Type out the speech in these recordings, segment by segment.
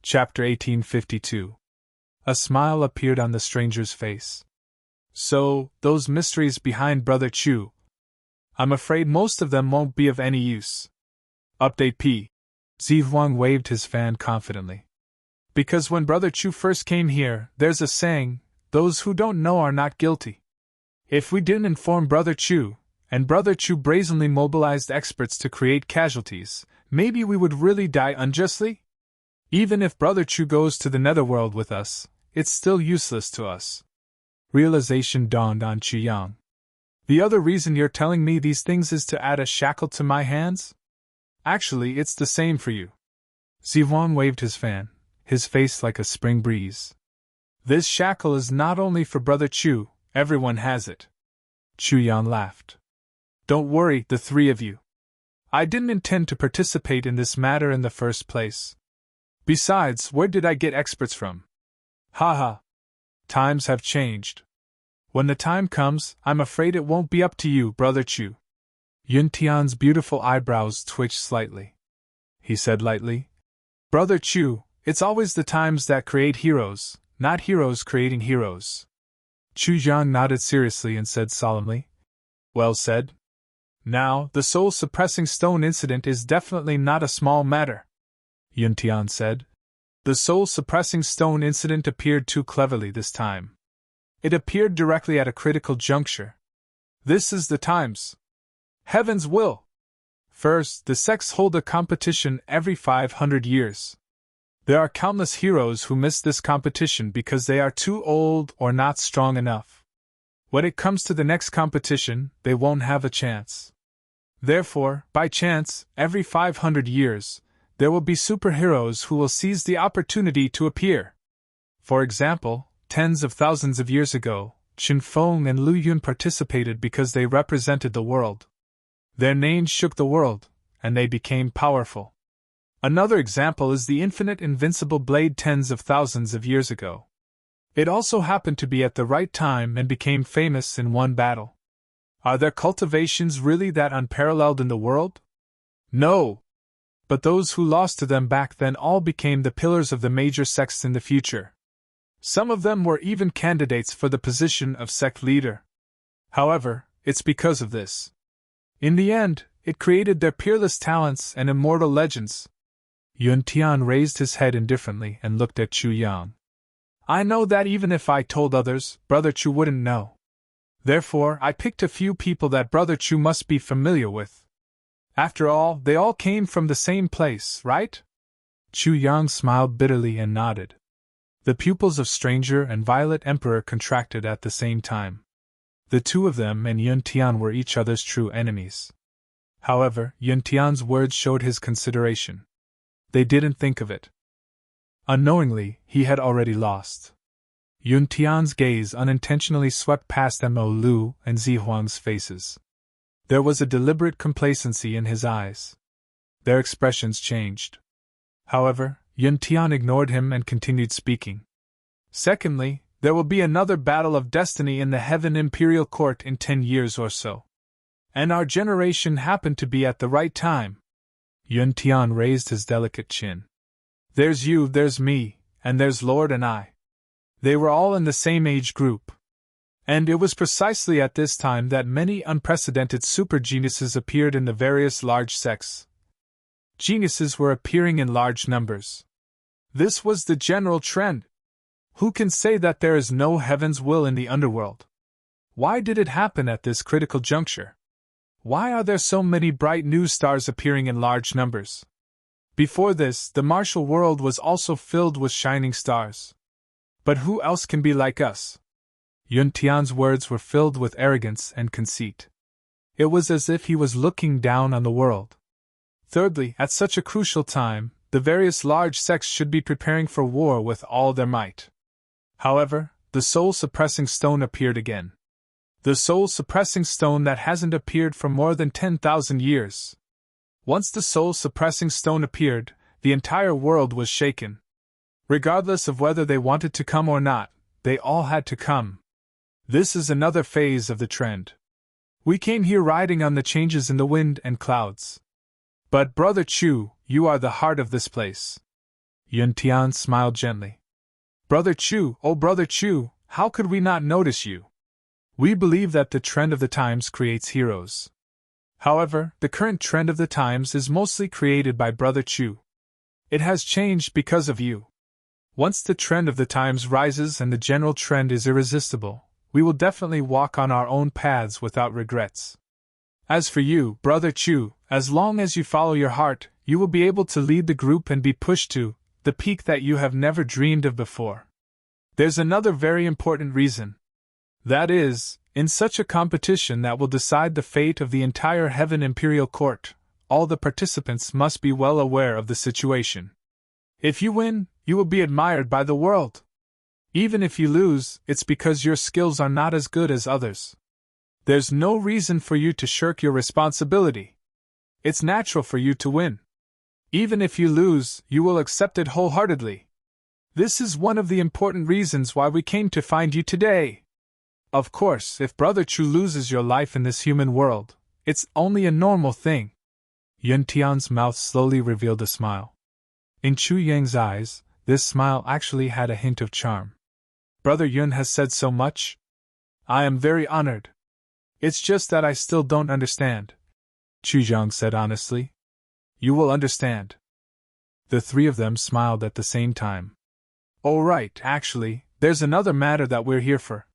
Chapter 1852. A smile appeared on the stranger's face. So, those mysteries behind Brother Chu. I'm afraid most of them won't be of any use. Update P. Zihuang waved his fan confidently. Because when Brother Chu first came here, there's a saying, those who don't know are not guilty. If we didn't inform Brother Chu, and Brother Chu brazenly mobilized experts to create casualties, maybe we would really die unjustly? Even if Brother Chu goes to the netherworld with us, it's still useless to us. Realization dawned on Chu Yang. The other reason you're telling me these things is to add a shackle to my hands? Actually, it's the same for you. Zihuang waved his fan, his face like a spring breeze. This shackle is not only for Brother Chu, everyone has it. Chu Yang laughed. Don't worry, the three of you. I didn't intend to participate in this matter in the first place. Besides, where did I get experts from? Haha. Times have changed. When the time comes, I'm afraid it won't be up to you, Brother Chu. Yun Tian's beautiful eyebrows twitched slightly. He said lightly, Brother Chu, it's always the times that create heroes, not heroes creating heroes. Chu Yang nodded seriously and said solemnly, Well said. Now, the soul-suppressing stone incident is definitely not a small matter. Yun Tian said. The soul-suppressing stone incident appeared too cleverly this time. It appeared directly at a critical juncture. This is the times. Heaven's will! First, the sects hold a competition every 500 years. There are countless heroes who miss this competition because they are too old or not strong enough. When it comes to the next competition, they won't have a chance. Therefore, by chance, every 500 years, there will be superheroes who will seize the opportunity to appear. For example, tens of thousands of years ago, Qin Feng and Lu Yun participated because they represented the world. Their names shook the world, and they became powerful. Another example is the infinite invincible blade tens of thousands of years ago. It also happened to be at the right time and became famous in one battle. Are their cultivations really that unparalleled in the world? No! But those who lost to them back then all became the pillars of the major sects in the future. Some of them were even candidates for the position of sect leader. However, it's because of this. In the end, it created their peerless talents and immortal legends. Yun Tian raised his head indifferently and looked at Chu Yang. I know that even if I told others, Brother Chu wouldn't know. Therefore, I picked a few people that Brother Chu must be familiar with. After all, they all came from the same place, right? Chu Yang smiled bitterly and nodded. The pupils of Stranger and Violet Emperor contracted at the same time. The two of them and Yun Tian were each other's true enemies. However, Yun Tian's words showed his consideration. They didn't think of it. Unknowingly, he had already lost. Yun Tian's gaze unintentionally swept past Mo Lu and Zihuang's faces. There was a deliberate complacency in his eyes. Their expressions changed. However, Yun Tian ignored him and continued speaking. Secondly, there will be another battle of destiny in the Heaven Imperial Court in 10 years or so. And our generation happened to be at the right time. Yun Tian raised his delicate chin. There's you, there's me, and there's Lord and I. They were all in the same age group. And it was precisely at this time that many unprecedented super geniuses appeared in the various large sects. Geniuses were appearing in large numbers. This was the general trend. Who can say that there is no heaven's will in the underworld? Why did it happen at this critical juncture? Why are there so many bright new stars appearing in large numbers? Before this, the martial world was also filled with shining stars. But who else can be like us? Yun Tian's words were filled with arrogance and conceit. It was as if he was looking down on the world. Thirdly, at such a crucial time, the various large sects should be preparing for war with all their might. However, the soul-suppressing stone appeared again. The soul-suppressing stone that hasn't appeared for more than 10,000 years. Once the soul-suppressing stone appeared, the entire world was shaken. Regardless of whether they wanted to come or not, they all had to come. This is another phase of the trend. We came here riding on the changes in the wind and clouds. But Brother Chu, you are the heart of this place. Yun Tian smiled gently. Brother Chu, oh Brother Chu, how could we not notice you? We believe that the trend of the times creates heroes. However, the current trend of the times is mostly created by Brother Chu. It has changed because of you. Once the trend of the times rises and the general trend is irresistible, we will definitely walk on our own paths without regrets. As for you, Brother Chu, as long as you follow your heart, you will be able to lead the group and be pushed to the peak that you have never dreamed of before. There's another very important reason. That is, in such a competition that will decide the fate of the entire Heaven Imperial Court, all the participants must be well aware of the situation. If you win, you will be admired by the world. Even if you lose, it's because your skills are not as good as others. There's no reason for you to shirk your responsibility. It's natural for you to win. Even if you lose, you will accept it wholeheartedly. This is one of the important reasons why we came to find you today. Of course, if Brother Chu loses your life in this human world, it's only a normal thing. Yun Tian's mouth slowly revealed a smile. In Chu Yang's eyes, this smile actually had a hint of charm. Brother Yun has said so much. I am very honored. It's just that I still don't understand, Chu Zhang said honestly. You will understand. The three of them smiled at the same time. Oh right, actually, there's another matter that we're here for,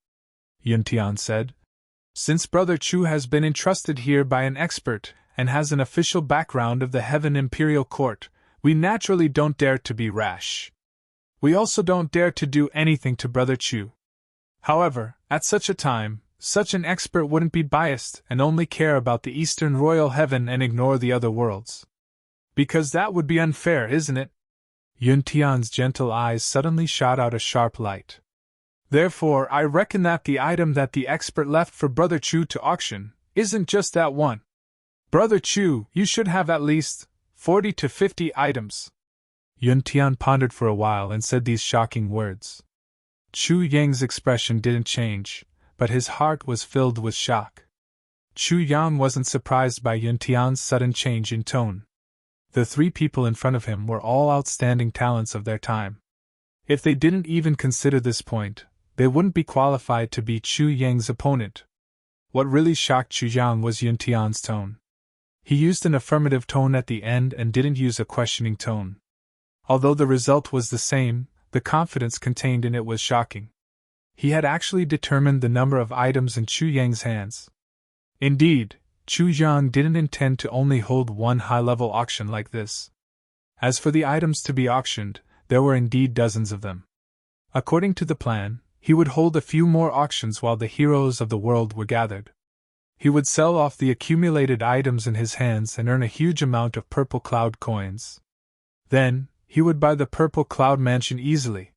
Yun Tian said. Since Brother Chu has been entrusted here by an expert and has an official background of the Heaven Imperial Court, we naturally don't dare to be rash. We also don't dare to do anything to Brother Chu. However, at such a time, such an expert wouldn't be biased and only care about the Eastern Royal Heaven and ignore the other worlds. Because that would be unfair, isn't it? Yun Tian's gentle eyes suddenly shot out a sharp light. Therefore, I reckon that the item that the expert left for Brother Chu to auction isn't just that one. Brother Chu, you should have at least 40 to 50 items. Yun Tian pondered for a while and said these shocking words. Chu Yang's expression didn't change, but his heart was filled with shock. Chu Yang wasn't surprised by Yun Tian's sudden change in tone. The three people in front of him were all outstanding talents of their time. If they didn't even consider this point, they wouldn't be qualified to be Chu Yang's opponent. What really shocked Chu Yang was Yun Tian's tone. He used an affirmative tone at the end and didn't use a questioning tone. Although the result was the same, the confidence contained in it was shocking. He had actually determined the number of items in Chu Yang's hands. Indeed, Chu Yang didn't intend to only hold one high-level auction like this. As for the items to be auctioned, there were indeed dozens of them. According to the plan, he would hold a few more auctions while the heroes of the world were gathered. He would sell off the accumulated items in his hands and earn a huge amount of purple cloud coins. Then, he would buy the purple cloud mansion easily.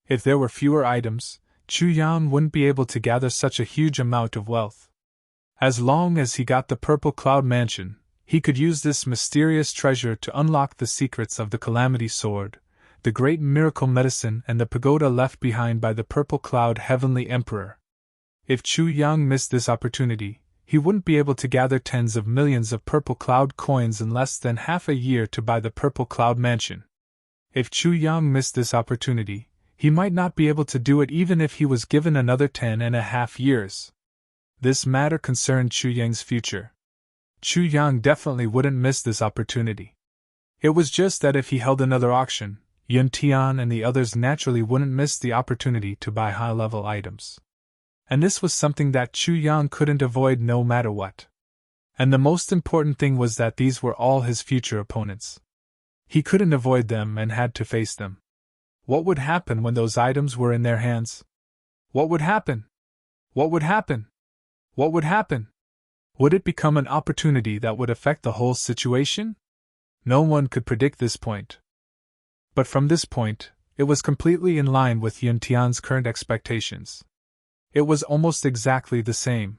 If there were fewer items, Chu Yang wouldn't be able to gather such a huge amount of wealth. As long as he got the purple cloud mansion, he could use this mysterious treasure to unlock the secrets of the Calamity Sword, the great miracle medicine and the pagoda left behind by the purple cloud heavenly emperor. If Chu Yang missed this opportunity, he wouldn't be able to gather tens of millions of purple cloud coins in less than half a year to buy the purple cloud mansion. If Chu Yang missed this opportunity, he might not be able to do it even if he was given another 10.5 years. This matter concerned Chu Yang's future. Chu Yang definitely wouldn't miss this opportunity. It was just that if he held another auction, Yun Tian and the others naturally wouldn't miss the opportunity to buy high-level items. And this was something that Chu Yang couldn't avoid no matter what. And the most important thing was that these were all his future opponents. He couldn't avoid them and had to face them. What would happen when those items were in their hands? What would happen? What would happen? What would happen? Would it become an opportunity that would affect the whole situation? No one could predict this point. But from this point, it was completely in line with Yun Tian's current expectations. It was almost exactly the same.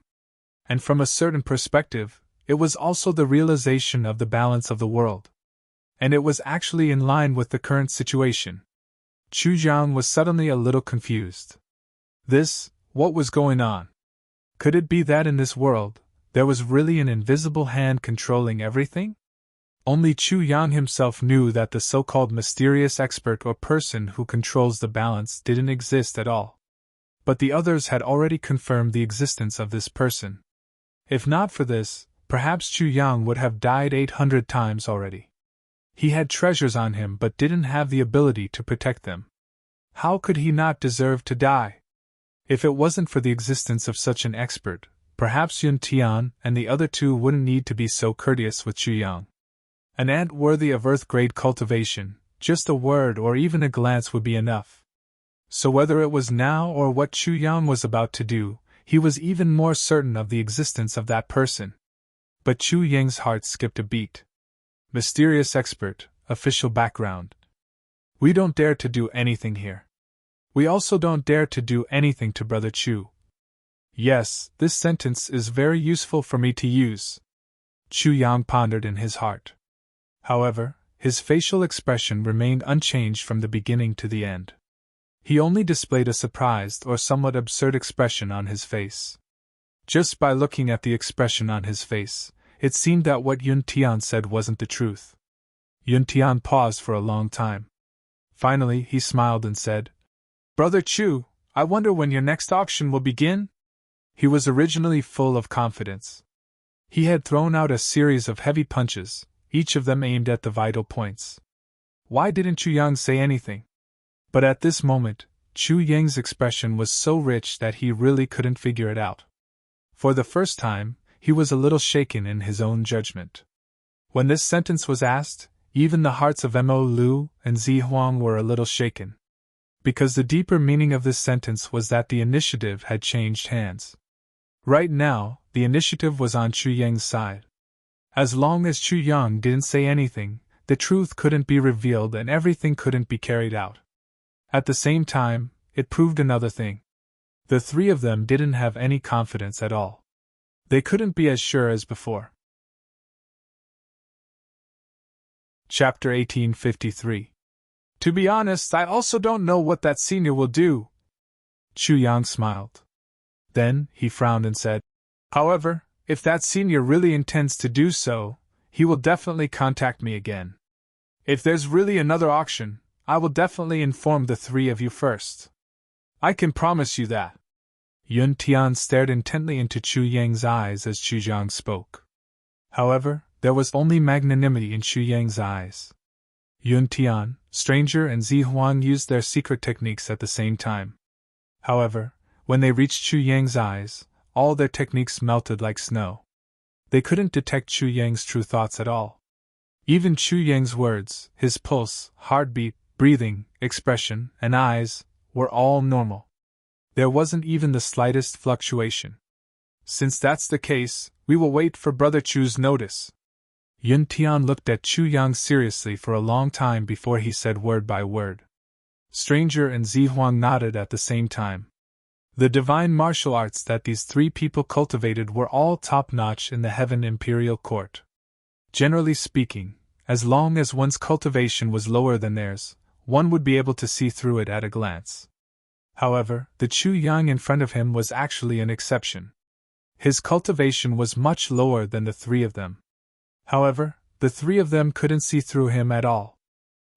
And from a certain perspective, it was also the realization of the balance of the world. And it was actually in line with the current situation. Chu Yang was suddenly a little confused. What was going on? Could it be that in this world, there was really an invisible hand controlling everything? Only Chu Yang himself knew that the so-called mysterious expert or person who controls the balance didn't exist at all. But the others had already confirmed the existence of this person. If not for this, perhaps Chu Yang would have died 800 times already. He had treasures on him but didn't have the ability to protect them. How could he not deserve to die? If it wasn't for the existence of such an expert, perhaps Yun Tian and the other two wouldn't need to be so courteous with Chu Yang. An ant worthy of Earth-grade cultivation, just a word or even a glance would be enough. So whether it was now or what Chu Yang was about to do, he was even more certain of the existence of that person. But Chu Yang's heart skipped a beat. Mysterious expert, official background. We don't dare to do anything here. We also don't dare to do anything to Brother Chu. Yes, this sentence is very useful for me to use. Chu Yang pondered in his heart. However, his facial expression remained unchanged from the beginning to the end. He only displayed a surprised or somewhat absurd expression on his face. Just by looking at the expression on his face, it seemed that what Yun Tian said wasn't the truth. Yun Tian paused for a long time. Finally, he smiled and said, "Brother Chu, I wonder when your next auction will begin?" He was originally full of confidence. He had thrown out a series of heavy punches, each of them aimed at the vital points. Why didn't Chu Yang say anything? But at this moment, Chu Yang's expression was so rich that he really couldn't figure it out. For the first time, he was a little shaken in his own judgment. When this sentence was asked, even the hearts of Mo Lu and Zi Huang were a little shaken. Because the deeper meaning of this sentence was that the initiative had changed hands. Right now, the initiative was on Chu Yang's side. As long as Chu Yang didn't say anything, the truth couldn't be revealed and everything couldn't be carried out. At the same time, it proved another thing. The three of them didn't have any confidence at all. They couldn't be as sure as before. Chapter 1853. To be honest, I also don't know what that senior will do. Chu Yang smiled. Then, he frowned and said, "However, if that senior really intends to do so, he will definitely contact me again. If there's really another auction, I will definitely inform the three of you first. I can promise you that." Yun Tian stared intently into Chu Yang's eyes as Chu Yang spoke. However, there was only magnanimity in Chu Yang's eyes. Yun Tian, Stranger and Zi Huang used their secret techniques at the same time. However, when they reached Chu Yang's eyes, all their techniques melted like snow. They couldn't detect Chu Yang's true thoughts at all. Even Chu Yang's words, his pulse, heartbeat, breathing, expression, and eyes, were all normal. There wasn't even the slightest fluctuation. Since that's the case, we will wait for Brother Chu's notice. Yun Tian looked at Chu Yang seriously for a long time before he said word by word. Stranger and Zi Huang nodded at the same time. The divine martial arts that these three people cultivated were all top-notch in the Heaven Imperial Court. Generally speaking, as long as one's cultivation was lower than theirs, one would be able to see through it at a glance. However, the Chu Yang in front of him was actually an exception. His cultivation was much lower than the three of them. However, the three of them couldn't see through him at all.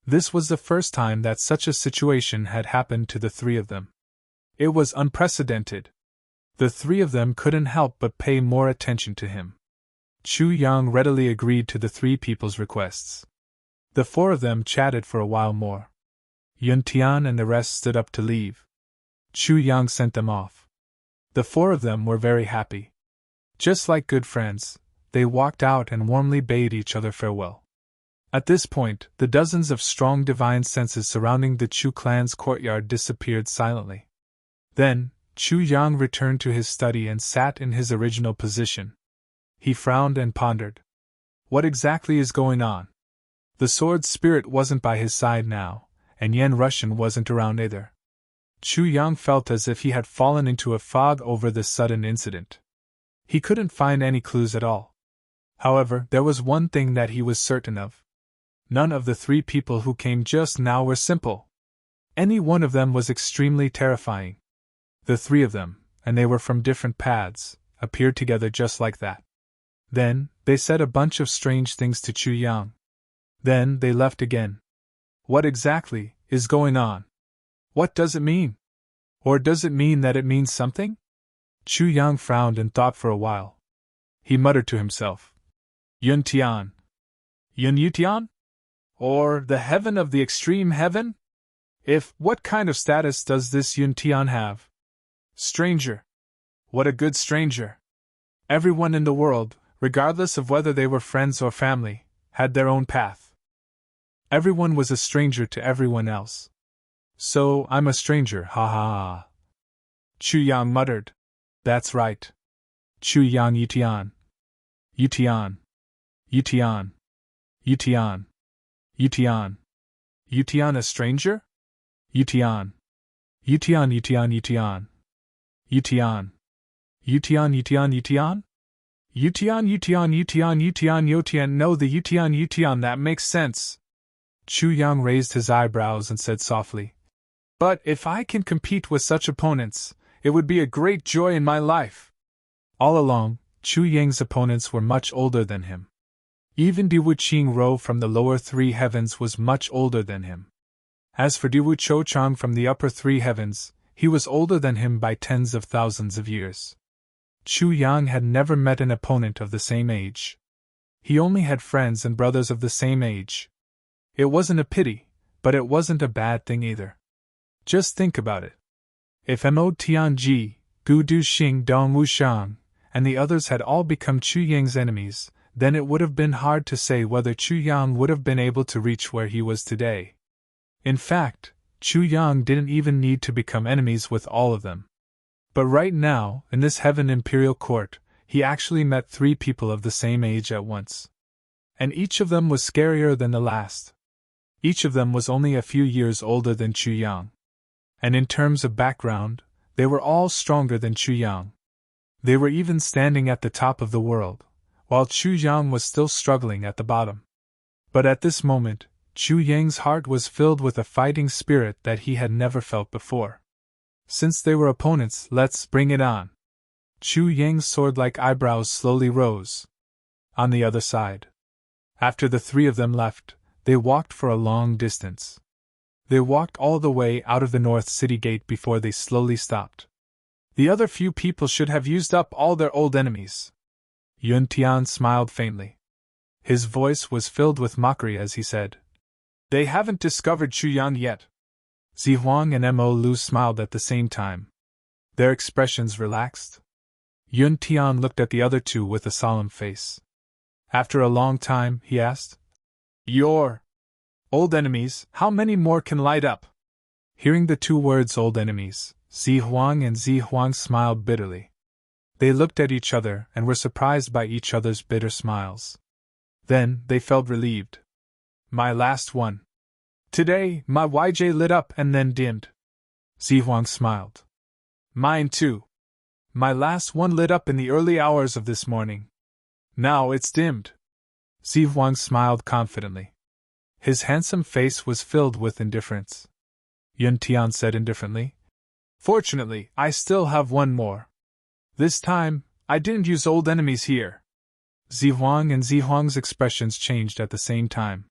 This was the first time that such a situation had happened to the three of them. It was unprecedented. The three of them couldn't help but pay more attention to him. Chu Yang readily agreed to the three people's requests. The four of them chatted for a while more. Yun Tian and the rest stood up to leave. Chu Yang sent them off. The four of them were very happy. Just like good friends, they walked out and warmly bade each other farewell. At this point, the dozens of strong divine senses surrounding the Chu clan's courtyard disappeared silently. Then, Chu Yang returned to his study and sat in his original position. He frowned and pondered. What exactly is going on? The sword spirit wasn't by his side now, and Yen Rushan wasn't around either. Chu Yang felt as if he had fallen into a fog over this sudden incident. He couldn't find any clues at all. However, there was one thing that he was certain of. None of the three people who came just now were simple. Any one of them was extremely terrifying. The three of them, and they were from different paths, appeared together just like that. Then, they said a bunch of strange things to Chu Yang, Then they left again. What exactly is going on? What does it mean? Or does it mean that it means something? Chu Yang frowned and thought for a while. He muttered to himself. Yun Tian. Yun Yutian? Or the heaven of the extreme heaven? If, what kind of status does this Yun Tian have? Stranger. What a good stranger. Everyone in the world, regardless of whether they were friends or family, had their own path. Everyone was a stranger to everyone else. So, I'm a stranger, ha ha ha. Chu Yang muttered. That's right. Chu Yang Yutian. Yutian. Yutian. Yutian. Yutian. Yutian a stranger? Yutian. Yutian Yutian Yutian. Yutian. Yutian Yutian Yutian? Yutian Yutian Yutian Yutian Yotian. No, the Yutian Yutian, that makes sense. Chu Yang raised his eyebrows and said softly. But if I can compete with such opponents, it would be a great joy in my life. All along, Chu Yang's opponents were much older than him. Even Diwu Qing Ro from the lower three heavens was much older than him. As for Diwu Cho Chang from the upper three heavens, he was older than him by tens of thousands of years. Chu Yang had never met an opponent of the same age. He only had friends and brothers of the same age. It wasn't a pity, but it wasn't a bad thing either. Just think about it. If Mo Tianji, Gu Du Xing Dong Wu Shang, and the others had all become Chu Yang's enemies, then it would have been hard to say whether Chu Yang would have been able to reach where he was today. In fact, Chu Yang didn't even need to become enemies with all of them. But right now, in this Heaven Imperial Court, he actually met 3 people of the same age at once. And each of them was scarier than the last. Each of them was only a few years older than Chu Yang. And in terms of background, they were all stronger than Chu Yang. They were even standing at the top of the world, while Chu Yang was still struggling at the bottom. But at this moment, Chu Yang's heart was filled with a fighting spirit that he had never felt before. Since they were opponents, let's bring it on. Chu Yang's sword-like eyebrows slowly rose. On the other side. After the 3 of them left, they walked for a long distance. They walked all the way out of the North City Gate before they slowly stopped. The other few people should have used up all their old enemies. Yun Tian smiled faintly. His voice was filled with mockery as he said, They haven't discovered Chu Yang yet. Zi Huang and Mo Lu smiled at the same time. Their expressions relaxed. Yun Tian looked at the other 2 with a solemn face. After a long time, he asked, Your old enemies, how many more can light up? Hearing the 2 words old enemies, Zi Huang and Zi Huang smiled bitterly. They looked at each other and were surprised by each other's bitter smiles. Then they felt relieved. My last one. Today, my YJ lit up and then dimmed. Zi Huang smiled. Mine too. My last one lit up in the early hours of this morning. Now it's dimmed. Zi Huang smiled confidently. His handsome face was filled with indifference. Yun Tian said indifferently, Fortunately, I still have one more. This time, I didn't use old enemies here. Zi Huang and Zi Huang's expressions changed at the same time.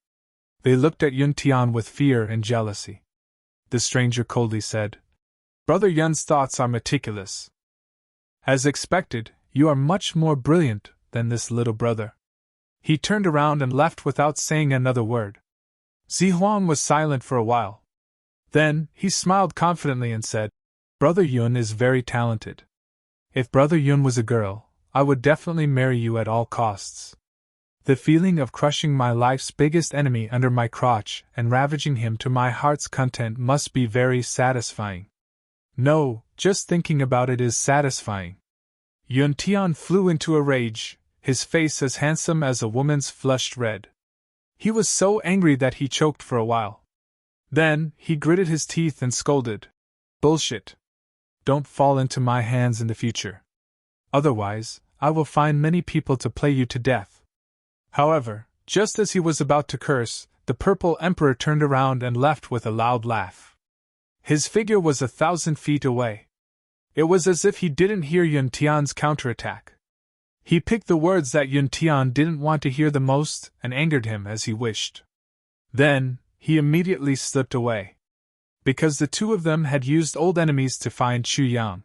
They looked at Yun Tian with fear and jealousy. The stranger coldly said, Brother Yun's thoughts are meticulous. As expected, you are much more brilliant than this little brother. He turned around and left without saying another word. Zi Huang was silent for a while. Then, he smiled confidently and said, Brother Yun is very talented. If Brother Yun was a girl, I would definitely marry you at all costs. The feeling of crushing my life's biggest enemy under my crotch and ravaging him to my heart's content must be very satisfying. No, just thinking about it is satisfying. Yun Tian flew into a rage, his face as handsome as a woman's flushed red. He was so angry that he choked for a while. Then, he gritted his teeth and scolded. Bullshit. Don't fall into my hands in the future. Otherwise, I will find many people to play you to death. However, just as he was about to curse, the Purple Emperor turned around and left with a loud laugh. His figure was 1,000 feet away. It was as if he didn't hear Yun Tian's counterattack. He picked the words that Yun Tian didn't want to hear the most and angered him as he wished. Then, he immediately slipped away. Because the two of them had used old enemies to find Chu Yang.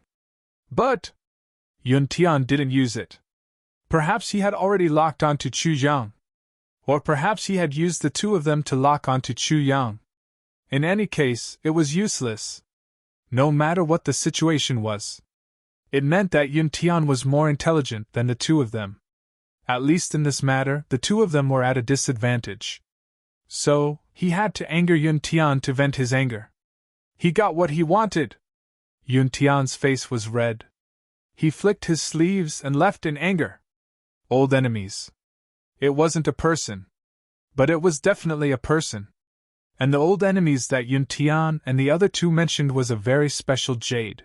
But Yun Tian didn't use it. Perhaps he had already locked onto Chu Yang. Or perhaps he had used the two of them to lock onto Chu Yang. In any case, it was useless. No matter what the situation was. It meant that Yun Tian was more intelligent than the two of them. At least in this matter, the two of them were at a disadvantage. So, he had to anger Yun Tian to vent his anger. He got what he wanted! Yun Tian's face was red. He flicked his sleeves and left in anger. Old enemies. It wasn't a person. But it was definitely a person. And the old enemies that Yun Tian and the other two mentioned was a very special jade.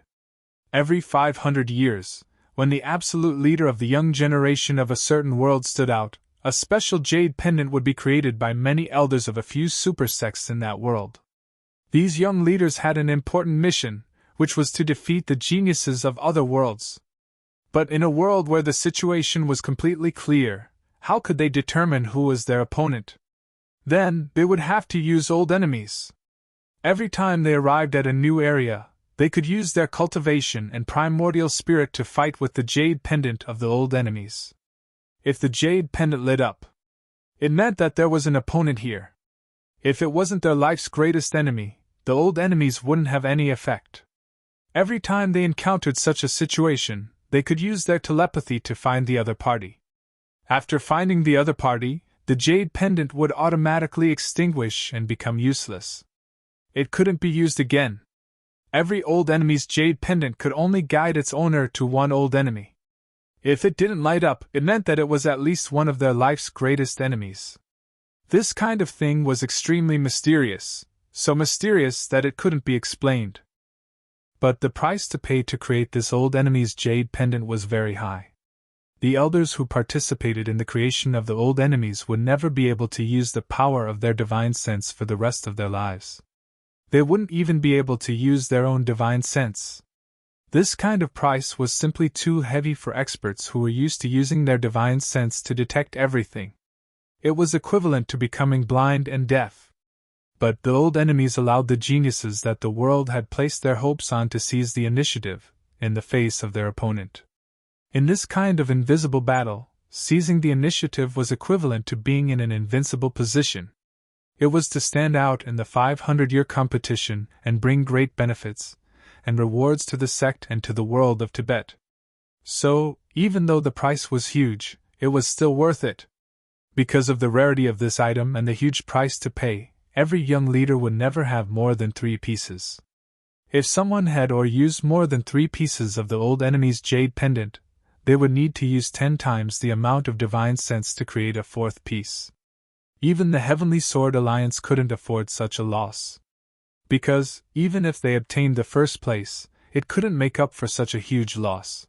Every 500 years, when the absolute leader of the young generation of a certain world stood out, a special jade pendant would be created by many elders of a few super sects in that world. These young leaders had an important mission, which was to defeat the geniuses of other worlds. But in a world where the situation was completely clear, how could they determine who was their opponent? Then, they would have to use old enemies. Every time they arrived at a new area, they could use their cultivation and primordial spirit to fight with the jade pendant of the old enemies. If the jade pendant lit up, it meant that there was an opponent here. If it wasn't their life's greatest enemy, the old enemies wouldn't have any effect. Every time they encountered such a situation, they could use their telepathy to find the other party. After finding the other party, the jade pendant would automatically extinguish and become useless. It couldn't be used again. Every old enemy's jade pendant could only guide its owner to one old enemy. If it didn't light up, it meant that it was at least one of their life's greatest enemies. This kind of thing was extremely mysterious, so mysterious that it couldn't be explained. But the price to pay to create this old enemy's jade pendant was very high. The elders who participated in the creation of the old enemies would never be able to use the power of their divine sense for the rest of their lives. They wouldn't even be able to use their own divine sense. This kind of price was simply too heavy for experts who were used to using their divine sense to detect everything. It was equivalent to becoming blind and deaf. But the old enemies allowed the geniuses that the world had placed their hopes on to seize the initiative, in the face of their opponent. In this kind of invisible battle, seizing the initiative was equivalent to being in an invincible position. It was to stand out in the 500-year competition and bring great benefits and rewards to the sect and to the world of Tibet. So, even though the price was huge, it was still worth it. Because of the rarity of this item and the huge price to pay, every young leader would never have more than 3 pieces. If someone had or used more than 3 pieces of the old enemy's jade pendant, they would need to use 10 times the amount of divine sense to create a 4th piece. Even the Heavenly Sword Alliance couldn't afford such a loss. Because, even if they obtained the first place, it couldn't make up for such a huge loss.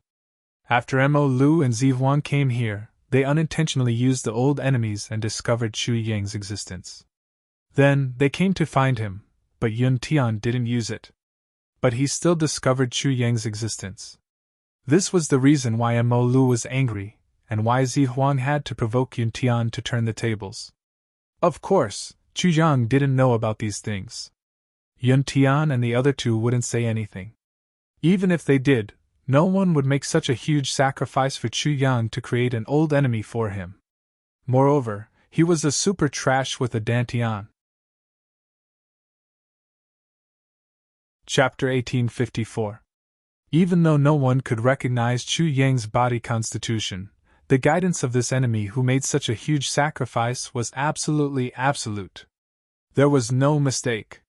After Mo Lu and Zihuan came here, they unintentionally used the old enemies and discovered Chu Yang's existence. Then, they came to find him, but Yun Tian didn't use it. But he still discovered Chu Yang's existence. This was the reason why Mo Lu was angry, and why Zihuan had to provoke Yun Tian to turn the tables. Of course, Chu Yang didn't know about these things. Yun Tian and the other two wouldn't say anything. Even if they did, no one would make such a huge sacrifice for Chu Yang to create an old enemy for him. Moreover, he was a super trash with a dantian. Chapter 1854. Even though no one could recognize Chu Yang's body constitution, the guidance of this enemy who made such a huge sacrifice was absolutely absolute. There was no mistake.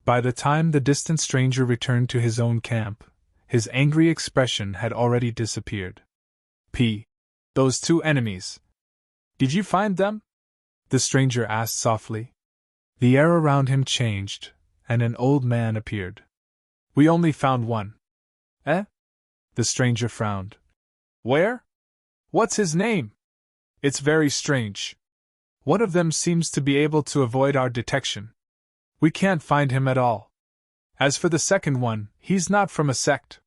By the time the distant stranger returned to his own camp, his angry expression had already disappeared. Those 2 enemies. Did you find them? The stranger asked softly. The air around him changed, and an old man appeared. We only found one. Eh? The stranger frowned. Where? What's his name? It's very strange. One of them seems to be able to avoid our detection. We can't find him at all. As for the second one, he's not from a sect.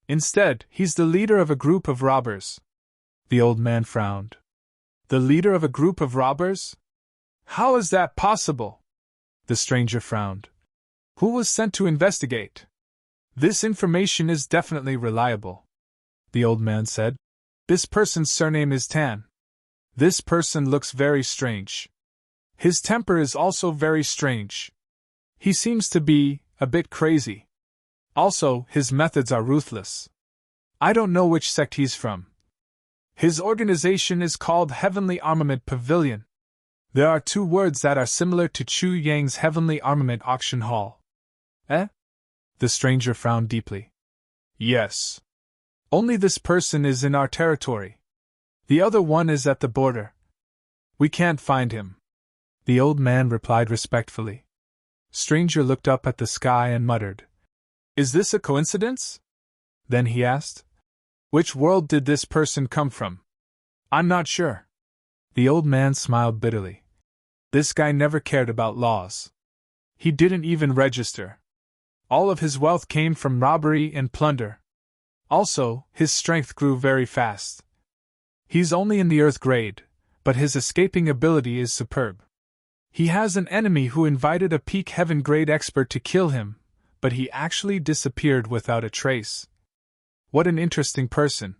Instead, he's the leader of a group of robbers. The old man frowned. The leader of a group of robbers? How is that possible? The stranger frowned. Who was sent to investigate? This information is definitely reliable, the old man said. This person's surname is Tan. This person looks very strange. His temper is also very strange. He seems to be a bit crazy. Also, his methods are ruthless. I don't know which sect he's from. His organization is called Heavenly Armament Pavilion. There are two words that are similar to Chu Yang's Heavenly Armament Auction Hall. Eh? The stranger frowned deeply. Yes. Only this person is in our territory. The other one is at the border. We can't find him. The old man replied respectfully. Stranger looked up at the sky and muttered. Is this a coincidence? Then he asked. Which world did this person come from? I'm not sure. The old man smiled bitterly. This guy never cared about laws. He didn't even register. All of his wealth came from robbery and plunder. Also, his strength grew very fast. He's only in the Earth grade, but his escaping ability is superb. He has an enemy who invited a peak heaven grade expert to kill him, but he actually disappeared without a trace. What an interesting person.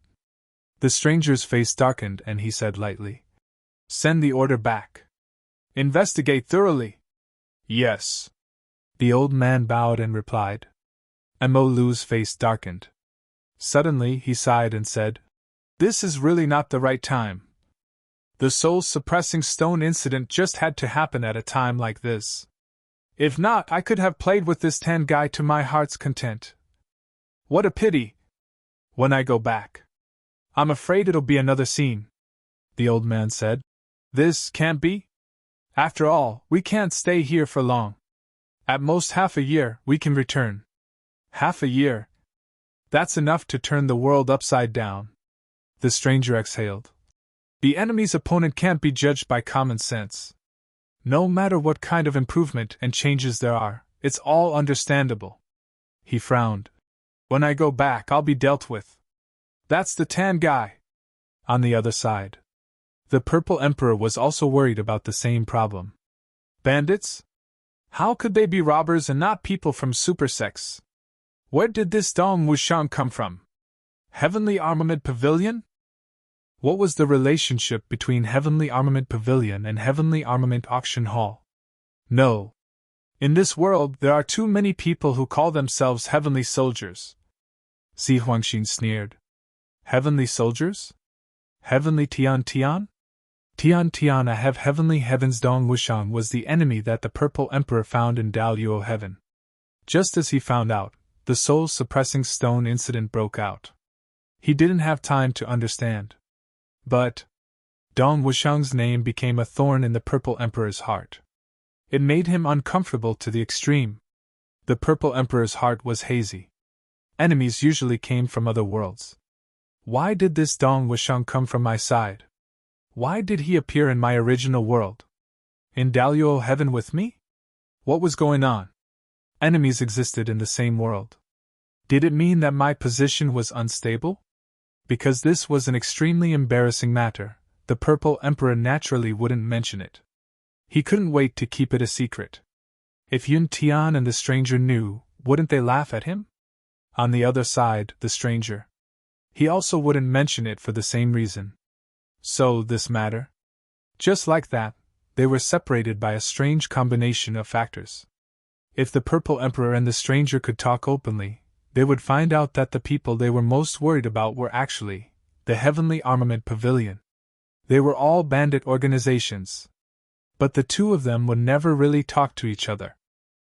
The stranger's face darkened and he said lightly. Send the order back. Investigate thoroughly. Yes. The old man bowed and replied. Mo Lu's face darkened. Suddenly he sighed and said, This is really not the right time. The soul-suppressing stone incident just had to happen at a time like this. If not, I could have played with this Tan guy to my heart's content. What a pity. When I go back, I'm afraid it'll be another scene, the old man said. This can't be? After all, we can't stay here for long. At most half a year, we can return. Half a year? That's enough to turn the world upside down. The stranger exhaled. The enemy's opponent can't be judged by common sense. No matter what kind of improvement and changes there are, it's all understandable. He frowned. When I go back, I'll be dealt with. That's the Tan guy. On the other side, the Purple Emperor was also worried about the same problem. Bandits? How could they be robbers and not people from super sects? Where did this Dong Wushang come from? Heavenly Armament Pavilion? What was the relationship between Heavenly Armament Pavilion and Heavenly Armament Auction Hall? No. In this world, there are too many people who call themselves Heavenly Soldiers. Xi Huangxin sneered. Heavenly Soldiers? Heavenly Tian Tian? Tian Tian I have Heavenly Heavens. Dong Wushang was the enemy that the Purple Emperor found in Daluo Heaven. Just as he found out, the soul-suppressing stone incident broke out. He didn't have time to understand. But Dong Wushang's name became a thorn in the Purple Emperor's heart. It made him uncomfortable to the extreme. The Purple Emperor's heart was hazy. Enemies usually came from other worlds. Why did this Dong Wushang come from my side? Why did he appear in my original world? In Daluo Heaven with me? What was going on? Enemies existed in the same world. Did it mean that my position was unstable? Because this was an extremely embarrassing matter, the Purple Emperor naturally wouldn't mention it. He couldn't wait to keep it a secret. If Yun Tian and the stranger knew, wouldn't they laugh at him? On the other side, the stranger. He also wouldn't mention it for the same reason. So, this matter? Just like that, they were separated by a strange combination of factors. If the Purple Emperor and the stranger could talk openly, they would find out that the people they were most worried about were actually the Heavenly Armament Pavilion. They were all bandit organizations. But the two of them would never really talk to each other.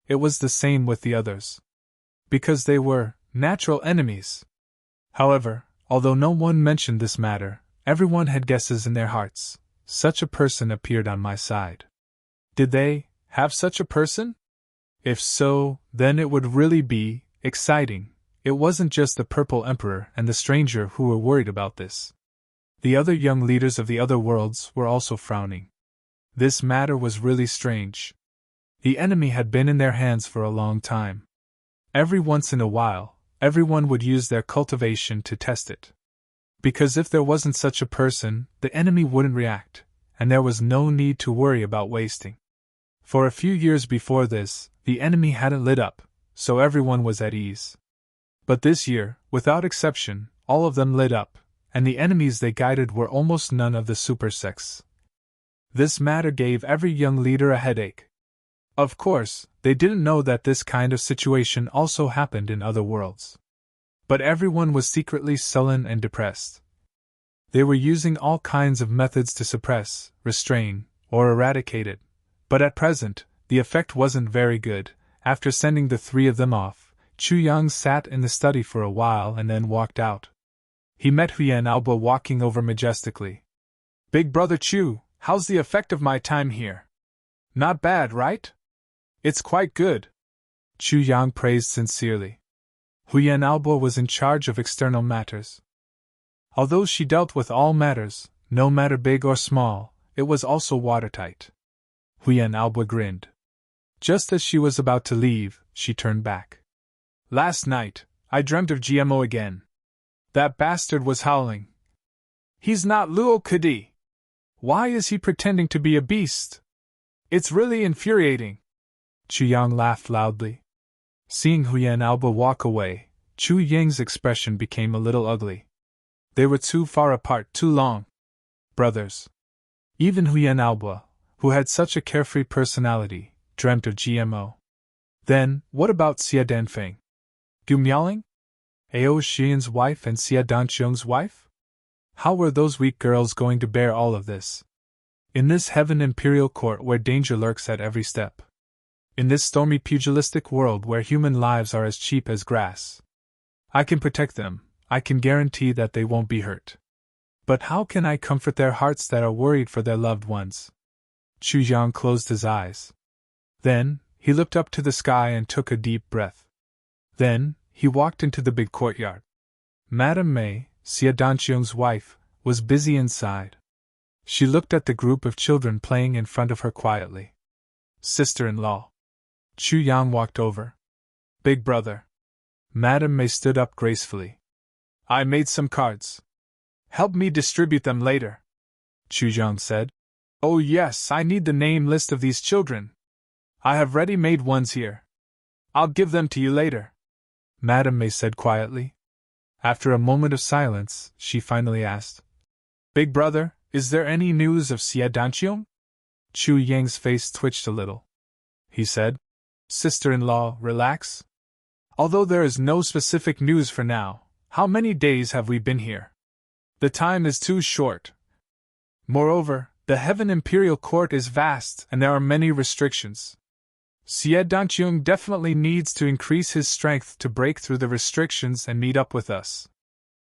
It was the same with the others. Because they were natural enemies. However, although no one mentioned this matter, everyone had guesses in their hearts. Such a person appeared on my side. Did they have such a person? If so, then it would really be exciting. It wasn't just the Purple Emperor and the stranger who were worried about this. The other young leaders of the other worlds were also frowning. This matter was really strange. The enemy had been in their hands for a long time. Every once in a while, everyone would use their cultivation to test it. Because if there wasn't such a person, the enemy wouldn't react, and there was no need to worry about wasting. For a few years before this, the enemy hadn't lit up, so everyone was at ease. But this year, without exception, all of them lit up, and the enemies they guided were almost none of the super sects. This matter gave every young leader a headache. Of course, they didn't know that this kind of situation also happened in other worlds. But everyone was secretly sullen and depressed. They were using all kinds of methods to suppress, restrain, or eradicate it, but at present, the effect wasn't very good. After sending the three of them off, Chu Yang sat in the study for a while and then walked out. He met Huyan Aoba walking over majestically. "Big brother Chu, how's the effect of my time here?" "Not bad, right?" "It's quite good," Chu Yang praised sincerely. Huyan Aoba was in charge of external matters. Although she dealt with all matters, no matter big or small, it was also watertight. Huyan Aoba grinned. Just as she was about to leave, she turned back. "Last night, I dreamt of GMO again. That bastard was howling. He's not Luo Kadi. Why is he pretending to be a beast? It's really infuriating." Chu Yang laughed loudly. Seeing Huyan Aoba walk away, Chu Yang's expression became a little ugly. They were too far apart too long. Brothers. Even Huyan Aoba, who had such a carefree personality, dreamt of GMO. Then, what about Xia Danfeng? Gu Miaoling? Ao Xian's wife and Xia Danqiong's wife? How were those weak girls going to bear all of this? In this heaven imperial court where danger lurks at every step. In this stormy pugilistic world where human lives are as cheap as grass. I can protect them, I can guarantee that they won't be hurt. But how can I comfort their hearts that are worried for their loved ones? Chu Yang closed his eyes. Then, he looked up to the sky and took a deep breath. Then, he walked into the big courtyard. Madame Mei, Xia Danqiong's wife, was busy inside. She looked at the group of children playing in front of her quietly. "Sister-in-law." Chu Yang walked over. "Big brother." Madame Mei stood up gracefully. "I made some cards. Help me distribute them later," Chu Yang said. "Oh yes, I need the name list of these children. I have ready-made ones here. I'll give them to you later," Madame Mei said quietly. After a moment of silence, she finally asked, "Big brother, is there any news of Xia Danqiong?" Chu Yang's face twitched a little. He said, "Sister-in-law, relax. Although there is no specific news for now, how many days have we been here? The time is too short. Moreover, the Heaven Imperial Court is vast and there are many restrictions. Xie Danqiong definitely needs to increase his strength to break through the restrictions and meet up with us."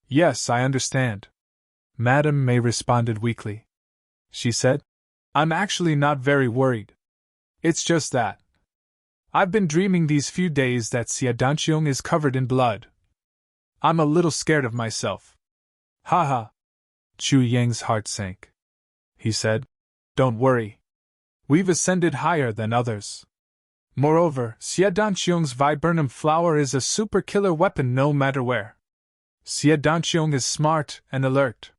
"Yes, I understand," Madame Mei responded weakly. She said, "I'm actually not very worried. It's just that I've been dreaming these few days that Xie Danqiong is covered in blood. I'm a little scared of myself." "Ha." Chu Yang's heart sank. He said, "Don't worry. We've ascended higher than others. Moreover, Xie Danqiong's viburnum flower is a super killer weapon no matter where. Xie Danqiong is smart and alert.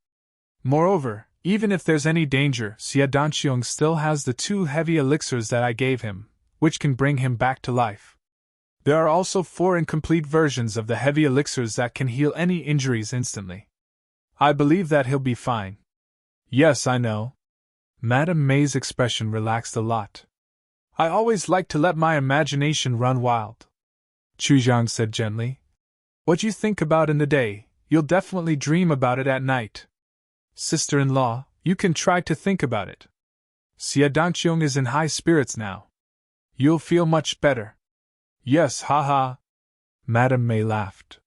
Moreover, even if there's any danger, Xie Danqiong still has the 2 heavy elixirs that I gave him, which can bring him back to life. There are also 4 incomplete versions of the heavy elixirs that can heal any injuries instantly. I believe that he'll be fine." "Yes, I know." Madame Mei's expression relaxed a lot. "I always like to let my imagination run wild," Chu Yang said gently. "What you think about in the day, you'll definitely dream about it at night. Sister-in-law, you can try to think about it. Xie Danqiong is in high spirits now. You'll feel much better." "Yes, haha." Madame Mei laughed.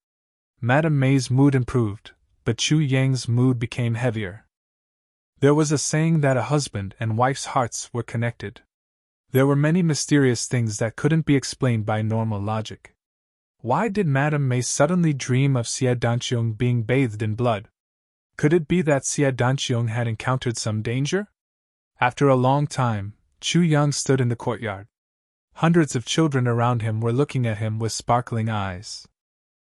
Madame Mei's mood improved, but Chu Yang's mood became heavier. There was a saying that a husband and wife's hearts were connected. There were many mysterious things that couldn't be explained by normal logic. Why did Madame Mei suddenly dream of Xie Danqiong being bathed in blood? Could it be that Xie Danqiong had encountered some danger? After a long time, Chu Yang stood in the courtyard. Hundreds of children around him were looking at him with sparkling eyes.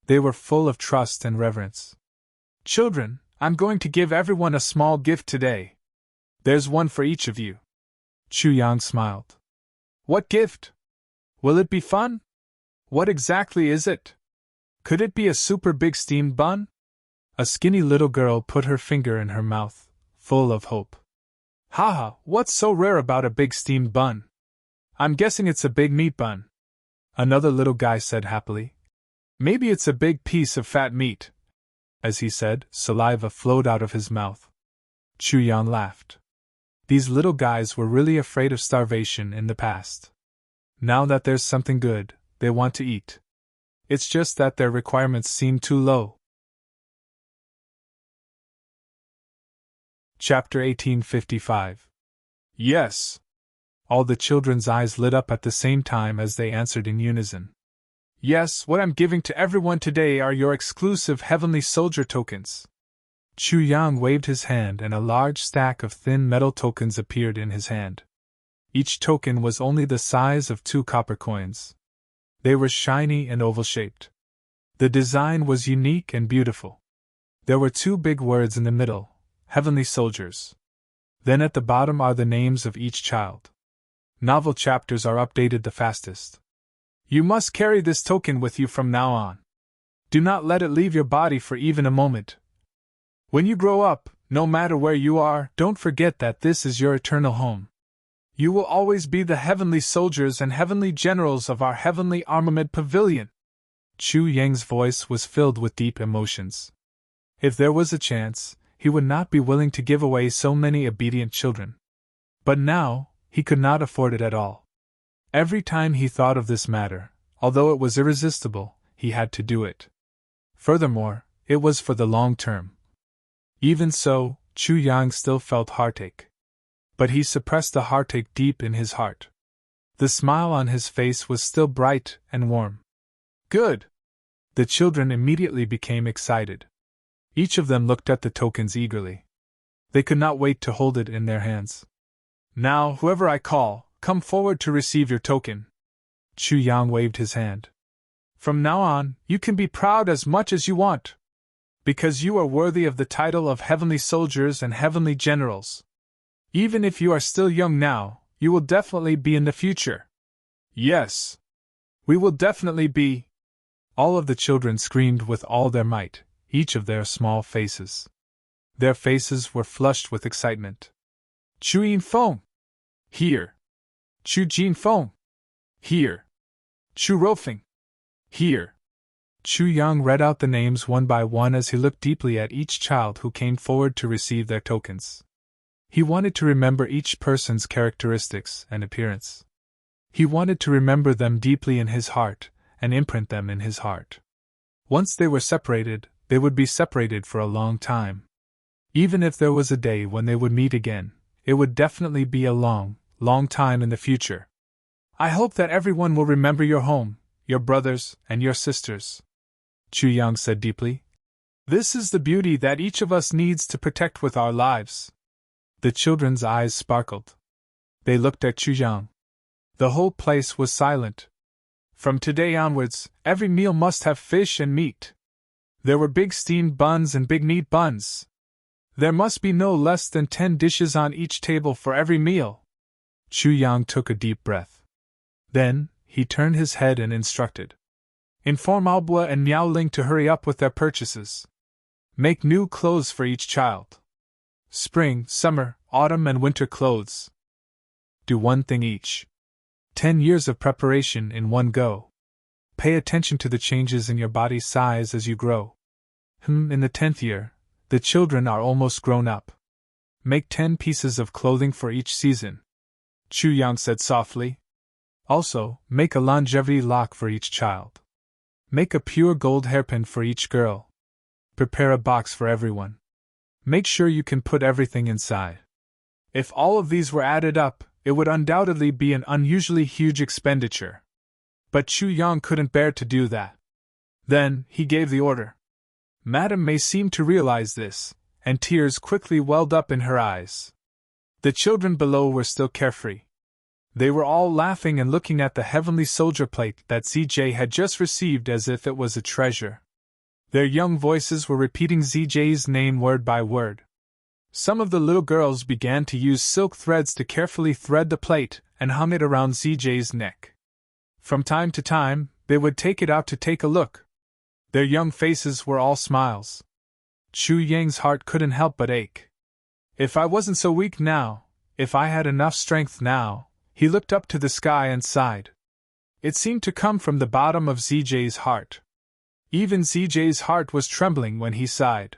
They were full of trust and reverence. "Children, I'm going to give everyone a small gift today. There's one for each of you. Chu Yang smiled. What gift? Will it be fun? What exactly is it? Could it be a super big steamed bun? A skinny little girl put her finger in her mouth, full of hope. Haha, what's so rare about a big steamed bun? I'm guessing it's a big meat bun. Another little guy said happily. Maybe it's a big piece of fat meat. As he said, saliva flowed out of his mouth. Chu Yang laughed. These little guys were really afraid of starvation in the past. Now that there's something good, they want to eat. It's just that their requirements seem too low. Chapter 1855. Yes. All the children's eyes lit up at the same time as they answered in unison. Yes, what I'm giving to everyone today are your exclusive Heavenly Soldier tokens. Chu Yang waved his hand and a large stack of thin metal tokens appeared in his hand. Each token was only the size of 2 copper coins. They were shiny and oval-shaped. The design was unique and beautiful. There were 2 big words in the middle, Heavenly Soldiers. Then at the bottom are the names of each child. Novel chapters are updated the fastest. You must carry this token with you from now on. Do not let it leave your body for even a moment. When you grow up, no matter where you are, don't forget that this is your eternal home. You will always be the heavenly soldiers and heavenly generals of our heavenly armament pavilion. Chu Yang's voice was filled with deep emotions. If there was a chance, he would not be willing to give away so many obedient children. But now, he could not afford it at all. Every time he thought of this matter, although it was irresistible, he had to do it. Furthermore, it was for the long term. Even so, Chu Yang still felt heartache. But he suppressed the heartache deep in his heart. The smile on his face was still bright and warm. Good! The children immediately became excited. Each of them looked at the tokens eagerly. They could not wait to hold it in their hands. Now, whoever I call, come forward to receive your token. Chu Yang waved his hand. From now on, you can be proud as much as you want. Because you are worthy of the title of Heavenly Soldiers and Heavenly Generals. Even if you are still young now, you will definitely be in the future. Yes. We will definitely be. All of the children screamed with all their might, each of their small faces. Their faces were flushed with excitement. Chu Yinfeng! Here! Chu Jinfeng! Here! Chu Rofeng! Here! Chu Yang read out the names one by one as he looked deeply at each child who came forward to receive their tokens. He wanted to remember each person's characteristics and appearance. He wanted to remember them deeply in his heart and imprint them in his heart. Once they were separated, they would be separated for a long time. Even if there was a day when they would meet again, it would definitely be a long, long time in the future. I hope that everyone will remember your home, your brothers, and your sisters. Chu Yang said deeply. This is the beauty that each of us needs to protect with our lives. The children's eyes sparkled. They looked at Chu Yang. The whole place was silent. From today onwards, every meal must have fish and meat. There were big steamed buns and big meat buns. There must be no less than 10 dishes on each table for every meal. Chu Yang took a deep breath. Then, he turned his head and instructed. Inform Albua and Miao Ling to hurry up with their purchases. Make new clothes for each child. Spring, summer, autumn, and winter clothes. Do one thing each. 10 years of preparation in one go. Pay attention to the changes in your body size as you grow. In the 10th year, the children are almost grown up. Make 10 pieces of clothing for each season. Chu Yang said softly. Also, make a longevity lock for each child. Make a pure gold hairpin for each girl. Prepare a box for everyone. Make sure you can put everything inside. If all of these were added up, it would undoubtedly be an unusually huge expenditure. But Chu Yang couldn't bear to do that. Then, he gave the order. Madame May seemed to realize this, and tears quickly welled up in her eyes. The children below were still carefree. They were all laughing and looking at the heavenly soldier plate that ZJ had just received as if it was a treasure. Their young voices were repeating ZJ's name word by word. Some of the little girls began to use silk threads to carefully thread the plate and hung it around ZJ's neck. From time to time, they would take it out to take a look. Their young faces were all smiles. Chu Yang's heart couldn't help but ache. If I wasn't so weak now, if I had enough strength now, he looked up to the sky and sighed. It seemed to come from the bottom of ZJ's heart. Even ZJ's heart was trembling when he sighed.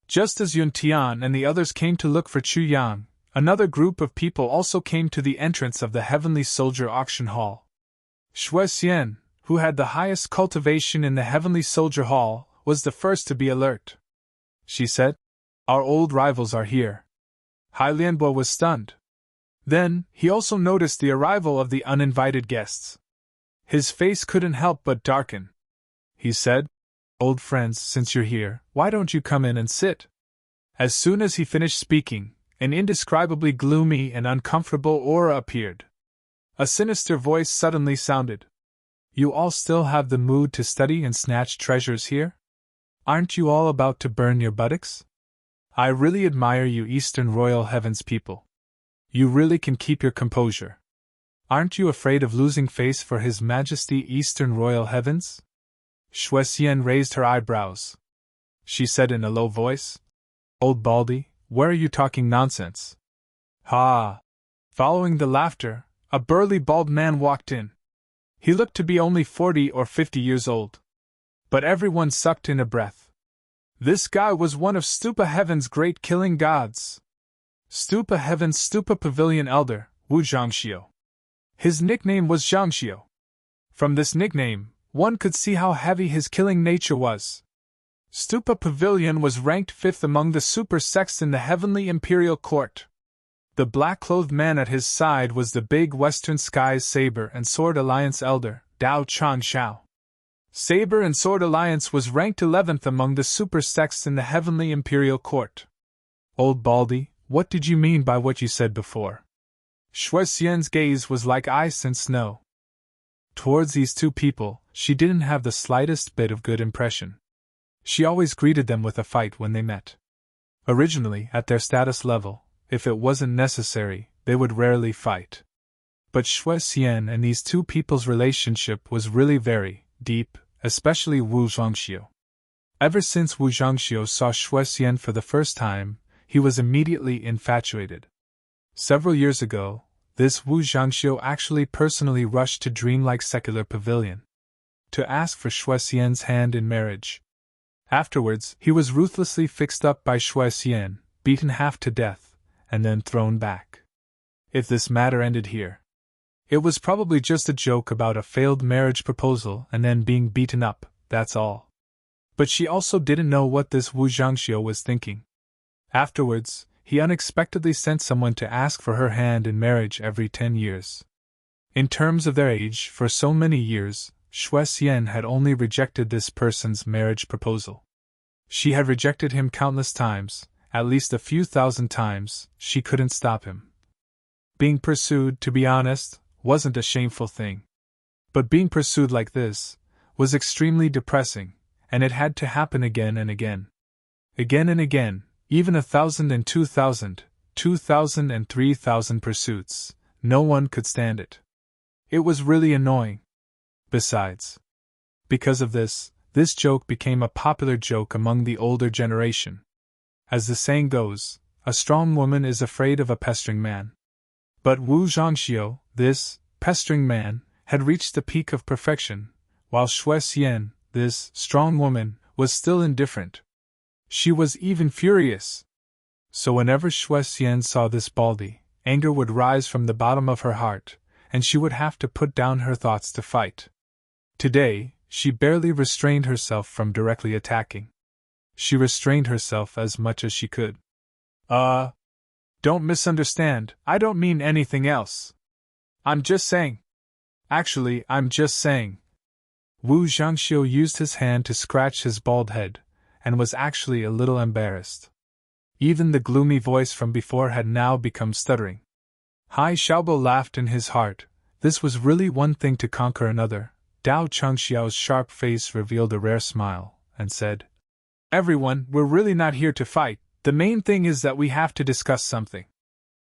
Just as Yun Tian and the others came to look for Chu Yang, another group of people also came to the entrance of the Heavenly Soldier Auction Hall. Shui Xian, who had the highest cultivation in the Heavenly Soldier Hall, was the first to be alert. She said, "Our old rivals are here." Hai Lianbo was stunned. Then, he also noticed the arrival of the uninvited guests. His face couldn't help but darken. He said, "Old friends, since you're here, why don't you come in and sit?" As soon as he finished speaking, an indescribably gloomy and uncomfortable aura appeared. A sinister voice suddenly sounded. "You all still have the mood to study and snatch treasures here? Aren't you all about to burn your buttocks? I really admire you Eastern Royal Heavens people. You really can keep your composure. Aren't you afraid of losing face for His Majesty Eastern Royal Heavens?" Shui Xian raised her eyebrows. She said in a low voice, "Old Baldy, where are you talking nonsense?" "Ha!" Following the laughter, a burly bald man walked in. He looked to be only 40 or 50 years old. But everyone sucked in a breath. This guy was one of Stupa Heaven's great killing gods. Stupa Heaven's Stupa Pavilion Elder, Wu Zhangxiu. His nickname was Zhangxiu. From this nickname, one could see how heavy his killing nature was. Stupa Pavilion was ranked 5th among the super sects in the Heavenly Imperial Court. The black-clothed man at his side was the big Western Skies Saber and Sword Alliance Elder, Dao Chan Xiao. Saber and Sword Alliance was ranked 11th among the super sects in the Heavenly Imperial Court. "Old Baldy, what did you mean by what you said before?" Shui Xian's gaze was like ice and snow. Towards these two people, she didn't have the slightest bit of good impression. She always greeted them with a fight when they met. Originally, at their status level, if it wasn't necessary, they would rarely fight. But Shui Xian and these two people's relationship was really very deep, especially Wu Zhangxiu. Ever since Wu Zhangxiu saw Shui Xian for the first time, he was immediately infatuated. Several years ago, this Wu Zhangxiu actually personally rushed to Dreamlike Secular Pavilion to ask for Shui Xian's hand in marriage. Afterwards, he was ruthlessly fixed up by Shui Xian, beaten half to death, and then thrown back. If this matter ended here, it was probably just a joke about a failed marriage proposal and then being beaten up, that's all. But she also didn't know what this Wu Zhangxiu was thinking. Afterwards, he unexpectedly sent someone to ask for her hand in marriage every 10 years. In terms of their age, for so many years, Shui Xian had only rejected this person's marriage proposal. She had rejected him countless times, at least a few thousand times. She couldn't stop him. Being pursued, to be honest, wasn't a shameful thing. But being pursued like this was extremely depressing, and it had to happen again and again. Again and again, even 1,000 and 2,000, 2,000 and 3,000 pursuits. No one could stand it. It was really annoying. Besides, because of this joke became a popular joke among the older generation. As the saying goes, a strong woman is afraid of a pestering man. But Wu Zhangxiu, this pestering man, had reached the peak of perfection, while Shui Xian, this strong woman, was still indifferent. She was even furious. So whenever Shui Xian saw this Baldy, anger would rise from the bottom of her heart, and she would have to put down her thoughts to fight. Today, she barely restrained herself from directly attacking. She restrained herself as much as she could. Don't misunderstand, I don't mean anything else. I'm just saying. Actually, I'm just saying. Wu Zhangxiu used his hand to scratch his bald head, and was actually a little embarrassed. Even the gloomy voice from before had now become stuttering. Hai Xiaobo laughed in his heart. This was really one thing to conquer another. Dao Changxiao's sharp face revealed a rare smile, and said, "Everyone, we're really not here to fight, The main thing is that we have to discuss something.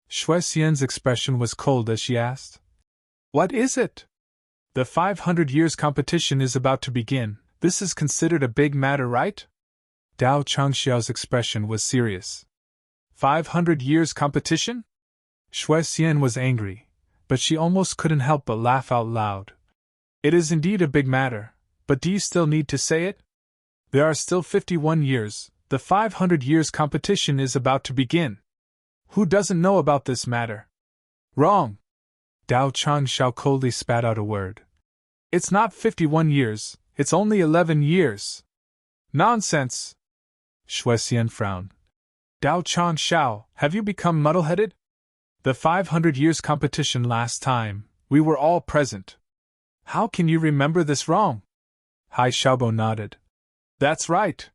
Shui Xian's expression was cold as she asked. What is it? The 500 years competition is about to begin. This is considered a big matter, right? Dao Changxiao's expression was serious. 500 years competition? Shui Xian was angry, but she almost couldn't help but laugh out loud. It is indeed a big matter, but do you still need to say it? There are still 51 years. The 500 years competition is about to begin. Who doesn't know about this matter? Wrong! Dao Changxiao coldly spat out a word. It's not 51 years, it's only 11 years. Nonsense! Shui Xian frowned. Dao Changxiao, have you become muddle-headed? The 500 years competition last time, we were all present. How can you remember this wrong? Hai Xiaobo nodded. That's right.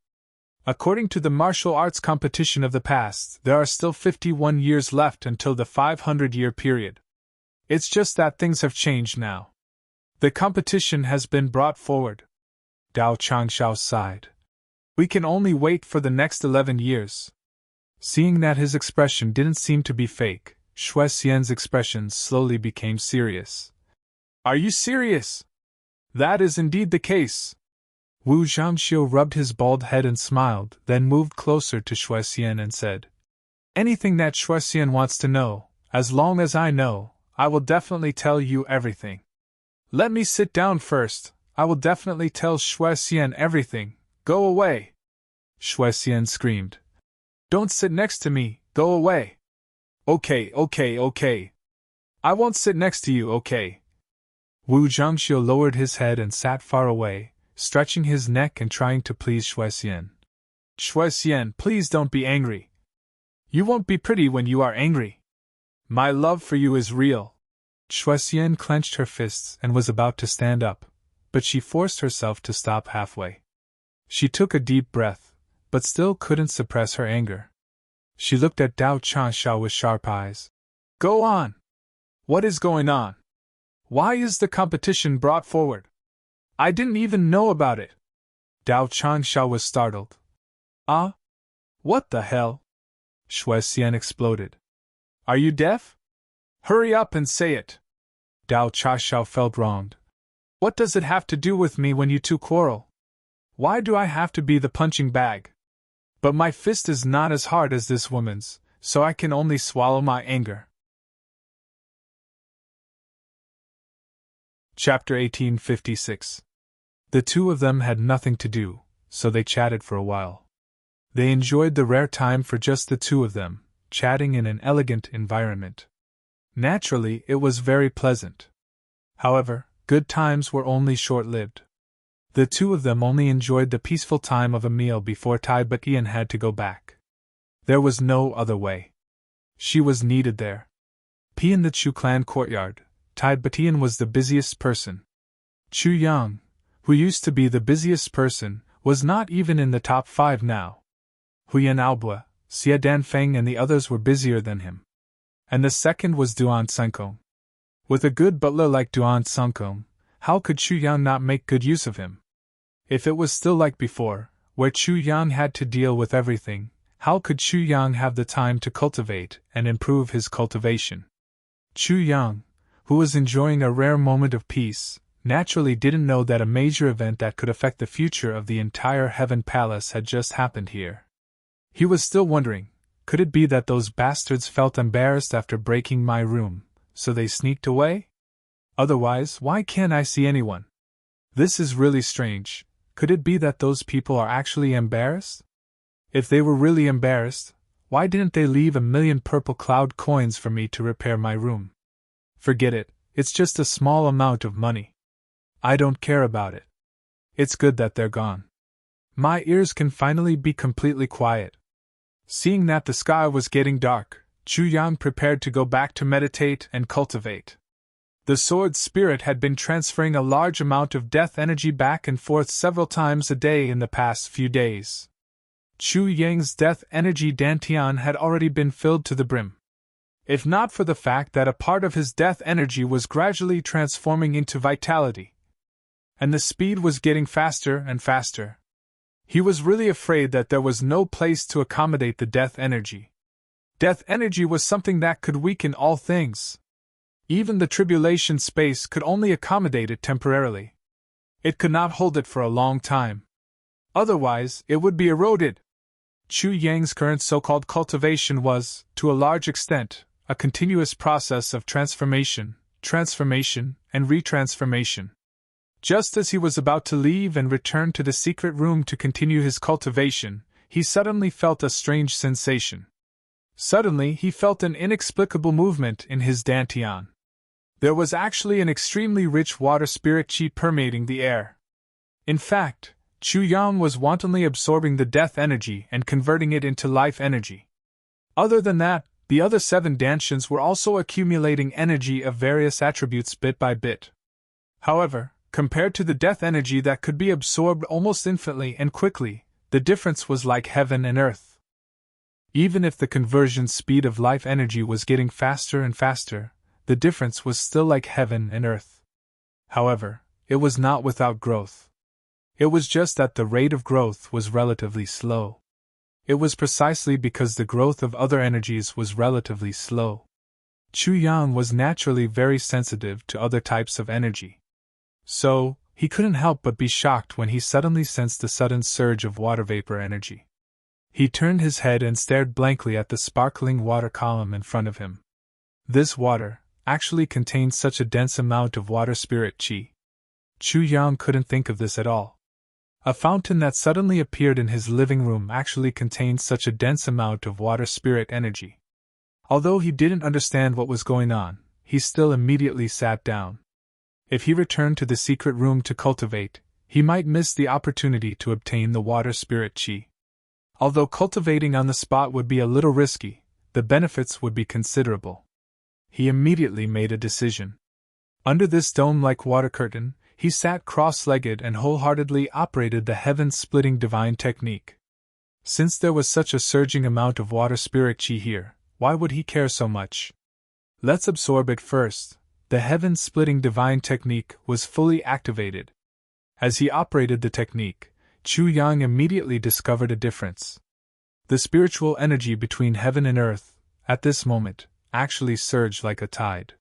According to the martial arts competition of the past, there are still 51 years left until the 500-year period. It's just that things have changed now. The competition has been brought forward. Dao Changxiao sighed. We can only wait for the next 11 years. Seeing that his expression didn't seem to be fake, Shui Xian's expression slowly became serious. Are you serious? That is indeed the case. Wu Zhangxiu rubbed his bald head and smiled, then moved closer to Shui Xian and said, Anything that Shui Xian wants to know, as long as I know, I will definitely tell you everything. Let me sit down first, I will definitely tell Shui Xian everything. Go away! Shui Xian screamed. Don't sit next to me, go away! Okay. I won't sit next to you, okay? Wu Zhangxiu lowered his head and sat far away, stretching his neck and trying to please Shui Xian. Shui Xian, please don't be angry. You won't be pretty when you are angry. My love for you is real. Shui Xian clenched her fists and was about to stand up, but she forced herself to stop halfway. She took a deep breath, but still couldn't suppress her anger. She looked at Dao Changxiao with sharp eyes. Go on! What is going on? Why is the competition brought forward? I didn't even know about it. Dao Changxiao was startled. Ah? What the hell? Shui Xian exploded. Are you deaf? Hurry up and say it. Dao Changxiao felt wronged. What does it have to do with me when you two quarrel? Why do I have to be the punching bag? But my fist is not as hard as this woman's, so I can only swallow my anger. Chapter 1856. The two of them had nothing to do, so they chatted for a while. They enjoyed the rare time for just the two of them, chatting in an elegant environment. Naturally, it was very pleasant. However, good times were only short-lived. The two of them only enjoyed the peaceful time of a meal before Tai Batian had to go back. There was no other way. She was needed there. In the Chu clan courtyard, Tai Batian was the busiest person. Chu Yang, who used to be the busiest person, was not even in the top 5 now. Huyan Albua, Xie Danfeng and the others were busier than him. And the second was Duan Sunkong. With a good butler like Duan Sunkong, how could Chu Yang not make good use of him? If it was still like before, where Chu Yang had to deal with everything, how could Chu Yang have the time to cultivate and improve his cultivation? Chu Yang, who was enjoying a rare moment of peace, naturally didn't know that a major event that could affect the future of the entire Heaven Palace had just happened here. He was still wondering, could it be that those bastards felt embarrassed after breaking my room, so they sneaked away? Otherwise, why can't I see anyone? This is really strange. Could it be that those people are actually embarrassed? If they were really embarrassed, why didn't they leave 1,000,000 purple cloud coins for me to repair my room? Forget it, it's just a small amount of money. I don't care about it. It's good that they're gone. My ears can finally be completely quiet. Seeing that the sky was getting dark, Chu Yang prepared to go back to meditate and cultivate. The sword spirit had been transferring a large amount of death energy back and forth several times a day in the past few days. Chu Yang's death energy dantian had already been filled to the brim. If not for the fact that a part of his death energy was gradually transforming into vitality. And the speed was getting faster and faster. He was really afraid that there was no place to accommodate the death energy. Death energy was something that could weaken all things. Even the tribulation space could only accommodate it temporarily. It could not hold it for a long time. Otherwise, it would be eroded. Chu Yang's current so-called cultivation was, to a large extent, a continuous process of transformation, and retransformation. Just as he was about to leave and return to the secret room to continue his cultivation, he suddenly felt a strange sensation. Suddenly, he felt an inexplicable movement in his dantian. There was actually an extremely rich water spirit qi permeating the air. In fact, Chu Yang was wantonly absorbing the death energy and converting it into life energy. Other than that, the other 7 dantians were also accumulating energy of various attributes bit by bit. However, compared to the death energy that could be absorbed almost infinitely and quickly, the difference was like heaven and earth. Even if the conversion speed of life energy was getting faster and faster, the difference was still like heaven and earth. However, it was not without growth. It was just that the rate of growth was relatively slow. It was precisely because the growth of other energies was relatively slow. Chu Yang was naturally very sensitive to other types of energy. So, he couldn't help but be shocked when he suddenly sensed a sudden surge of water vapor energy. He turned his head and stared blankly at the sparkling water column in front of him. This water actually contained such a dense amount of water spirit qi. Chu Yang couldn't think of this at all. A fountain that suddenly appeared in his living room actually contained such a dense amount of water spirit energy. Although he didn't understand what was going on, he still immediately sat down. If he returned to the secret room to cultivate, he might miss the opportunity to obtain the water spirit qi. Although cultivating on the spot would be a little risky, the benefits would be considerable. He immediately made a decision. Under this dome-like water curtain, he sat cross-legged and wholeheartedly operated the heaven-splitting divine technique. Since there was such a surging amount of water spirit qi here, why would he care so much? Let's absorb it first. The heaven-splitting divine technique was fully activated. As he operated the technique, Chu Yang immediately discovered a difference. The spiritual energy between heaven and earth, at this moment, actually surged like a tide.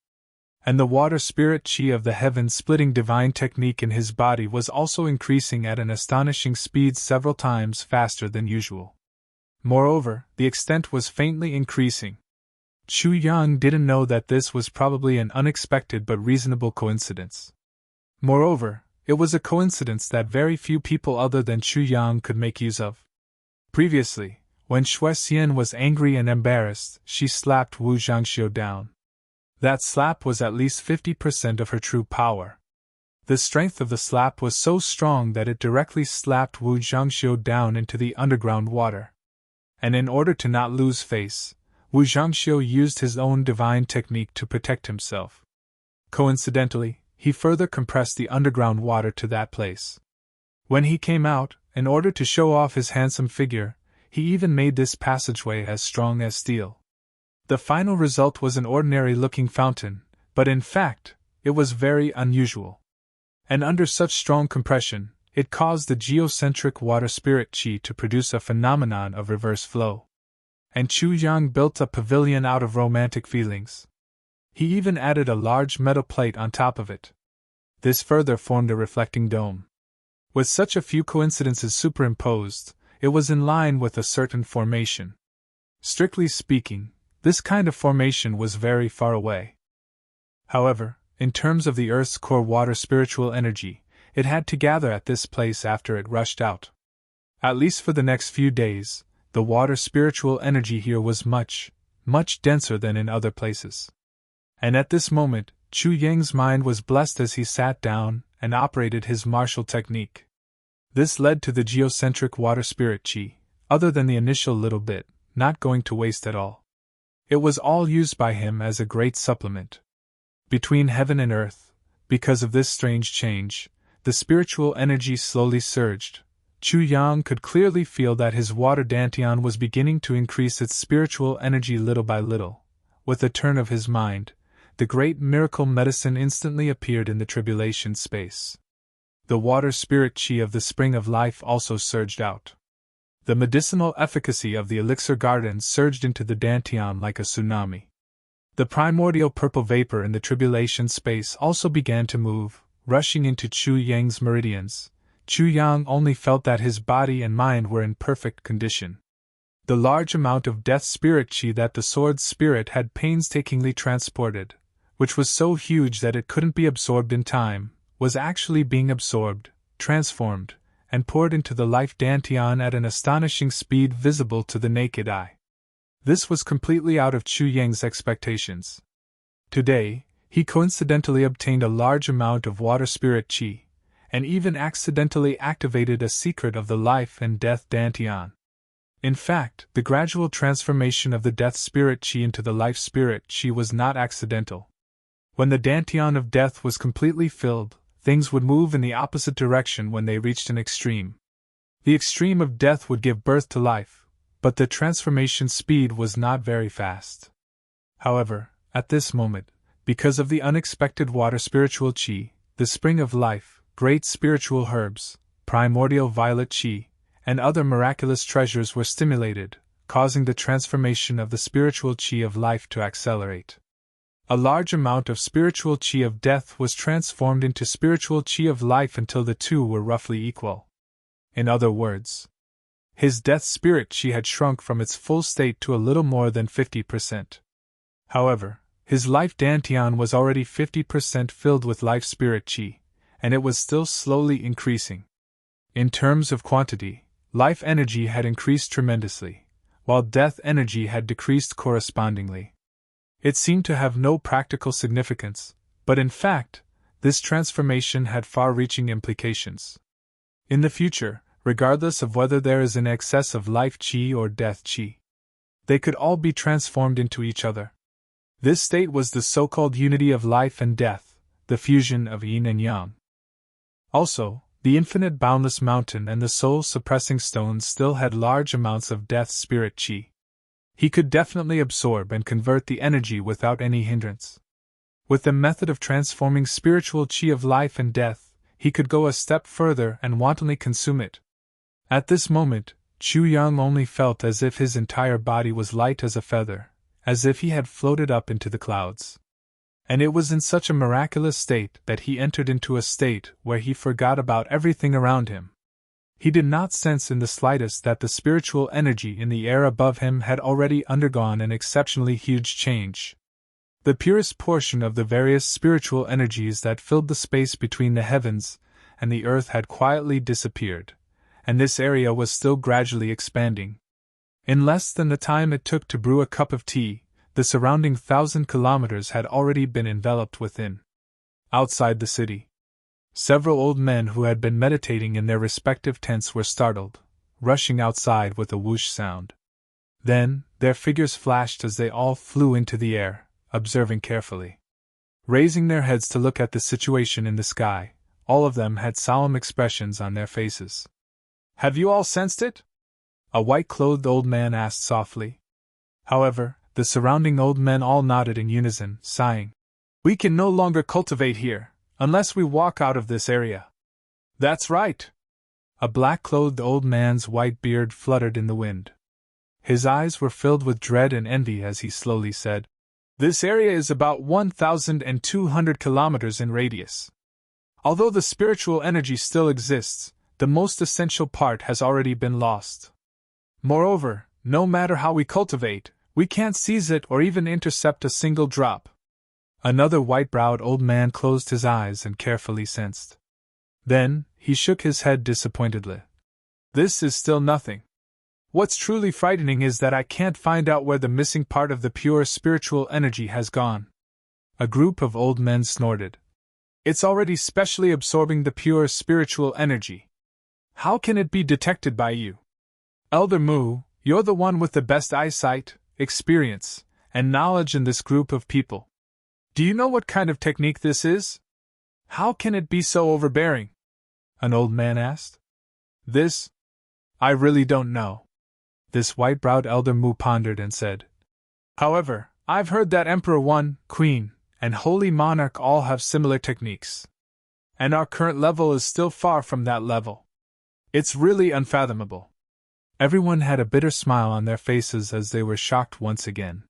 And the water spirit qi of the heaven-splitting divine technique in his body was also increasing at an astonishing speed several times faster than usual. Moreover, the extent was faintly increasing. Chu Yang didn't know that this was probably an unexpected but reasonable coincidence. Moreover, it was a coincidence that very few people other than Chu Yang could make use of. Previously, when Shui Xian was angry and embarrassed, she slapped Wu Zhangxiu down. That slap was at least 50% of her true power. The strength of the slap was so strong that it directly slapped Wu Zhangxiu down into the underground water. And in order to not lose face, Wu Zhangxiu used his own divine technique to protect himself. Coincidentally, he further compressed the underground water to that place. When he came out, in order to show off his handsome figure, he even made this passageway as strong as steel. The final result was an ordinary-looking fountain, but in fact, it was very unusual. And under such strong compression, it caused the geocentric water spirit qi to produce a phenomenon of reverse flow. And Chu Yang built a pavilion out of romantic feelings. He even added a large metal plate on top of it. This further formed a reflecting dome. With such a few coincidences superimposed, it was in line with a certain formation. Strictly speaking, this kind of formation was very far away. However, in terms of the Earth's core water spiritual energy, it had to gather at this place after it rushed out. At least for the next few days, the water spiritual energy here was much, much denser than in other places. And at this moment, Chu Yang's mind was blessed as he sat down and operated his martial technique. This led to the geocentric water spirit qi, other than the initial little bit, not going to waste at all. It was all used by him as a great supplement. Between heaven and earth, because of this strange change, the spiritual energy slowly surged. Chu Yang could clearly feel that his water dantian was beginning to increase its spiritual energy little by little. With a turn of his mind, the great miracle medicine instantly appeared in the tribulation space. The water spirit chi of the spring of life also surged out. The medicinal efficacy of the elixir gardens surged into the dantian like a tsunami. The primordial purple vapor in the tribulation space also began to move, rushing into Chu Yang's meridians. Chu Yang only felt that his body and mind were in perfect condition. The large amount of death spirit chi that the sword spirit had painstakingly transported, which was so huge that it couldn't be absorbed in time, was actually being absorbed, transformed, and poured into the life dantian at an astonishing speed visible to the naked eye. This was completely out of Chu Yang's expectations. Today, he coincidentally obtained a large amount of water spirit chi, and even accidentally activated a secret of the life and death dantian. In fact, the gradual transformation of the death spirit chi into the life spirit chi was not accidental. When the dantian of death was completely filled, things would move in the opposite direction when they reached an extreme. The extreme of death would give birth to life, but the transformation speed was not very fast. However, at this moment, because of the unexpected water spiritual chi, the spring of life, great spiritual herbs, primordial violet chi, and other miraculous treasures were stimulated, causing the transformation of the spiritual chi of life to accelerate. A large amount of spiritual chi of death was transformed into spiritual chi of life until the two were roughly equal. In other words, his death spirit chi had shrunk from its full state to a little more than 50%. However, his life dantian was already 50% filled with life spirit chi, and it was still slowly increasing. In terms of quantity, life energy had increased tremendously, while death energy had decreased correspondingly. It seemed to have no practical significance, but in fact, this transformation had far-reaching implications. In the future, regardless of whether there is an excess of life chi or death chi, they could all be transformed into each other. This state was the so-called unity of life and death, the fusion of yin and yang. Also, the infinite boundless mountain and the soul-suppressing stones still had large amounts of death spirit chi. He could definitely absorb and convert the energy without any hindrance. With the method of transforming spiritual chi of life and death, he could go a step further and wantonly consume it. At this moment, Chu Yang only felt as if his entire body was light as a feather, as if he had floated up into the clouds. And it was in such a miraculous state that he entered into a state where he forgot about everything around him. He did not sense in the slightest that the spiritual energy in the air above him had already undergone an exceptionally huge change. The purest portion of the various spiritual energies that filled the space between the heavens and the earth had quietly disappeared, and this area was still gradually expanding. In less than the time it took to brew a cup of tea, the surrounding 1,000 kilometers had already been enveloped within. Outside the city, several old men who had been meditating in their respective tents were startled, rushing outside with a whoosh sound. Then, their figures flashed as they all flew into the air, observing carefully. Raising their heads to look at the situation in the sky, all of them had solemn expressions on their faces. "Have you all sensed it?" a white-clothed old man asked softly. However, the surrounding old men all nodded in unison, sighing. "We can no longer cultivate here, unless we walk out of this area." "That's right." A black-clothed old man's white beard fluttered in the wind. His eyes were filled with dread and envy as he slowly said, "This area is about 1,200 kilometers in radius. Although the spiritual energy still exists, the most essential part has already been lost. Moreover, no matter how we cultivate, we can't seize it or even intercept a single drop." Another white-browed old man closed his eyes and carefully sensed. Then, he shook his head disappointedly. "This is still nothing. What's truly frightening is that I can't find out where the missing part of the pure spiritual energy has gone." A group of old men snorted. "It's already specially absorbing the pure spiritual energy. How can it be detected by you? Elder Mu, you're the one with the best eyesight, experience, and knowledge in this group of people. Do you know what kind of technique this is? How can it be so overbearing?" an old man asked. "This? I really don't know." This white-browed Elder Mu pondered and said, "However, I've heard that Emperor 1, Queen, and Holy Monarch all have similar techniques. And our current level is still far from that level. It's really unfathomable. Everyone had a bitter smile on their faces as they were shocked once again.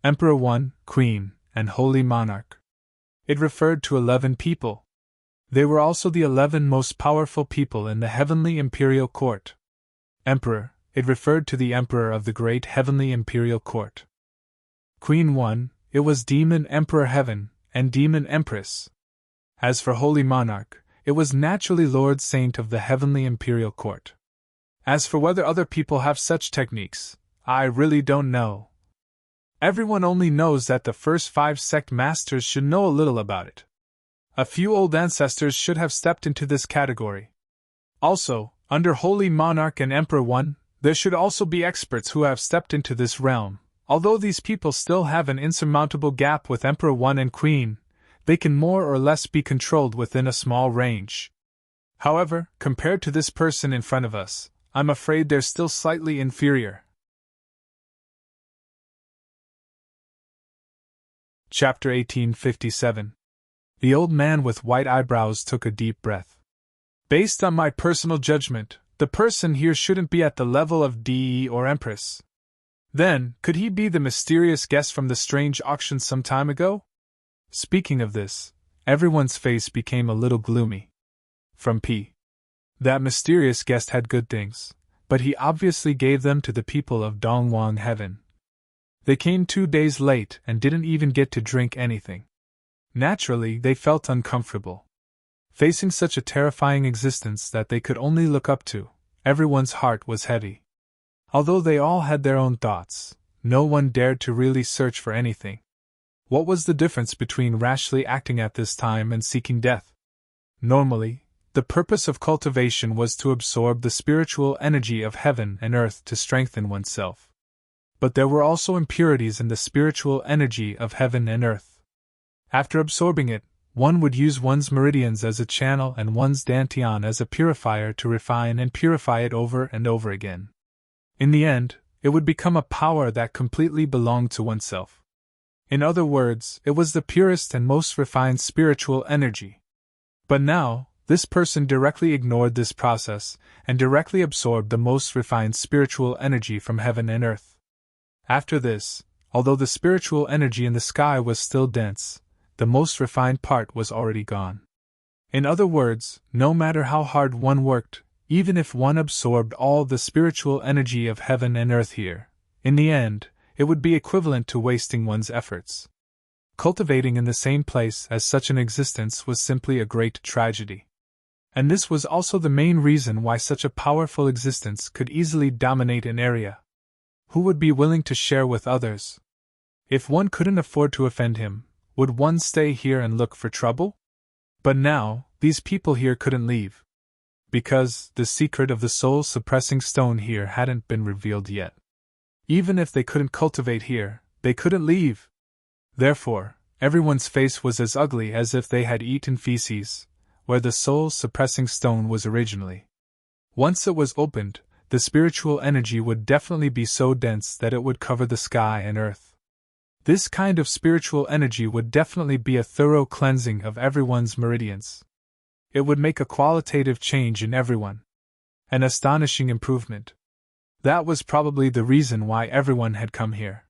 Emperor 1, Queen, and Holy Monarch. It referred to 11 people. They were also the 11 most powerful people in the Heavenly Imperial Court. Emperor, it referred to the Emperor of the Great Heavenly Imperial Court. Queen 1, it was Demon Emperor Heaven, and Demon Empress. As for Holy Monarch, it was naturally Lord Saint of the Heavenly Imperial Court. As for whether other people have such techniques, I really don't know. Everyone only knows that the first 5 sect masters should know a little about it. A few old ancestors should have stepped into this category. Also, under Holy Monarch and Emperor 1, there should also be experts who have stepped into this realm. Although these people still have an insurmountable gap with Emperor 1 and Queen, they can more or less be controlled within a small range. However, compared to this person in front of us, I'm afraid they're still slightly inferior. Chapter 1857. The old man with white eyebrows took a deep breath. Based on my personal judgment, the person here shouldn't be at the level of DE or Empress. Then, could he be the mysterious guest from the strange auction some time ago? Speaking of this, everyone's face became a little gloomy. From P. That mysterious guest had good things, but he obviously gave them to the people of Dongwang Heaven. They came 2 days late and didn't even get to drink anything. Naturally, they felt uncomfortable. Facing such a terrifying existence that they could only look up to, everyone's heart was heavy. Although they all had their own thoughts, no one dared to really search for anything. What was the difference between rashly acting at this time and seeking death? Normally, the purpose of cultivation was to absorb the spiritual energy of heaven and earth to strengthen oneself. But there were also impurities in the spiritual energy of heaven and earth. After absorbing it, one would use one's meridians as a channel and one's dantian as a purifier to refine and purify it over and over again. In the end, it would become a power that completely belonged to oneself. In other words, it was the purest and most refined spiritual energy. But now, this person directly ignored this process and directly absorbed the most refined spiritual energy from heaven and earth. After this, although the spiritual energy in the sky was still dense, the most refined part was already gone. In other words, no matter how hard one worked, even if one absorbed all the spiritual energy of heaven and earth here, in the end, it would be equivalent to wasting one's efforts. Cultivating in the same place as such an existence was simply a great tragedy. And this was also the main reason why such a powerful existence could easily dominate an area. Who would be willing to share with others? If one couldn't afford to offend him, would one stay here and look for trouble? But now, these people here couldn't leave. Because the secret of the soul-suppressing stone here hadn't been revealed yet. Even if they couldn't cultivate here, they couldn't leave. Therefore, everyone's face was as ugly as if they had eaten feces, where the soul-suppressing stone was originally. Once it was opened, the spiritual energy would definitely be so dense that it would cover the sky and earth. This kind of spiritual energy would definitely be a thorough cleansing of everyone's meridians. It would make a qualitative change in everyone. An astonishing improvement. That was probably the reason why everyone had come here.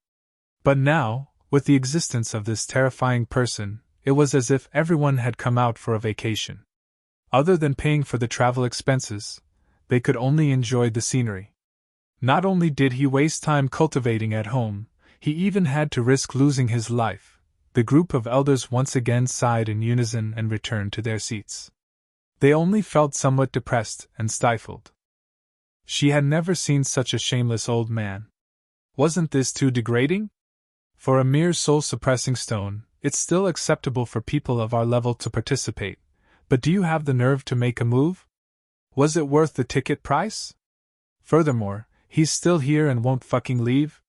But now, with the existence of this terrifying person, it was as if everyone had come out for a vacation. Other than paying for the travel expenses, they could only enjoy the scenery. Not only did he waste time cultivating at home, he even had to risk losing his life. The group of elders once again sighed in unison and returned to their seats. They only felt somewhat depressed and stifled. She had never seen such a shameless old man. Wasn't this too degrading? For a mere soul-suppressing stone, it's still acceptable for people of our level to participate, but do you have the nerve to make a move? Was it worth the ticket price? Furthermore, he's still here and won't fucking leave?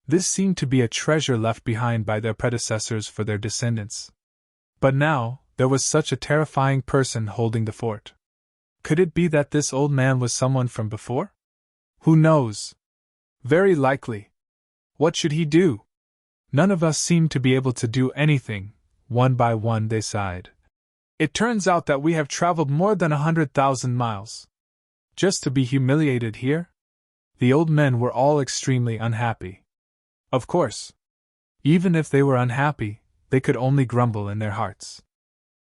This seemed to be a treasure left behind by their predecessors for their descendants. But now, there was such a terrifying person holding the fort. Could it be that this old man was someone from before? Who knows? Very likely. What should he do? None of us seemed to be able to do anything. One by one they sighed. It turns out that we have traveled more than 100,000 miles. Just to be humiliated here? The old men were all extremely unhappy. Of course. Even if they were unhappy, they could only grumble in their hearts.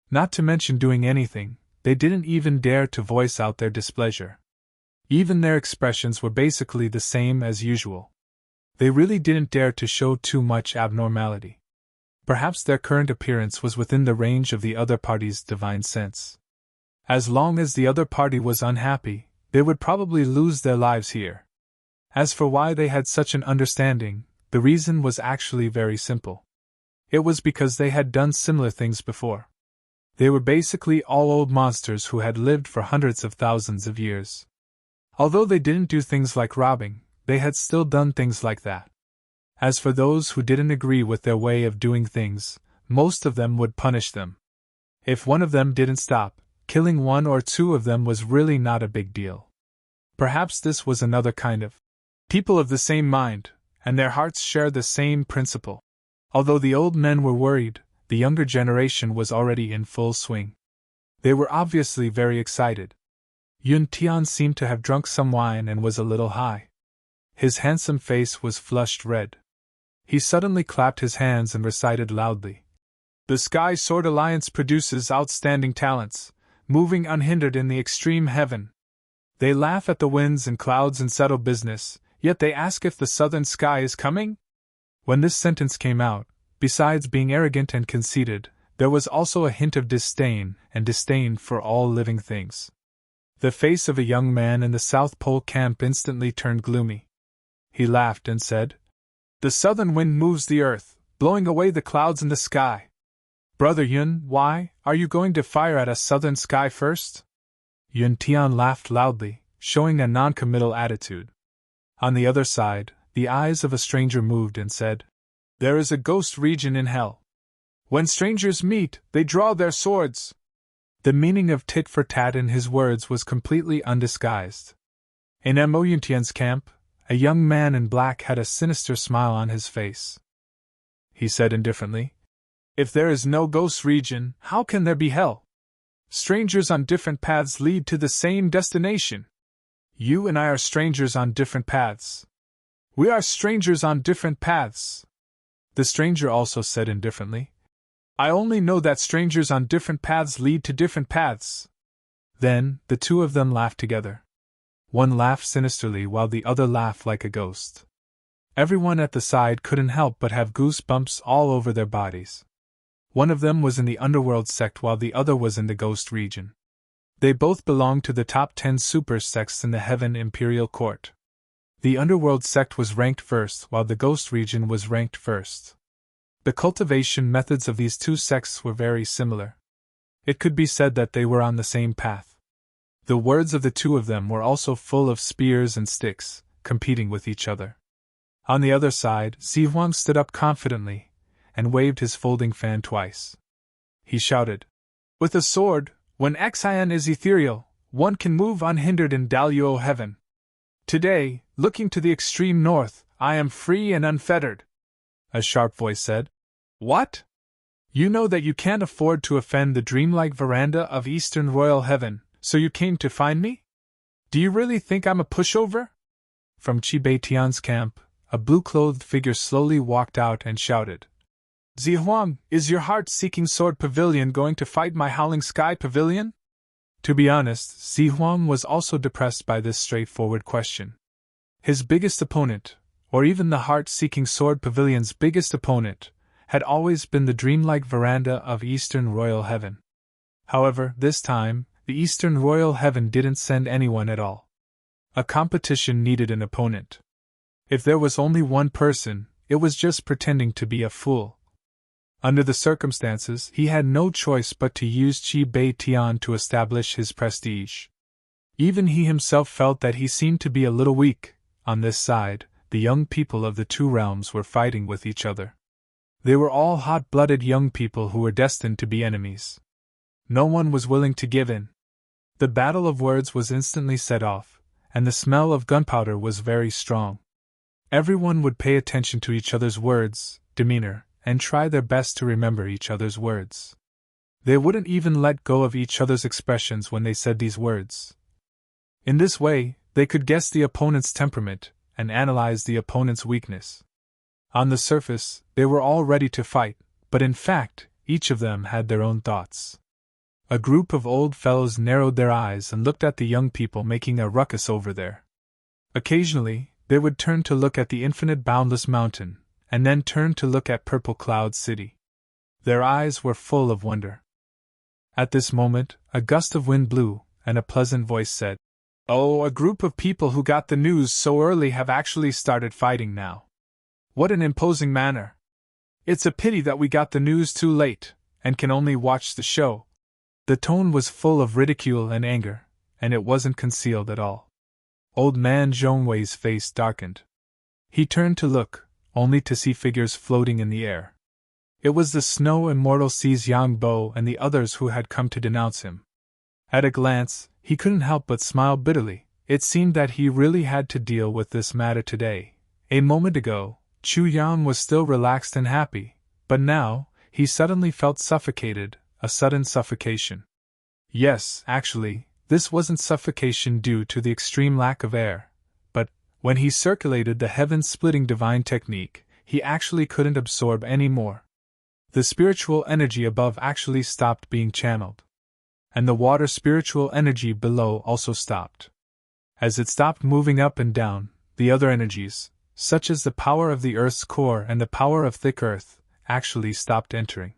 Not to mention doing anything, they didn't even dare to voice out their displeasure. Even their expressions were basically the same as usual. They really didn't dare to show too much abnormality. Perhaps their current appearance was within the range of the other party's divine sense. As long as the other party was unhappy, they would probably lose their lives here. As for why they had such an understanding, the reason was actually very simple. It was because they had done similar things before. They were basically all old monsters who had lived for hundreds of thousands of years. Although they didn't do things like robbing, they had still done things like that. As for those who didn't agree with their way of doing things, most of them would punish them. If one of them didn't stop, killing one or two of them was really not a big deal. Perhaps this was another kind of people of the same mind, and their hearts shared the same principle. Although the old men were worried, the younger generation was already in full swing. They were obviously very excited. Yun Tian seemed to have drunk some wine and was a little high. His handsome face was flushed red. He suddenly clapped his hands and recited loudly. The Sky Sword Alliance produces outstanding talents, moving unhindered in the extreme heaven. They laugh at the winds and clouds and settle business, yet they ask if the southern sky is coming? When this sentence came out, besides being arrogant and conceited, there was also a hint of disdain for all living things. The face of a young man in the South Pole camp instantly turned gloomy. He laughed and said, The southern wind moves the earth, blowing away the clouds in the sky. Brother Yun, why are you going to fire at a southern sky first? Yun Tian laughed loudly, showing a non-committal attitude. On the other side, the eyes of a stranger moved and said, There is a ghost region in hell. When strangers meet, they draw their swords. The meaning of tit for tat in his words was completely undisguised. In Mo Yuntian's camp, a young man in black had a sinister smile on his face. He said indifferently, If there is no ghost region, how can there be hell? Strangers on different paths lead to the same destination. You and I are strangers on different paths. We are strangers on different paths. The stranger also said indifferently, I only know that strangers on different paths lead to different paths. Then, the two of them laughed together. One laughed sinisterly while the other laughed like a ghost. Everyone at the side couldn't help but have goosebumps all over their bodies. One of them was in the underworld sect while the other was in the ghost region. They both belonged to the top 10 super sects in the Heaven Imperial Court. The underworld sect was ranked first while the ghost region was ranked first. The cultivation methods of these two sects were very similar. It could be said that they were on the same path. The words of the two of them were also full of spears and sticks, competing with each other. On the other side, Si Huang stood up confidently and waved his folding fan twice. He shouted, With a sword, when Xian is ethereal, one can move unhindered in Daluo heaven. Today, looking to the extreme north, I am free and unfettered. A sharp voice said, What? You know that you can't afford to offend the dreamlike veranda of Eastern Royal Heaven, so you came to find me? Do you really think I'm a pushover? From Qibei Tian's camp, a blue-clothed figure slowly walked out and shouted, Zihuang, is your heart-seeking sword pavilion going to fight my howling sky pavilion? To be honest, Zihuang was also depressed by this straightforward question. His biggest opponent, or even the heart-seeking sword pavilion's biggest opponent, had always been the dreamlike veranda of Eastern Royal Heaven. However, this time, the Eastern Royal Heaven didn't send anyone at all. A competition needed an opponent. If there was only one person, it was just pretending to be a fool. Under the circumstances, he had no choice but to use Qibei Tian to establish his prestige. Even he himself felt that he seemed to be a little weak. On this side, the young people of the two realms were fighting with each other. They were all hot-blooded young people who were destined to be enemies. No one was willing to give in. The battle of words was instantly set off, and the smell of gunpowder was very strong. Everyone would pay attention to each other's words, demeanor, and try their best to remember each other's words. They wouldn't even let go of each other's expressions when they said these words. In this way, they could guess the opponent's temperament and analyze the opponent's weakness. On the surface, they were all ready to fight, but in fact, each of them had their own thoughts. A group of old fellows narrowed their eyes and looked at the young people making a ruckus over there. Occasionally, they would turn to look at the infinite boundless mountain, and then turn to look at Purple Cloud City. Their eyes were full of wonder. At this moment, a gust of wind blew, and a pleasant voice said, "Oh, a group of people who got the news so early have actually started fighting now. What an imposing manner! It's a pity that we got the news too late, and can only watch the show." The tone was full of ridicule and anger, and it wasn't concealed at all. Old man Zhongwei's face darkened. He turned to look, only to see figures floating in the air. It was the snow immortal Sees Yang Bo and the others who had come to denounce him. At a glance, he couldn't help but smile bitterly. It seemed that he really had to deal with this matter today. A moment ago, Chu Yang was still relaxed and happy, but now, he suddenly felt suffocated, a sudden suffocation. Yes, actually, this wasn't suffocation due to the extreme lack of air, but, when he circulated the heaven-splitting divine technique, he actually couldn't absorb any more. The spiritual energy above actually stopped being channeled. And the water spiritual energy below also stopped. As it stopped moving up and down, the other energies, such as the power of the Earth's core and the power of thick earth, actually stopped entering.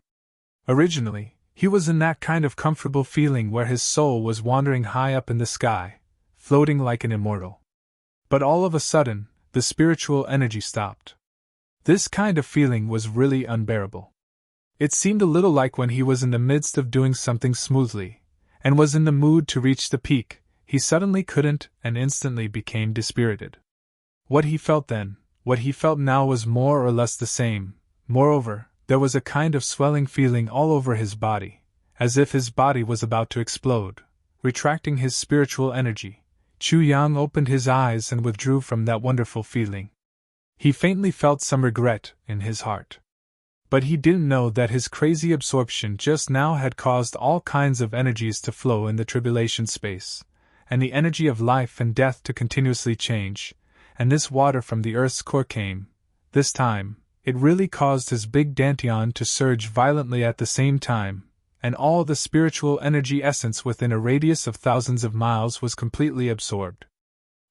Originally, he was in that kind of comfortable feeling where his soul was wandering high up in the sky, floating like an immortal. But all of a sudden, the spiritual energy stopped. This kind of feeling was really unbearable. It seemed a little like when he was in the midst of doing something smoothly, and was in the mood to reach the peak, he suddenly couldn't and instantly became dispirited. What he felt then, what he felt now was more or less the same. Moreover, there was a kind of swelling feeling all over his body, as if his body was about to explode. Retracting his spiritual energy, Chu Yang opened his eyes and withdrew from that wonderful feeling. He faintly felt some regret in his heart. But he didn't know that his crazy absorption just now had caused all kinds of energies to flow in the tribulation space, and the energy of life and death to continuously change, and this water from the Earth's core came. This time, it really caused his big dantian to surge violently at the same time, and all the spiritual energy essence within a radius of thousands of miles was completely absorbed.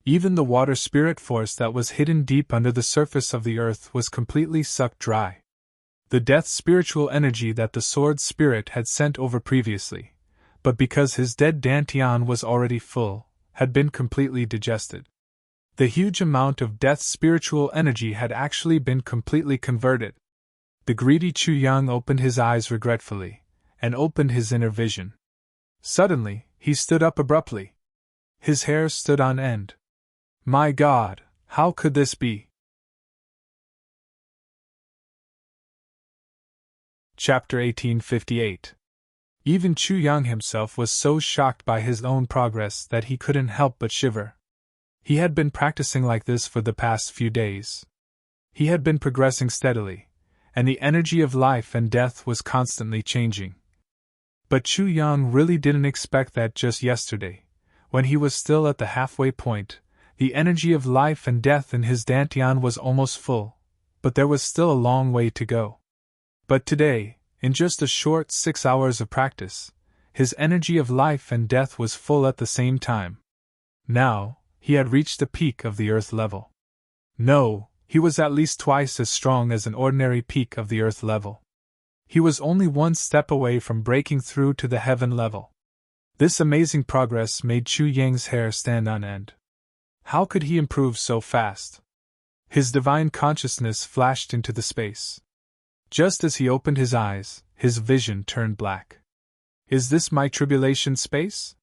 Even the water spirit force that was hidden deep under the surface of the earth was completely sucked dry. The death spiritual energy that the sword spirit had sent over previously, but because his dead dantian was already full, had been completely digested. The huge amount of death's spiritual energy had actually been completely converted. The greedy Chu Yang opened his eyes regretfully, and opened his inner vision. Suddenly, he stood up abruptly. His hair stood on end. My God, how could this be? Chapter 1858. Even Chu Yang himself was so shocked by his own progress that he couldn't help but shiver. He had been practicing like this for the past few days. He had been progressing steadily, and the energy of life and death was constantly changing. But Chu Yang really didn't expect that just yesterday, when he was still at the halfway point. The energy of life and death in his dantian was almost full, but there was still a long way to go. But today, in just a short 6 hours of practice, his energy of life and death was full at the same time. Now, he had reached the peak of the earth level. No, he was at least twice as strong as an ordinary peak of the earth level. He was only one step away from breaking through to the heaven level. This amazing progress made Chu Yang's hair stand on end. How could he improve so fast? His divine consciousness flashed into the space. Just as he opened his eyes, his vision turned black. Is this my tribulation space?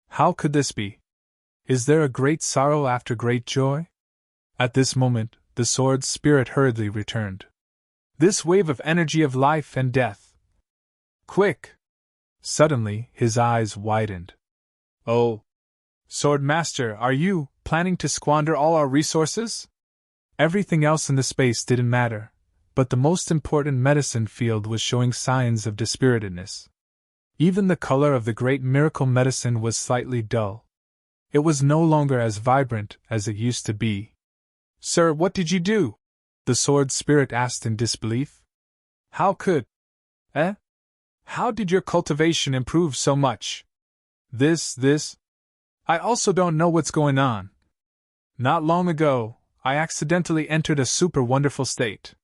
How could this be? Is there a great sorrow after great joy? At this moment, the sword's spirit hurriedly returned. This wave of energy of life and death. Quick! Suddenly, his eyes widened. Oh! Sword Master, are you planning to squander all our resources? Everything else in the space didn't matter, but the most important medicine field was showing signs of dispiritedness. Even the color of the great miracle medicine was slightly dull. It was no longer as vibrant as it used to be. Sir, what did you do? The sword spirit asked in disbelief. How could? How did your cultivation improve so much? This? I also don't know what's going on. Not long ago, I accidentally entered a super wonderful state.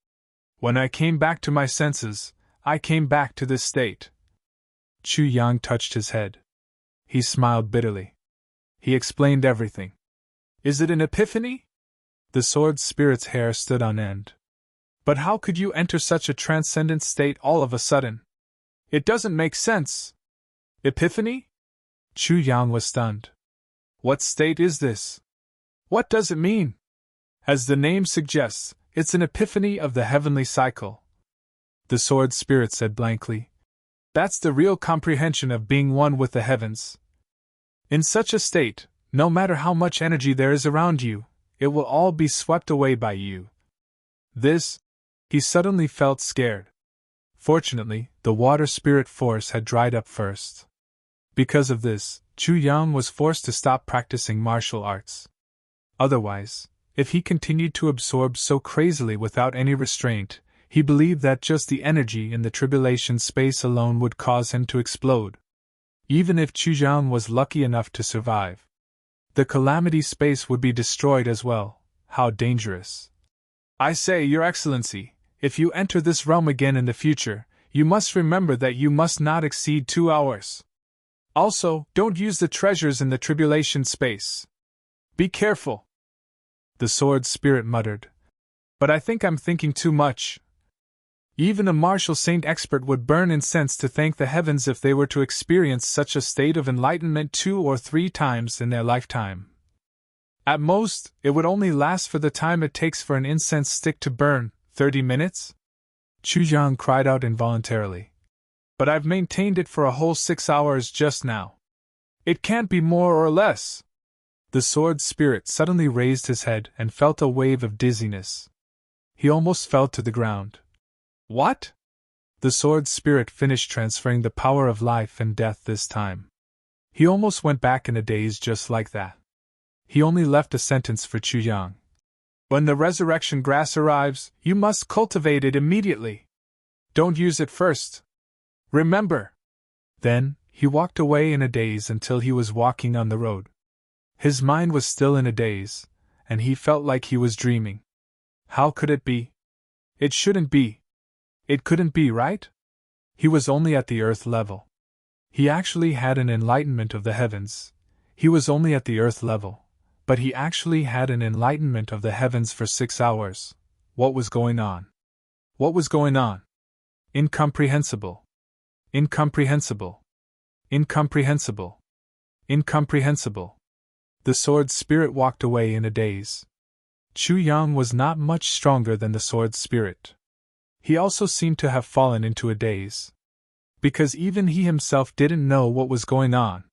When I came back to my senses, I came back to this state. Chu Yang touched his head. He smiled bitterly. He explained everything. Is it an epiphany? The sword spirit's hair stood on end. But how could you enter such a transcendent state all of a sudden? It doesn't make sense. Epiphany? Chu Yang was stunned. What state is this? What does it mean? As the name suggests, it's an epiphany of the heavenly cycle. The sword spirit said blankly. That's the real comprehension of being one with the heavens. In such a state, no matter how much energy there is around you, it will all be swept away by you. He suddenly felt scared. Fortunately, the water spirit force had dried up first. Because of this, Chu Yang was forced to stop practicing martial arts. Otherwise, if he continued to absorb so crazily without any restraint, he believed that just the energy in the tribulation space alone would cause him to explode. Even if Chu Yang was lucky enough to survive, the calamity space would be destroyed as well. How dangerous. I say, Your Excellency, if you enter this realm again in the future, you must remember that you must not exceed 2 hours. Also, don't use the treasures in the tribulation space. Be careful. The sword spirit muttered. But I think I'm thinking too much. Even a martial saint expert would burn incense to thank the heavens if they were to experience such a state of enlightenment 2 or 3 times in their lifetime. At most, it would only last for the time it takes for an incense stick to burn, 30 minutes? Chu Yang cried out involuntarily. But I've maintained it for a whole 6 hours just now. It can't be more or less. The sword spirit suddenly raised his head and felt a wave of dizziness. He almost fell to the ground. What? The sword spirit finished transferring the power of life and death this time. He almost went back in a daze just like that. He only left a sentence for Chu Yang. When the resurrection grass arrives, you must cultivate it immediately. Don't use it first. Remember. Then, he walked away in a daze until he was walking on the road. His mind was still in a daze, and he felt like he was dreaming. How could it be? It shouldn't be. It couldn't be, right? He was only at the earth level. He actually had an enlightenment of the heavens. He was only at the earth level, but he actually had an enlightenment of the heavens for 6 hours. What was going on? What was going on? Incomprehensible. Incomprehensible. Incomprehensible. Incomprehensible. The sword spirit walked away in a daze. Chu Yang was not much stronger than the sword spirit. He also seemed to have fallen into a daze. Because even he himself didn't know what was going on.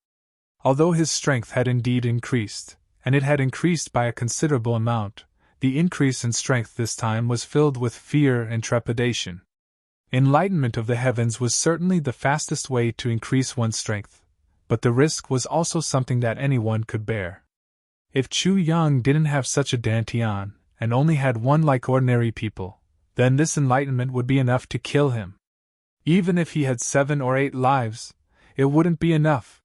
Although his strength had indeed increased, and it had increased by a considerable amount, the increase in strength this time was filled with fear and trepidation. Enlightenment of the heavens was certainly the fastest way to increase one's strength, but the risk was also something that anyone could bear. If Chu Yang didn't have such a dantian, and only had one like ordinary people, then this enlightenment would be enough to kill him. Even if he had 7 or 8 lives, it wouldn't be enough.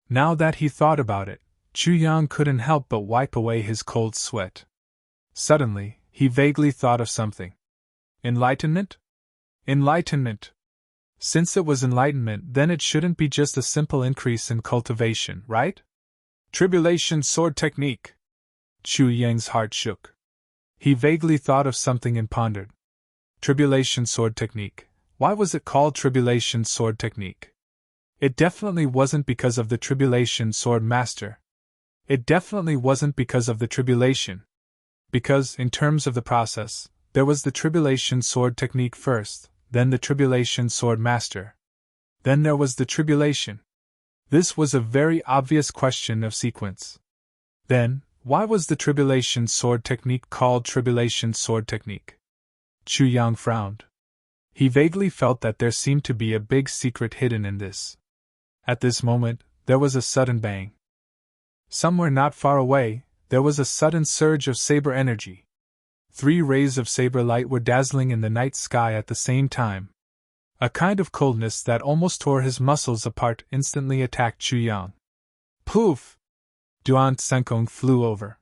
Now that he thought about it, Chu Yang couldn't help but wipe away his cold sweat. Suddenly, he vaguely thought of something. Enlightenment? Enlightenment. Since it was enlightenment, then it shouldn't be just a simple increase in cultivation, right? Tribulation sword technique. Chu Yang's heart shook. He vaguely thought of something and pondered. Tribulation sword technique. Why was it called tribulation sword technique? It definitely wasn't because of the tribulation sword master. It definitely wasn't because of the tribulation. Because, in terms of the process, there was the tribulation sword technique first, then the tribulation sword master. Then there was the tribulation. This was a very obvious question of sequence. Then, why was the tribulation sword technique called tribulation sword technique? Chu Yang frowned. He vaguely felt that there seemed to be a big secret hidden in this. At this moment, there was a sudden bang. Somewhere not far away, there was a sudden surge of saber energy. 3 rays of saber light were dazzling in the night sky at the same time. A kind of coldness that almost tore his muscles apart instantly attacked Chu Yang. Poof! Duan Senkong flew over.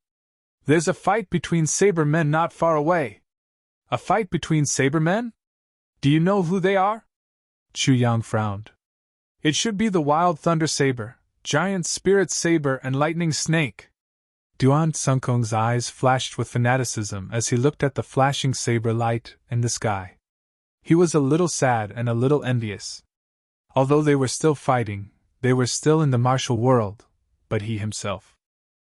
There's a fight between saber men not far away. A fight between saber men? Do you know who they are? Chu Yang frowned. It should be the Wild Thunder Saber, Giant Spirit Saber, and Lightning Snake. Duan Senkong's eyes flashed with fanaticism as he looked at the flashing saber light in the sky. He was a little sad and a little envious. Although they were still fighting, they were still in the martial world, but he himself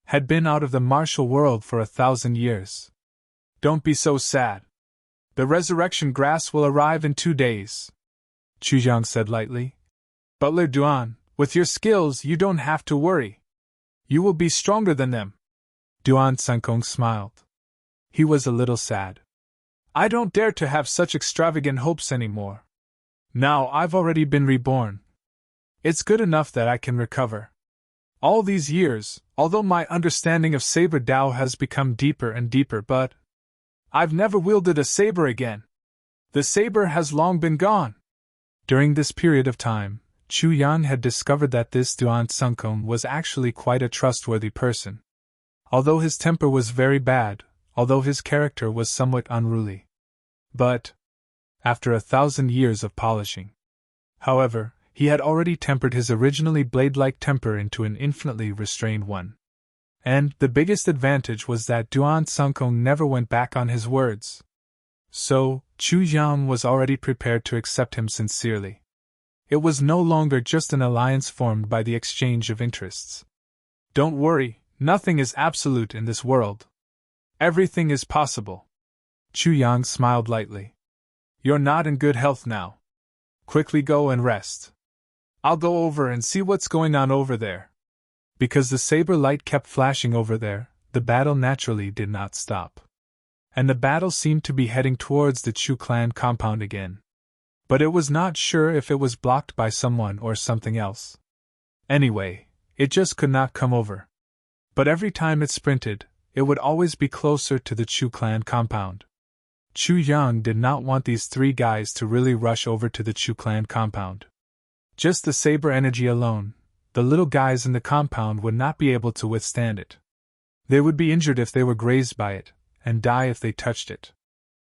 had been out of the martial world for 1,000 years. Don't be so sad. The resurrection grass will arrive in 2 days, Chu Yang said lightly. Butler Duan, with your skills you don't have to worry. You will be stronger than them. Duan Senkong smiled. He was a little sad. I don't dare to have such extravagant hopes anymore. Now I've already been reborn. It's good enough that I can recover. All these years, although my understanding of saber Tao has become deeper and deeper, but I've never wielded a saber again. The saber has long been gone. During this period of time, Chu Yan had discovered that this Duan Senkong was actually quite a trustworthy person. Although his temper was very bad, although his character was somewhat unruly. But, after 1,000 years of polishing, however, he had already tempered his originally blade-like temper into an infinitely restrained one. And the biggest advantage was that Duan Senkong never went back on his words. So, Chu Yan was already prepared to accept him sincerely. It was no longer just an alliance formed by the exchange of interests. Don't worry, nothing is absolute in this world. Everything is possible. Chu Yang smiled lightly. You're not in good health now. Quickly go and rest. I'll go over and see what's going on over there. Because the saber light kept flashing over there, the battle naturally did not stop. And the battle seemed to be heading towards the Chu clan compound again. But it was not sure if it was blocked by someone or something else. Anyway, it just could not come over. But every time it sprinted, it would always be closer to the Chu clan compound. Chu Yang did not want these 3 guys to really rush over to the Chu clan compound. Just the saber energy alone, the little guys in the compound would not be able to withstand it. They would be injured if they were grazed by it, and die if they touched it.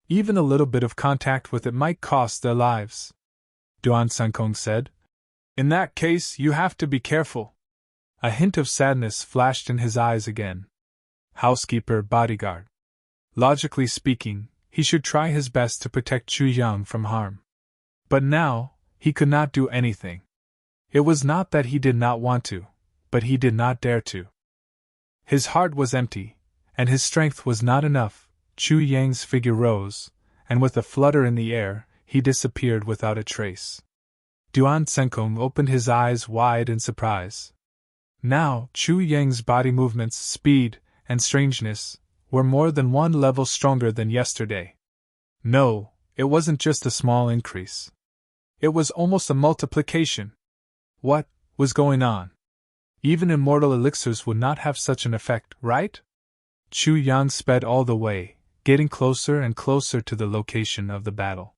Even a little bit of contact with it might cost their lives. Duan Senkong said. In that case, you have to be careful. A hint of sadness flashed in his eyes again. Housekeeper, bodyguard. Logically speaking, he should try his best to protect Chu Yang from harm. But now, he could not do anything. It was not that he did not want to, but he did not dare to. His heart was empty, and his strength was not enough. Chu Yang's figure rose, and with a flutter in the air, he disappeared without a trace. Duan Senkong opened his eyes wide in surprise. Now, Chu Yang's body movements, speed, and strangeness were more than 1 level stronger than yesterday. No, it wasn't just a small increase. It was almost a multiplication. What was going on? Even immortal elixirs would not have such an effect, right? Chu Yang sped all the way, getting closer and closer to the location of the battle.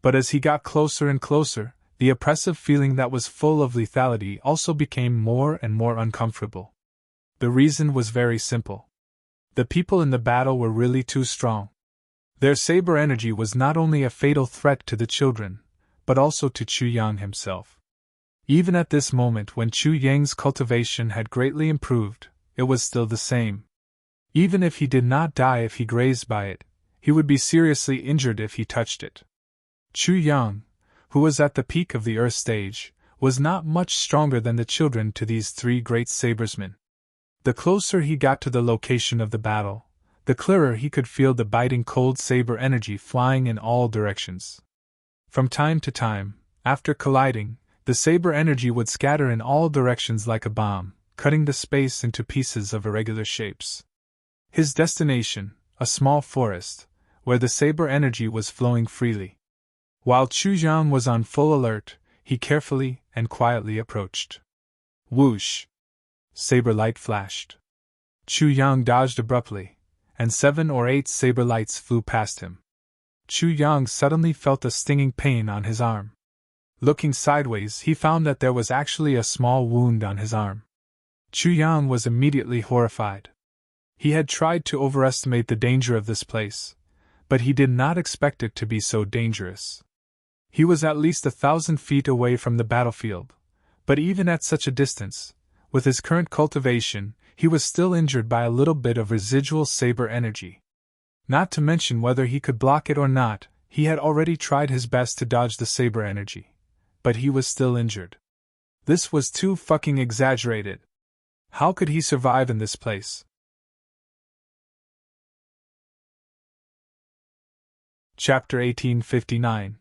But as he got closer and closer, the oppressive feeling that was full of lethality also became more and more uncomfortable. The reason was very simple. The people in the battle were really too strong. Their saber energy was not only a fatal threat to the children, but also to Chu Yang himself. Even at this moment when Chu Yang's cultivation had greatly improved, it was still the same. Even if he did not die if he grazed by it, he would be seriously injured if he touched it. Chu Yang, who was at the peak of the earth stage, was not much stronger than the children to these 3 great sabersmen. The closer he got to the location of the battle, the clearer he could feel the biting cold saber energy flying in all directions. From time to time, after colliding, the saber energy would scatter in all directions like a bomb, cutting the space into pieces of irregular shapes. His destination, a small forest, where the saber energy was flowing freely. While Chu Yang was on full alert, he carefully and quietly approached. Whoosh! Saber light flashed. Chu Yang dodged abruptly, and 7 or 8 saber lights flew past him. Chu Yang suddenly felt a stinging pain on his arm. Looking sideways, he found that there was actually a small wound on his arm. Chu Yang was immediately horrified. He had tried to overestimate the danger of this place, but he did not expect it to be so dangerous. He was at least 1,000 feet away from the battlefield, but even at such a distance, with his current cultivation, he was still injured by a little bit of residual saber energy. Not to mention whether he could block it or not, he had already tried his best to dodge the saber energy, but he was still injured. This was too fucking exaggerated. How could he survive in this place? Chapter 1859.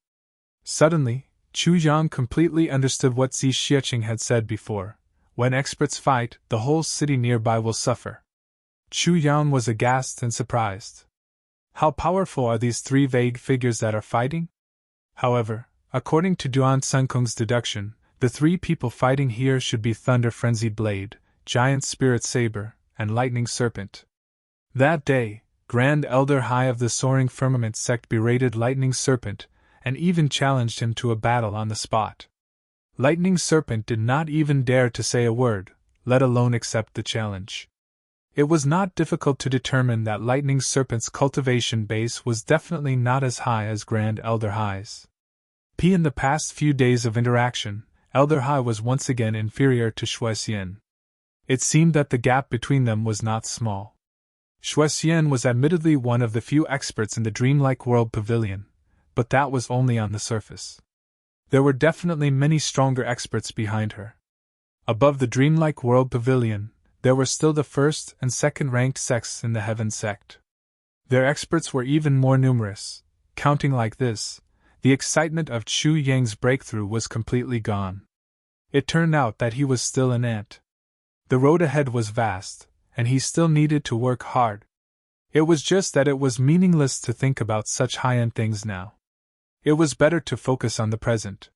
Suddenly, Chu Yang completely understood what Xi Xiecheng had said before. When experts fight, the whole city nearby will suffer. Chu Yang was aghast and surprised. How powerful are these 3 vague figures that are fighting? However, according to Duan Sunkung's deduction, the 3 people fighting here should be Thunder Frenzied Blade, Giant Spirit Saber, and Lightning Serpent. That day, Grand Elder High of the Soaring Firmament sect berated Lightning Serpent, and even challenged him to a battle on the spot. Lightning Serpent did not even dare to say a word, let alone accept the challenge. It was not difficult to determine that Lightning Serpent's cultivation base was definitely not as high as Grand Elder High's. In the past few days of interaction, Elder High was once again inferior to Shuexian. It seemed that the gap between them was not small. Shuexian was admittedly one of the few experts in the dreamlike world pavilion, but that was only on the surface. There were definitely many stronger experts behind her. Above the dreamlike world pavilion, there were still the first and second ranked sects in the Heaven sect. Their experts were even more numerous. Counting like this, the excitement of Chu Yang's breakthrough was completely gone. It turned out that he was still an ant. The road ahead was vast, and he still needed to work hard. It was just that it was meaningless to think about such high-end things now. It was better to focus on the present.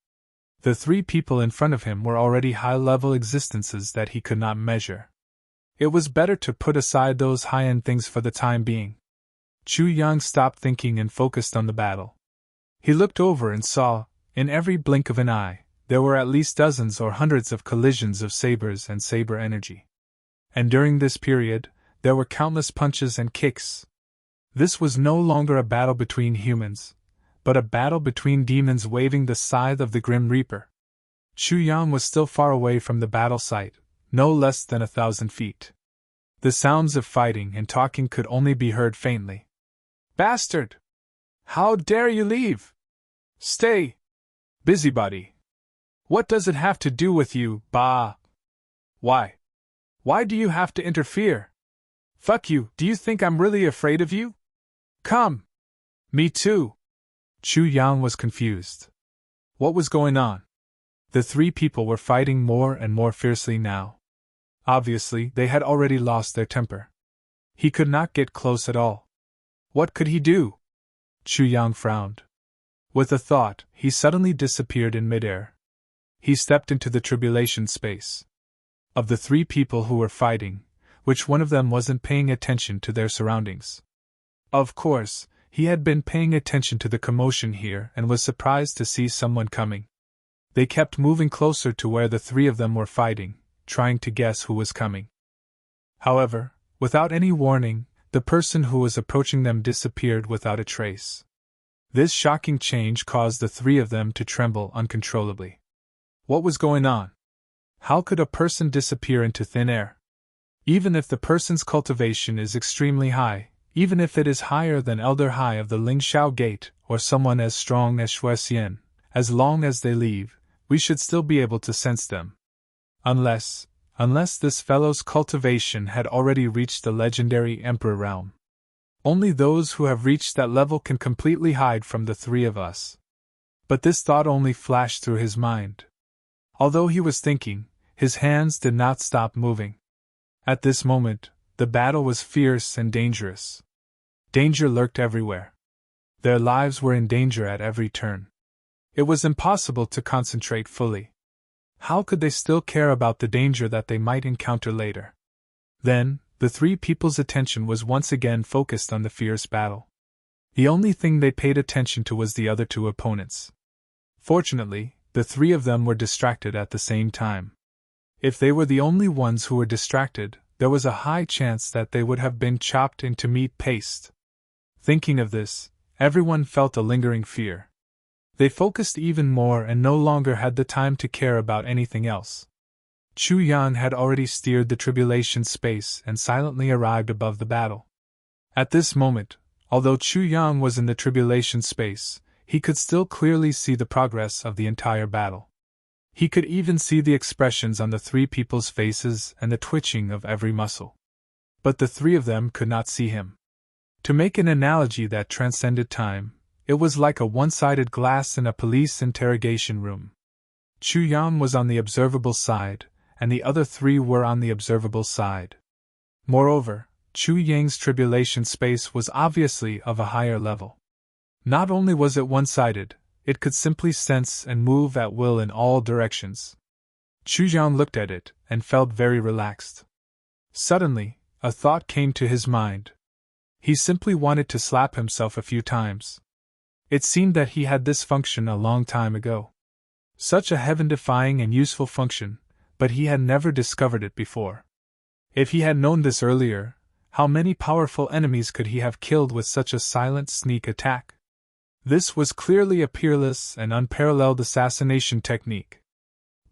The 3 people in front of him were already high-level existences that he could not measure. It was better to put aside those high-end things for the time being. Chu Yang stopped thinking and focused on the battle. He looked over and saw, in every blink of an eye, there were at least dozens or hundreds of collisions of sabers and saber energy. And during this period, there were countless punches and kicks. This was no longer a battle between humans, but a battle between demons waving the scythe of the Grim Reaper. Chu Yang was still far away from the battle site, no less than 1,000 feet. The sounds of fighting and talking could only be heard faintly. "Bastard! How dare you leave? Stay! Busybody! What does it have to do with you, bah? Why? Why do you have to interfere? Fuck you, do you think I'm really afraid of you? Come! Me too!" Chu Yang was confused. What was going on? The 3 people were fighting more and more fiercely now. Obviously, they had already lost their temper. He could not get close at all. What could he do? Chu Yang frowned. With a thought, he suddenly disappeared in midair. He stepped into the tribulation space. Of the 3 people who were fighting, which one of them wasn't paying attention to their surroundings? Of course, he had been paying attention to the commotion here and was surprised to see someone coming. They kept moving closer to where the 3 of them were fighting, trying to guess who was coming. However, without any warning, the person who was approaching them disappeared without a trace. This shocking change caused the 3 of them to tremble uncontrollably. What was going on? How could a person disappear into thin air? Even if the person's cultivation is extremely high, even if it is higher than Elder High of the Lingxiao Gate, or someone as strong as Shuexian, as long as they leave, we should still be able to sense them. Unless this fellow's cultivation had already reached the legendary Emperor realm. Only those who have reached that level can completely hide from the 3 of us. But this thought only flashed through his mind. Although he was thinking, his hands did not stop moving. At this moment, the battle was fierce and dangerous. Danger lurked everywhere. Their lives were in danger at every turn. It was impossible to concentrate fully. How could they still care about the danger that they might encounter later? Then, the three people's attention was once again focused on the fierce battle. The only thing they paid attention to was the other two opponents. Fortunately, the three of them were distracted at the same time. If they were the only ones who were distracted, there was a high chance that they would have been chopped into meat paste. Thinking of this, everyone felt a lingering fear. They focused even more and no longer had the time to care about anything else. Chu Yan had already steered the tribulation space and silently arrived above the battle. At this moment, although Chu Yang was in the tribulation space, he could still clearly see the progress of the entire battle. He could even see the expressions on the three people's faces and the twitching of every muscle. But the three of them could not see him. To make an analogy that transcended time, it was like a one-sided glass in a police interrogation room. Chu Yang was on the observable side, and the other three were on the observable side. Moreover, Chu Yang's tribulation space was obviously of a higher level. Not only was it one-sided, it could simply sense and move at will in all directions. Chu Yang looked at it and felt very relaxed. Suddenly, a thought came to his mind. He simply wanted to slap himself a few times. It seemed that he had this function a long time ago. Such a heaven-defying and useful function, but he had never discovered it before. If he had known this earlier, how many powerful enemies could he have killed with such a silent sneak attack? This was clearly a peerless and unparalleled assassination technique.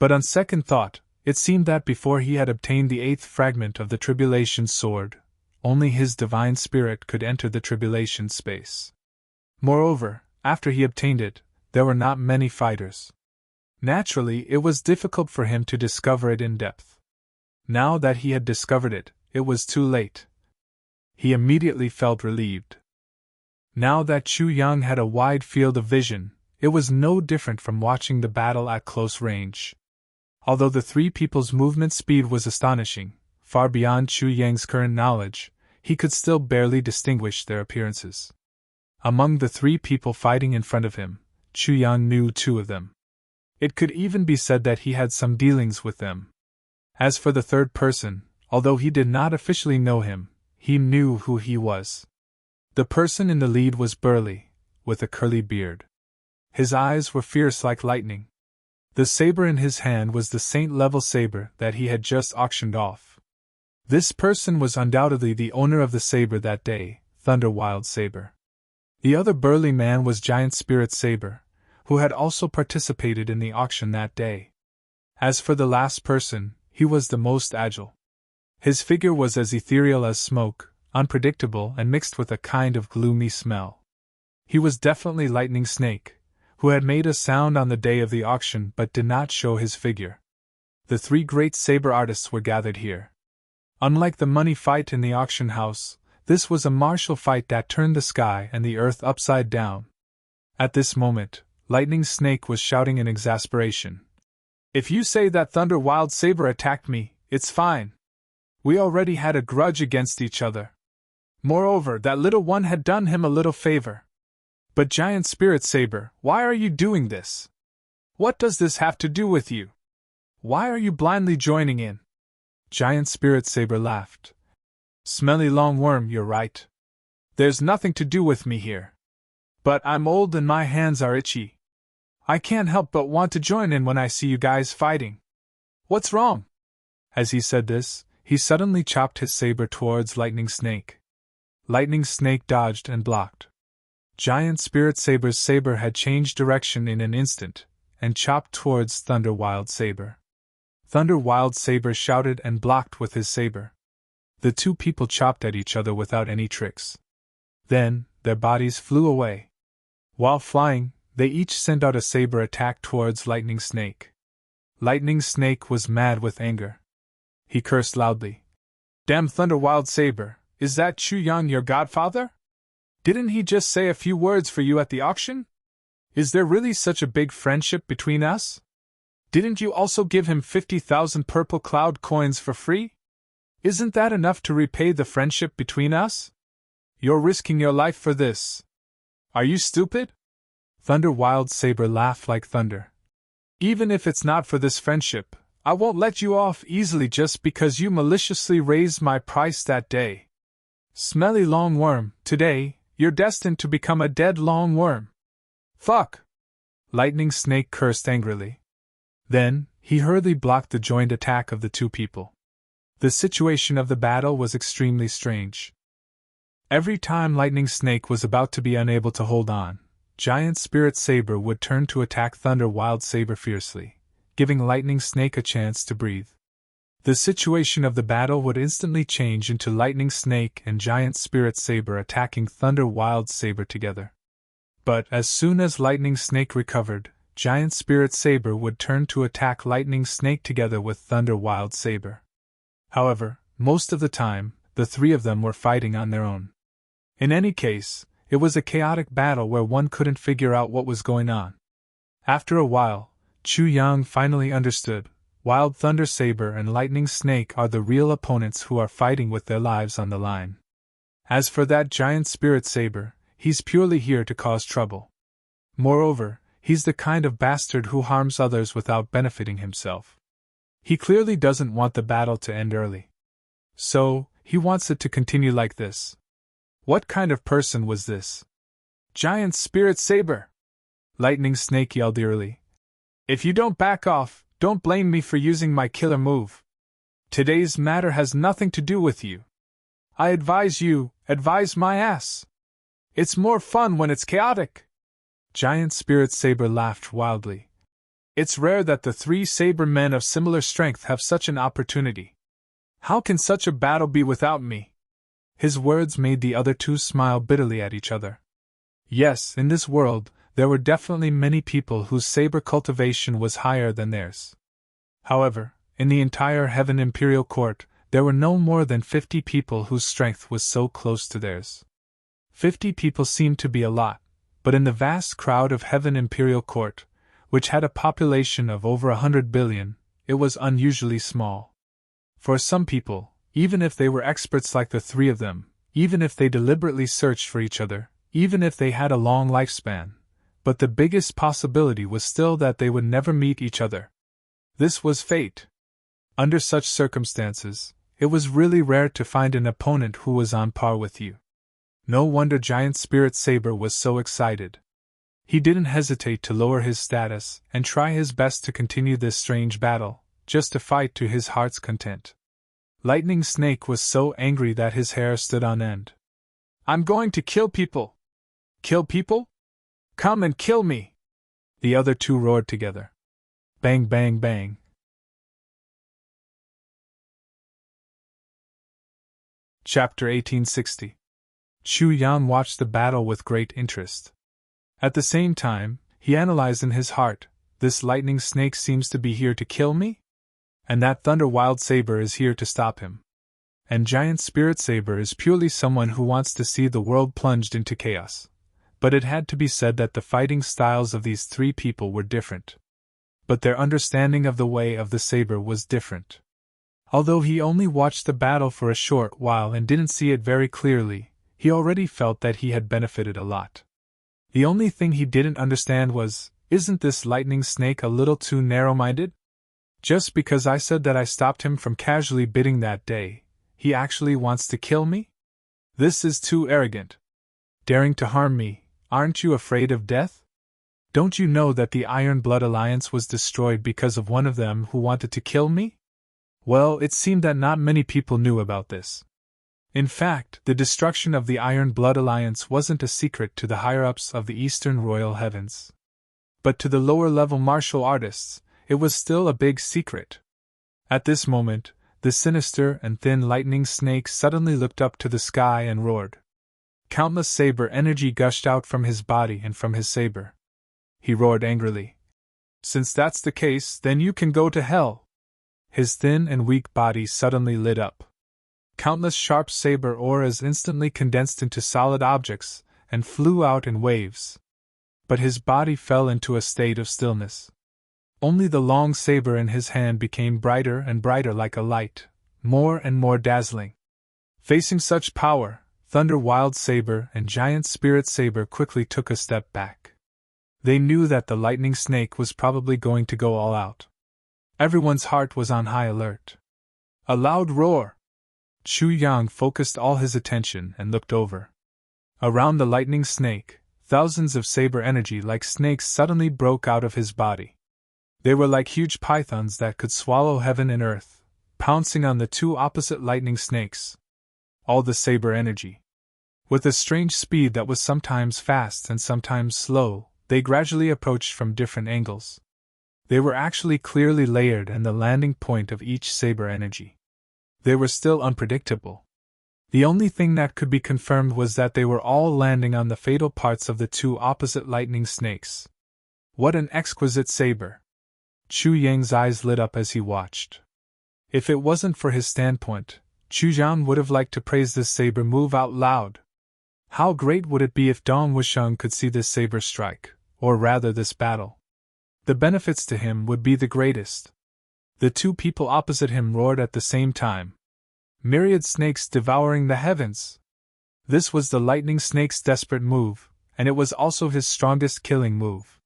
But on second thought, it seemed that before he had obtained the 8th fragment of the tribulation sword, only his divine spirit could enter the tribulation space. Moreover, after he obtained it, there were not many fighters. Naturally, it was difficult for him to discover it in depth. Now that he had discovered it, it was too late. He immediately felt relieved. Now that Chu Yang had a wide field of vision, it was no different from watching the battle at close range. Although the three people's movement speed was astonishing, far beyond Chu Yang's current knowledge, he could still barely distinguish their appearances. Among the three people fighting in front of him, Chu Yang knew two of them. It could even be said that he had some dealings with them. As for the third person, although he did not officially know him, he knew who he was. The person in the lead was burly, with a curly beard. His eyes were fierce like lightning. The saber in his hand was the saint-level saber that he had just auctioned off. This person was undoubtedly the owner of the saber that day, Thunder Wild Saber. The other burly man was Giant Spirit Saber, who had also participated in the auction that day. As for the last person, he was the most agile. His figure was as ethereal as smoke, unpredictable and mixed with a kind of gloomy smell. He was definitely Lightning Snake, who had made a sound on the day of the auction but did not show his figure. The three great saber artists were gathered here. Unlike the money fight in the auction house, this was a martial fight that turned the sky and the earth upside down. At this moment, Lightning Snake was shouting in exasperation. "If you say that Thunder Wild Saber attacked me, it's fine. We already had a grudge against each other. Moreover, that little one had done him a little favor. But Giant Spirit Saber, why are you doing this? What does this have to do with you? Why are you blindly joining in?" Giant Spirit Saber laughed. "Smelly long worm, you're right. There's nothing to do with me here. But I'm old and my hands are itchy. I can't help but want to join in when I see you guys fighting. What's wrong?" As he said this, he suddenly chopped his saber towards Lightning Snake. Lightning Snake dodged and blocked. Giant Spirit Saber's saber had changed direction in an instant, and chopped towards Thunder Wild Saber. Thunder Wild Saber shouted and blocked with his saber. The two people chopped at each other without any tricks. Then, their bodies flew away. While flying, they each sent out a saber attack towards Lightning Snake. Lightning Snake was mad with anger. He cursed loudly. "Damn Thunder Wild Saber, is that Chu Yang your godfather? Didn't he just say a few words for you at the auction? Is there really such a big friendship between us? Didn't you also give him 50,000 purple cloud coins for free? Isn't that enough to repay the friendship between us? You're risking your life for this. Are you stupid?" Thunder Wild Saber laughed like thunder. "Even if it's not for this friendship, I won't let you off easily just because you maliciously raised my price that day. Smelly long worm, today, you're destined to become a dead long worm." "Fuck!" Lightning Snake cursed angrily. Then, he hurriedly blocked the joint attack of the two people. The situation of the battle was extremely strange. Every time Lightning Snake was about to be unable to hold on, Giant Spirit Saber would turn to attack Thunder Wild Saber fiercely, giving Lightning Snake a chance to breathe. The situation of the battle would instantly change into Lightning Snake and Giant Spirit Saber attacking Thunder Wild Saber together. But as soon as Lightning Snake recovered, Giant Spirit Saber would turn to attack Lightning Snake together with Thunder Wild Saber. However, most of the time, the three of them were fighting on their own. In any case, it was a chaotic battle where one couldn't figure out what was going on. After a while, Chu Yang finally understood. Wild Thunder Saber and Lightning Snake are the real opponents who are fighting with their lives on the line. As for that Giant Spirit Saber, he's purely here to cause trouble. Moreover, he's the kind of bastard who harms others without benefiting himself. He clearly doesn't want the battle to end early. So, he wants it to continue like this. What kind of person was this? "Giant Spirit Saber!" Lightning Snake yelled eerily. "If you don't back off, don't blame me for using my killer move. Today's matter has nothing to do with you. I advise my ass. It's more fun when it's chaotic." Giant Spirit Saber laughed wildly. "It's rare that the three saber men of similar strength have such an opportunity. How can such a battle be without me?" His words made the other two smile bitterly at each other. Yes, in this world, there were definitely many people whose saber cultivation was higher than theirs. However, in the entire Heaven Imperial Court, there were no more than 50 people whose strength was so close to theirs. 50 people seemed to be a lot, but in the vast crowd of Heaven Imperial Court, which had a population of over 100 billion, it was unusually small. For some people, even if they were experts like the three of them, even if they deliberately searched for each other, even if they had a long lifespan, but the biggest possibility was still that they would never meet each other. This was fate. Under such circumstances, it was really rare to find an opponent who was on par with you. No wonder Giant Spirit Saber was so excited. He didn't hesitate to lower his status and try his best to continue this strange battle, just to fight to his heart's content. Lightning Snake was so angry that his hair stood on end. "I'm going to kill people!" "Kill people? Come and kill me!" The other two roared together. Bang, bang, bang. Chapter 1860. Chu Yan watched the battle with great interest. At the same time, he analyzed in his heart, this Lightning Snake seems to be here to kill me? And that Thunder Wild Saber is here to stop him. And Giant Spirit Saber is purely someone who wants to see the world plunged into chaos. But it had to be said that the fighting styles of these three people were different. But their understanding of the way of the saber was different. Although he only watched the battle for a short while and didn't see it very clearly, he already felt that he had benefited a lot. The only thing he didn't understand was, isn't this Lightning Snake a little too narrow-minded? Just because I said that I stopped him from casually bidding that day, he actually wants to kill me? This is too arrogant. Daring to harm me, aren't you afraid of death? Don't you know that the Iron Blood Alliance was destroyed because of one of them who wanted to kill me? Well, it seemed that not many people knew about this. In fact, the destruction of the Iron Blood Alliance wasn't a secret to the higher-ups of the Eastern Royal Heavens. But to the lower-level martial artists, it was still a big secret. At this moment, the sinister and thin Lightning Snake suddenly looked up to the sky and roared. Countless saber energy gushed out from his body and from his saber. He roared angrily. "Since that's the case, then you can go to hell!" His thin and weak body suddenly lit up. Countless sharp saber auras instantly condensed into solid objects and flew out in waves. But his body fell into a state of stillness. Only the long saber in his hand became brighter and brighter like a light, more and more dazzling. Facing such power, Thunder Wild Saber and Giant Spirit Saber quickly took a step back. They knew that the lightning snake was probably going to go all out. Everyone's heart was on high alert. A loud roar! Chu Yang focused all his attention and looked over. Around the lightning snake, thousands of saber energy like snakes suddenly broke out of his body. They were like huge pythons that could swallow heaven and earth, pouncing on the two opposite lightning snakes. All the saber energy. With a strange speed that was sometimes fast and sometimes slow, they gradually approached from different angles. They were actually clearly layered, and the landing point of each saber energy. They were still unpredictable. The only thing that could be confirmed was that they were all landing on the fatal parts of the two opposite lightning snakes. What an exquisite saber! Chu Yang's eyes lit up as he watched. If it wasn't for his standpoint, Chu Jian would have liked to praise this saber move out loud. How great would it be if Dong Wusheng could see this saber strike, or rather this battle? The benefits to him would be the greatest. The two people opposite him roared at the same time. Myriad snakes devouring the heavens! This was the lightning snake's desperate move, and it was also his strongest killing move.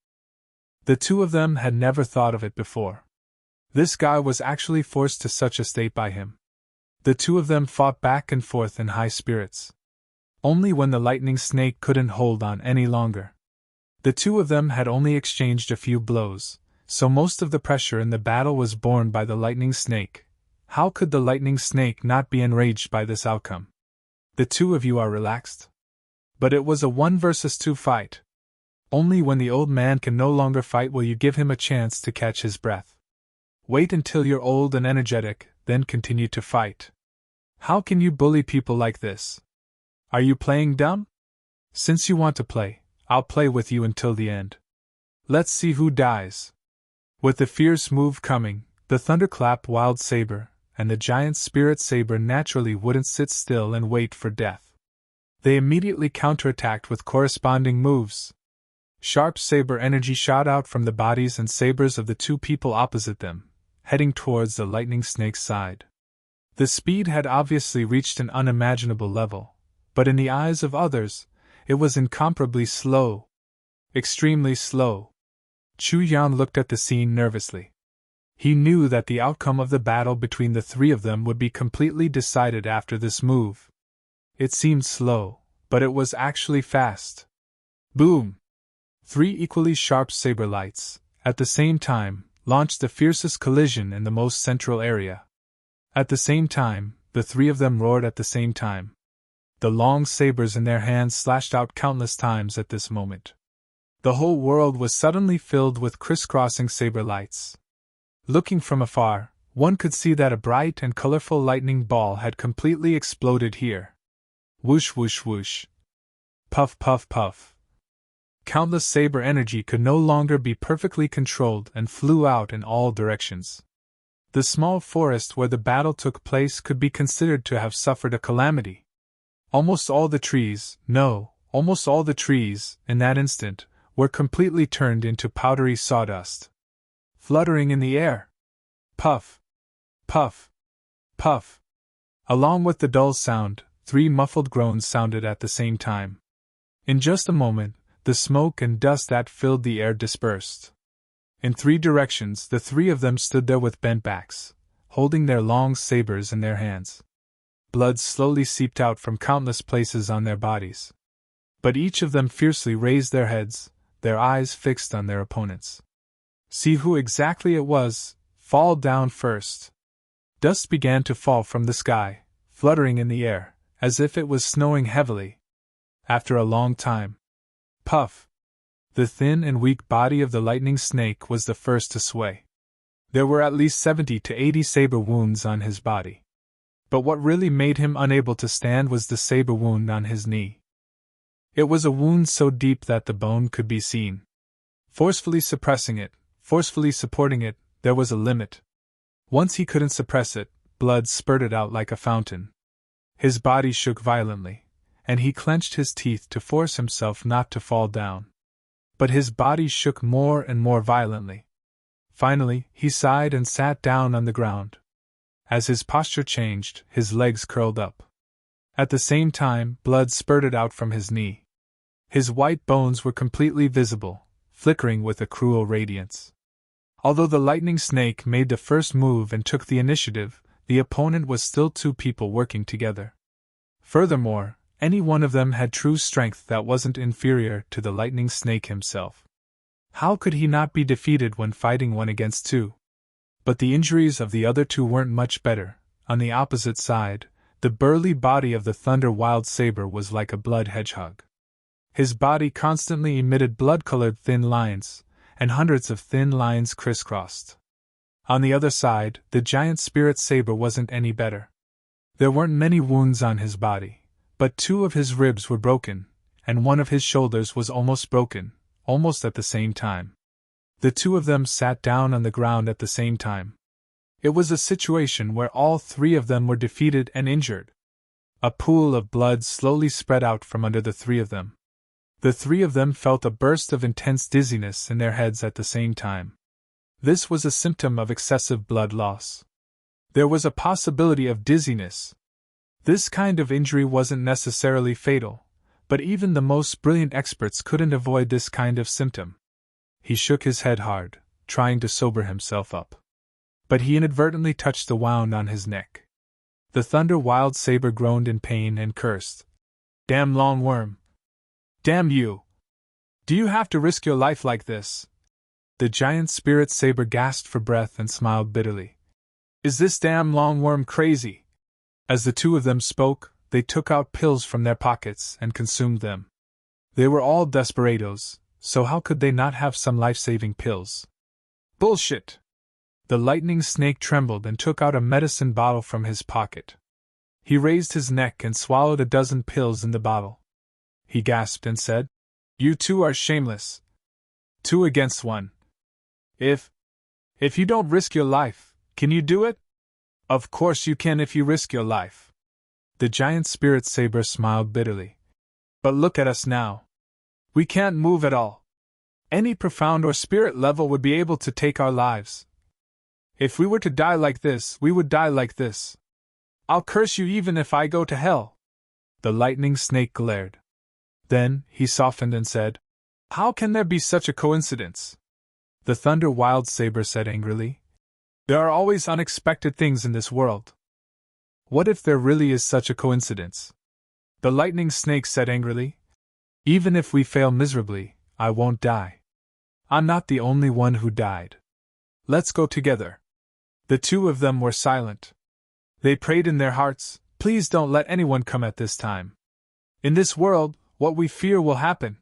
The two of them had never thought of it before. This guy was actually forced to such a state by him. The two of them fought back and forth in high spirits. Only when the lightning snake couldn't hold on any longer. The two of them had only exchanged a few blows, so most of the pressure in the battle was borne by the lightning snake. How could the lightning snake not be enraged by this outcome? The two of you are relaxed? But it was a 1 versus 2 fight. Only when the old man can no longer fight will you give him a chance to catch his breath. Wait until you're old and energetic, then continue to fight. How can you bully people like this? Are you playing dumb? Since you want to play, I'll play with you until the end. Let's see who dies. With the fierce move coming, the thunderclap wild saber, and the giant spirit saber naturally wouldn't sit still and wait for death. They immediately counterattacked with corresponding moves. Sharp saber energy shot out from the bodies and sabers of the two people opposite them, heading towards the lightning snake's side. The speed had obviously reached an unimaginable level, but in the eyes of others, it was incomparably slow. Extremely slow. Chu Yan looked at the scene nervously. He knew that the outcome of the battle between the three of them would be completely decided after this move. It seemed slow, but it was actually fast. Boom! 3 equally sharp saber lights, at the same time, launched the fiercest collision in the most central area. At the same time, the three of them roared at the same time. The long sabers in their hands slashed out countless times at this moment. The whole world was suddenly filled with crisscrossing saber lights. Looking from afar, one could see that a bright and colorful lightning ball had completely exploded here. Whoosh whoosh whoosh. Puff puff puff. Countless saber energy could no longer be perfectly controlled and flew out in all directions. The small forest where the battle took place could be considered to have suffered a calamity. Almost all the trees, in that instant, were completely turned into powdery sawdust. Fluttering in the air. Puff. Puff. Puff. Along with the dull sound, 3 muffled groans sounded at the same time. In just a moment, the smoke and dust that filled the air dispersed. In 3 directions, the three of them stood there with bent backs, holding their long sabers in their hands. Blood slowly seeped out from countless places on their bodies. But each of them fiercely raised their heads, their eyes fixed on their opponents. See who exactly it was, fall down first. Dust began to fall from the sky, fluttering in the air, as if it was snowing heavily. After a long time. Puff! The thin and weak body of the lightning snake was the first to sway. There were at least 70 to 80 saber wounds on his body. But what really made him unable to stand was the saber wound on his knee. It was a wound so deep that the bone could be seen. Forcefully suppressing it, forcefully supporting it, there was a limit. Once he couldn't suppress it, blood spurted out like a fountain. His body shook violently, and he clenched his teeth to force himself not to fall down. But his body shook more and more violently. Finally, he sighed and sat down on the ground. As his posture changed, his legs curled up. At the same time, blood spurted out from his knee. His white bones were completely visible, flickering with a cruel radiance. Although the lightning snake made the first move and took the initiative, the opponent was still two people working together. Furthermore, any one of them had true strength that wasn't inferior to the lightning snake himself. How could he not be defeated when fighting one against two? But the injuries of the other two weren't much better. On the opposite side, the burly body of the Thunder Wild Saber was like a blood hedgehog. His body constantly emitted blood-colored thin lines, and hundreds of thin lines crisscrossed. On the other side, the giant Spirit Saber wasn't any better. There weren't many wounds on his body, but two of his ribs were broken, and one of his shoulders was almost broken, almost at the same time. The two of them sat down on the ground at the same time. It was a situation where all three of them were defeated and injured. A pool of blood slowly spread out from under the three of them. The three of them felt a burst of intense dizziness in their heads at the same time. This was a symptom of excessive blood loss. There was a possibility of dizziness. This kind of injury wasn't necessarily fatal, but even the most brilliant experts couldn't avoid this kind of symptom. He shook his head hard, trying to sober himself up. But he inadvertently touched the wound on his neck. The Thunder Wild Saber groaned in pain and cursed. "Damn long worm! Damn you! Do you have to risk your life like this?" The giant Spirit Saber gasped for breath and smiled bitterly. "Is this damn long worm crazy?" As the two of them spoke, they took out pills from their pockets and consumed them. They were all desperados, so how could they not have some life-saving pills? Bullshit! The lightning snake trembled and took out a medicine bottle from his pocket. He raised his neck and swallowed a dozen pills in the bottle. He gasped and said, "You two are shameless. 2 against 1. If you don't risk your life, can you do it?" "Of course you can if you risk your life." The giant Spirit Saber smiled bitterly. "But look at us now. We can't move at all. Any profound or spirit level would be able to take our lives. If we were to die like this, we would die like this. I'll curse you even if I go to hell." The lightning snake glared. Then, he softened and said, "How can there be such a coincidence?" The Thunder Wild Saber said angrily, "There are always unexpected things in this world. What if there really is such a coincidence?" The lightning snake said angrily, "Even if we fail miserably, I won't die. I'm not the only one who died. Let's go together." The two of them were silent. They prayed in their hearts, "Please don't let anyone come at this time. In this world, what we fear will happen.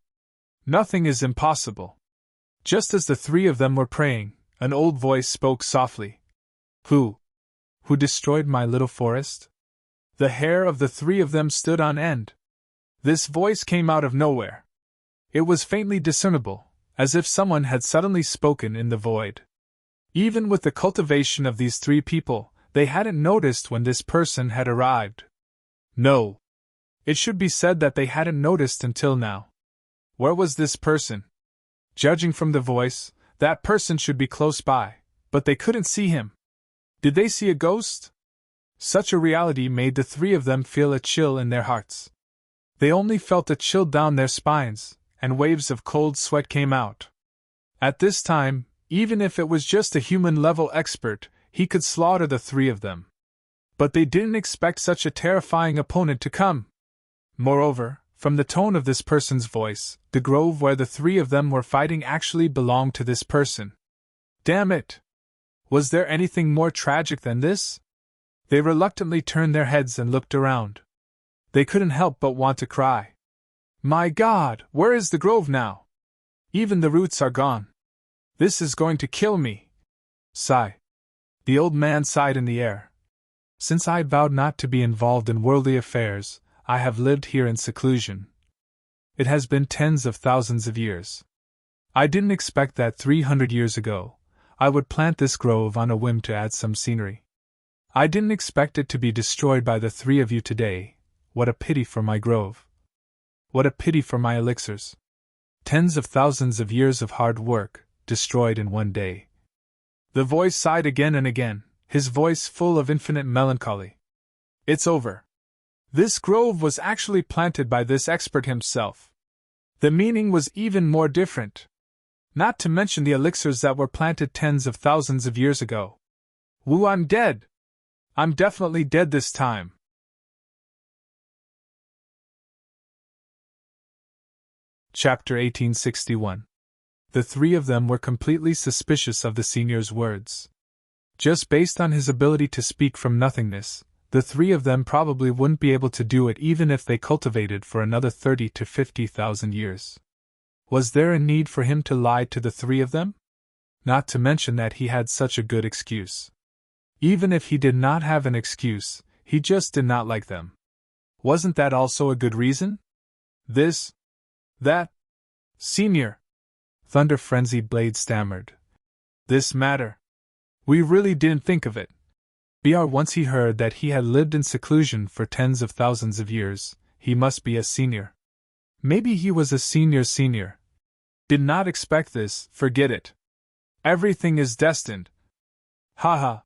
Nothing is impossible." Just as the three of them were praying, an old voice spoke softly. Who destroyed my little forest?" The hair of the three of them stood on end. This voice came out of nowhere. It was faintly discernible, as if someone had suddenly spoken in the void. Even with the cultivation of these three people, they hadn't noticed when this person had arrived. No. It should be said that they hadn't noticed until now. Where was this person? Judging from the voice, that person should be close by, but they couldn't see him. Did they see a ghost? Such a reality made the three of them feel a chill in their hearts. They only felt a chill down their spines, and waves of cold sweat came out. At this time, even if it was just a human-level expert, he could slaughter the three of them. But they didn't expect such a terrifying opponent to come. Moreover, from the tone of this person's voice, the grove where the three of them were fighting actually belonged to this person. Damn it! Was there anything more tragic than this? They reluctantly turned their heads and looked around. They couldn't help but want to cry. "My God, where is the grove now? Even the roots are gone. This is going to kill me." Sigh. The old man sighed in the air. "Since I vowed not to be involved in worldly affairs, I have lived here in seclusion. It has been tens of thousands of years. I didn't expect that 300 years ago, I would plant this grove on a whim to add some scenery. I didn't expect it to be destroyed by the three of you today. What a pity for my grove. What a pity for my elixirs. Tens of thousands of years of hard work, destroyed in one day." The voice sighed again and again, his voice full of infinite melancholy. "It's over. This grove was actually planted by this expert himself. The meaning was even more different. Not to mention the elixirs that were planted tens of thousands of years ago. Woo, I'm dead! I'm definitely dead this time. Chapter 1861. The three of them were completely suspicious of the senior's words. Just based on his ability to speak from nothingness, the three of them probably wouldn't be able to do it even if they cultivated for another 30 to 50,000 years. Was there a need for him to lie to the three of them? Not to mention that he had such a good excuse. Even if he did not have an excuse, he just did not like them. Wasn't that also a good reason? That. Senior. Thunder Frenzied Blade stammered. This matter. We really didn't think of it. Once he heard that he had lived in seclusion for tens of thousands of years, he must be a senior. Maybe he was a senior. Did not expect this, forget it. Everything is destined. Haha.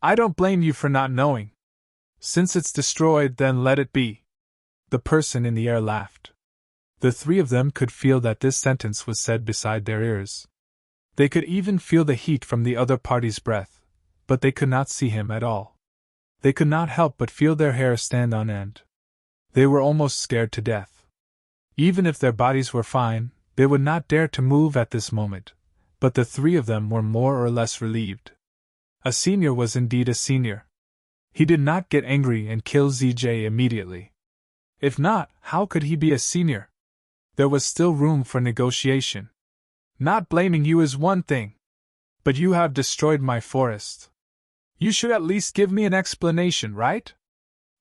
I don't blame you for not knowing. Since it's destroyed, then let it be. The person in the air laughed. The three of them could feel that this sentence was said beside their ears. They could even feel the heat from the other party's breath, but they could not see him at all. They could not help but feel their hair stand on end. They were almost scared to death. Even if their bodies were fine, they would not dare to move at this moment, but the three of them were more or less relieved. A senior was indeed a senior. He did not get angry and kill ZJ immediately. If not, how could he be a senior? There was still room for negotiation. Not blaming you is one thing. But you have destroyed my forest. You should at least give me an explanation, right?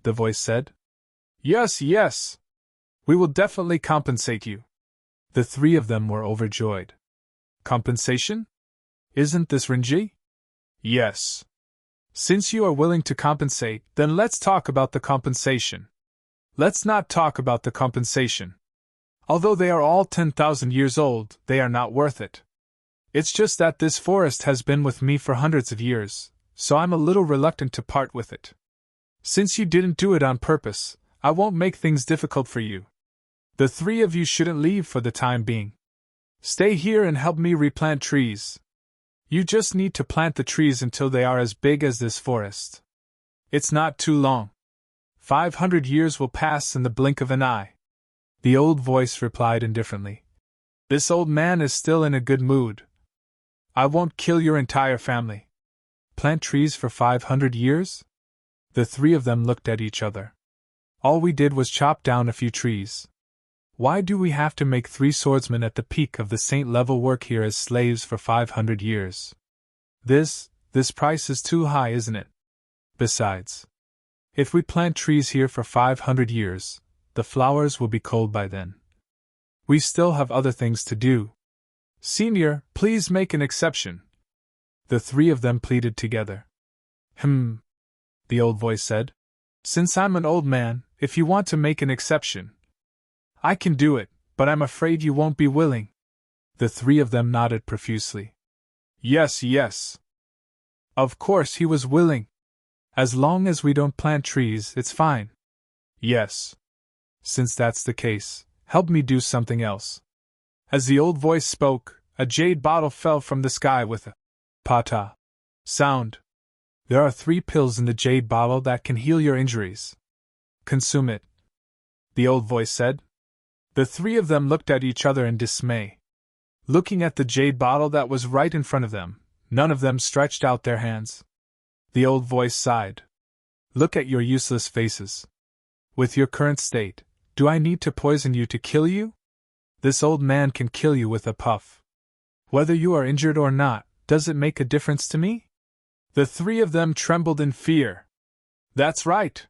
The voice said. Yes. We will definitely compensate you. The three of them were overjoyed. Compensation? Isn't this Renji? Yes. Since you are willing to compensate, then let's talk about the compensation. Let's not talk about the compensation. Although they are all 10,000 years old, they are not worth it. It's just that this forest has been with me for hundreds of years, so I'm a little reluctant to part with it. Since you didn't do it on purpose, I won't make things difficult for you. The three of you shouldn't leave for the time being. Stay here and help me replant trees. You just need to plant the trees until they are as big as this forest. It's not too long. 500 years will pass in the blink of an eye. The old voice replied indifferently. This old man is still in a good mood. I won't kill your entire family. Plant trees for 500 years? The three of them looked at each other. All we did was chop down a few trees. Why do we have to make 3 swordsmen at the peak of the saint level work here as slaves for 500 years? This price is too high, isn't it? Besides, if we plant trees here for 500 years, the flowers will be cold by then. We still have other things to do. Senior, please make an exception. The three of them pleaded together. The old voice said. Since I'm an old man, if you want to make an exception, I can do it, but I'm afraid you won't be willing. The three of them nodded profusely. Yes. Of course he was willing. As long as we don't plant trees, it's fine. Yes. Since that's the case, help me do something else. As the old voice spoke, a jade bottle fell from the sky with a pata sound. There are 3 pills in the jade bottle that can heal your injuries. Consume it, the old voice said. The three of them looked at each other in dismay. Looking at the jade bottle that was right in front of them, none of them stretched out their hands. The old voice sighed. Look at your useless faces. With your current state, do I need to poison you to kill you? This old man can kill you with a puff. Whether you are injured or not, does it make a difference to me? The three of them trembled in fear. That's right.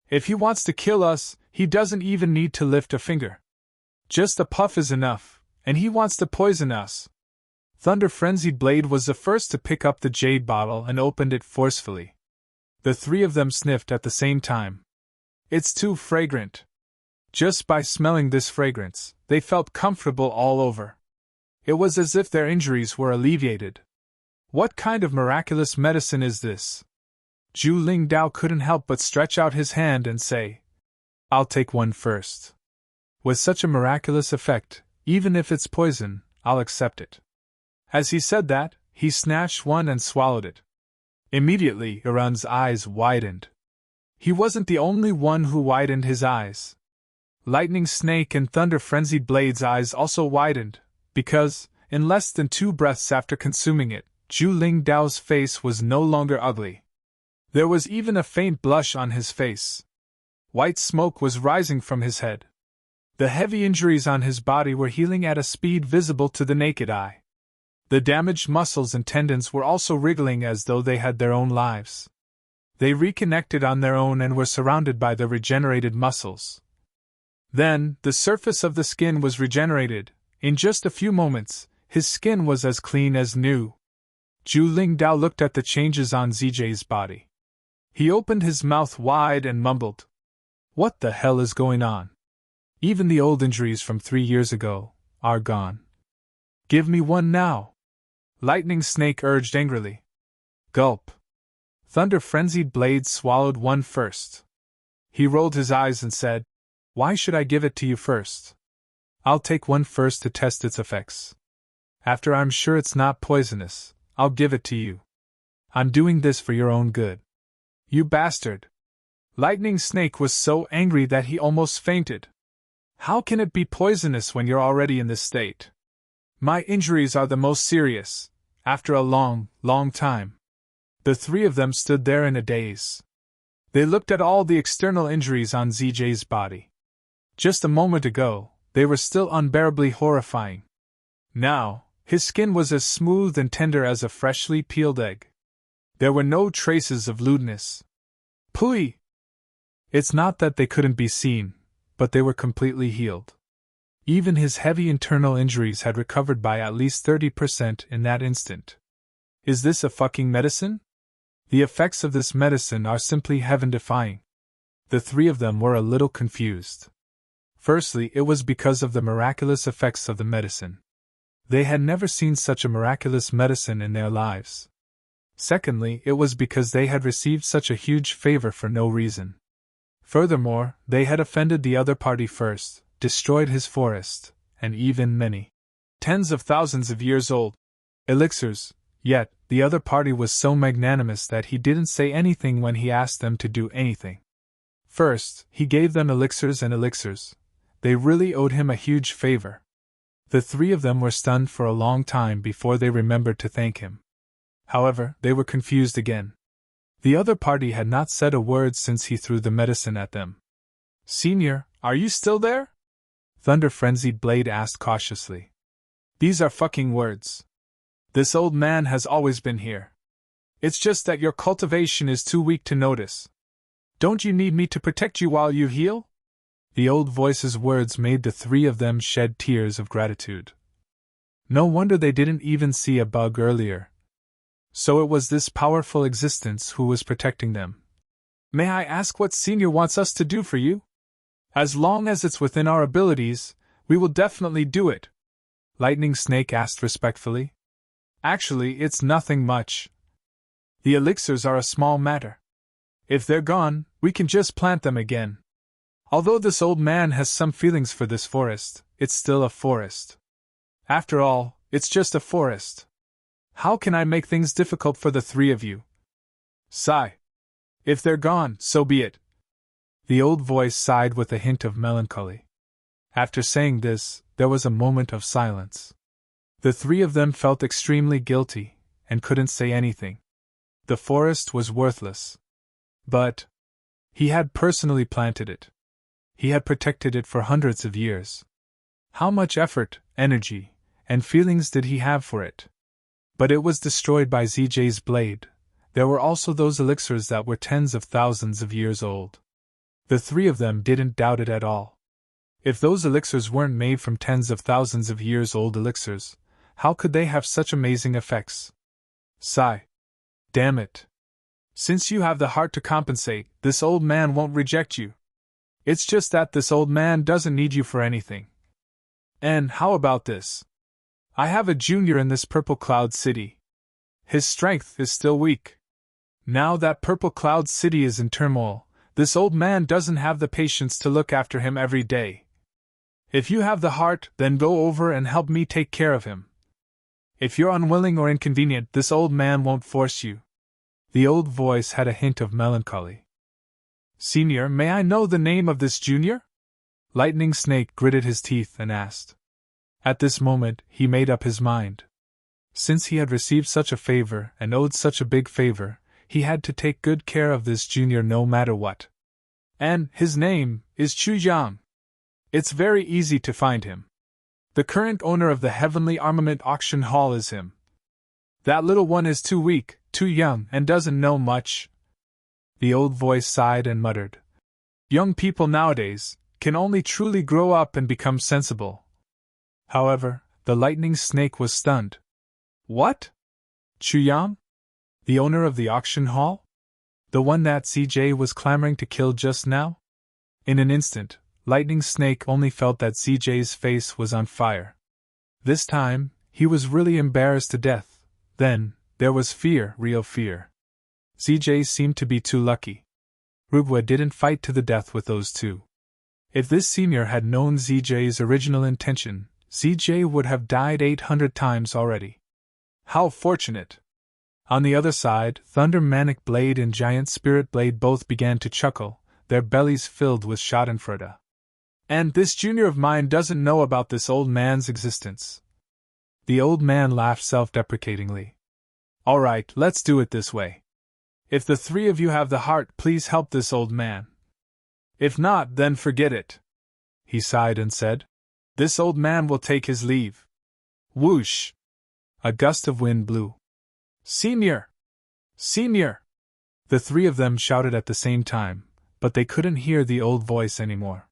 If he wants to kill us, he doesn't even need to lift a finger. Just a puff is enough, and he wants to poison us. Thunder Frenzied Blade was the first to pick up the jade bottle and opened it forcefully. The three of them sniffed at the same time. It's too fragrant. Just by smelling this fragrance, they felt comfortable all over. It was as if their injuries were alleviated. What kind of miraculous medicine is this? Zhu Lingdao couldn't help but stretch out his hand and say, I'll take one first. With such a miraculous effect, even if it's poison, I'll accept it. As he said that, he snatched one and swallowed it. Immediately, Iran's eyes widened. He wasn't the only one who widened his eyes. Lightning Snake and Thunder Frenzied Blade's eyes also widened, because, in less than 2 breaths after consuming it, Zhu Ling Dao's face was no longer ugly. There was even a faint blush on his face. White smoke was rising from his head. The heavy injuries on his body were healing at a speed visible to the naked eye. The damaged muscles and tendons were also wriggling as though they had their own lives. They reconnected on their own and were surrounded by the regenerated muscles. Then, the surface of the skin was regenerated. In just a few moments, his skin was as clean as new. Zhu Lingdao looked at the changes on ZJ's body. He opened his mouth wide and mumbled, "What the hell is going on? Even the old injuries from 3 years ago are gone. Give me one now." Lightning Snake urged angrily. Gulp. Thunder Frenzied Blade swallowed one first. He rolled his eyes and said, "Why should I give it to you first? I'll take one first to test its effects. After I'm sure it's not poisonous, I'll give it to you. I'm doing this for your own good." "You bastard!" Lightning Snake was so angry that he almost fainted. "How can it be poisonous when you're already in this state? My injuries are the most serious, after a long, long time." The 3 of them stood there in a daze. They looked at all the external injuries on ZJ's body. Just a moment ago, they were still unbearably horrifying. Now, his skin was as smooth and tender as a freshly peeled egg. There were no traces of lewdness. Pooey! It's not that they couldn't be seen, but they were completely healed. Even his heavy internal injuries had recovered by at least 30% in that instant. Is this a fucking medicine? The effects of this medicine are simply heaven-defying. The 3 of them were a little confused. Firstly, it was because of the miraculous effects of the medicine. They had never seen such a miraculous medicine in their lives. Secondly, it was because they had received such a huge favor for no reason. Furthermore, they had offended the other party first, destroyed his forest, and even many tens of thousands of years old elixirs, yet the other party was so magnanimous that he didn't say anything when he asked them to do anything. First, he gave them elixirs and elixirs. They really owed him a huge favor. The 3 of them were stunned for a long time before they remembered to thank him. However, they were confused again. The other party had not said a word since he threw the medicine at them. "Senior, are you still there?" Thunder Frenzied Blade asked cautiously. "These are fucking words. This old man has always been here. It's just that your cultivation is too weak to notice. Don't you need me to protect you while you heal?" The old voice's words made the 3 of them shed tears of gratitude. No wonder they didn't even see a bug earlier. So it was this powerful existence who was protecting them. "May I ask what Senior wants us to do for you? As long as it's within our abilities, we will definitely do it," Lightning Snake asked respectfully. "Actually, it's nothing much. The elixirs are a small matter. If they're gone, we can just plant them again. Although this old man has some feelings for this forest, it's still a forest. After all, it's just a forest. How can I make things difficult for the 3 of you? Sigh. If they're gone, so be it." The old voice sighed with a hint of melancholy. After saying this, there was a moment of silence. The 3 of them felt extremely guilty, and couldn't say anything. The forest was worthless. But he had personally planted it. He had protected it for hundreds of years. How much effort, energy, and feelings did he have for it? But it was destroyed by ZJ's blade. There were also those elixirs that were tens of thousands of years old. The 3 of them didn't doubt it at all. If those elixirs weren't made from tens of thousands of years old elixirs, how could they have such amazing effects? Sigh. Damn it. Since you have the heart to compensate, this old man won't reject you. It's just that this old man doesn't need you for anything. And how about this? I have a junior in this Purple Cloud City. His strength is still weak. Now that Purple Cloud City is in turmoil, this old man doesn't have the patience to look after him every day. If you have the heart, then go over and help me take care of him. If you're unwilling or inconvenient, this old man won't force you. The old voice had a hint of melancholy. Senior, may I know the name of this junior? Lightning Snake gritted his teeth and asked. At this moment, he made up his mind. Since he had received such a favor and owed such a big favor, he had to take good care of this junior no matter what. And his name is Chu Yang. It's very easy to find him. The current owner of the Heavenly Armament Auction Hall is him. That little one is too weak, too young, and doesn't know much. The old voice sighed and muttered. Young people nowadays can only truly grow up and become sensible. However, the Lightning Snake was stunned. What? Chu Yang? The owner of the auction hall? The one that CJ was clamoring to kill just now? In an instant, Lightning Snake only felt that CJ's face was on fire. This time, he was really embarrassed to death. Then, there was fear, real fear. CJ seemed to be too lucky. Rugwa didn't fight to the death with those two. If this senior had known ZJ's original intention, ZJ would have died 800 times already. How fortunate! On the other side, Thunder Manic Blade and Giant Spirit Blade both began to chuckle, their bellies filled with schadenfreude. And this junior of mine doesn't know about this old man's existence. The old man laughed self-deprecatingly. All right, let's do it this way. If the three of you have the heart, please help this old man. If not, then forget it. He sighed and said, This old man will take his leave. Whoosh! A gust of wind blew. Senior! Senior! The three of them shouted at the same time, but they couldn't hear the old voice anymore.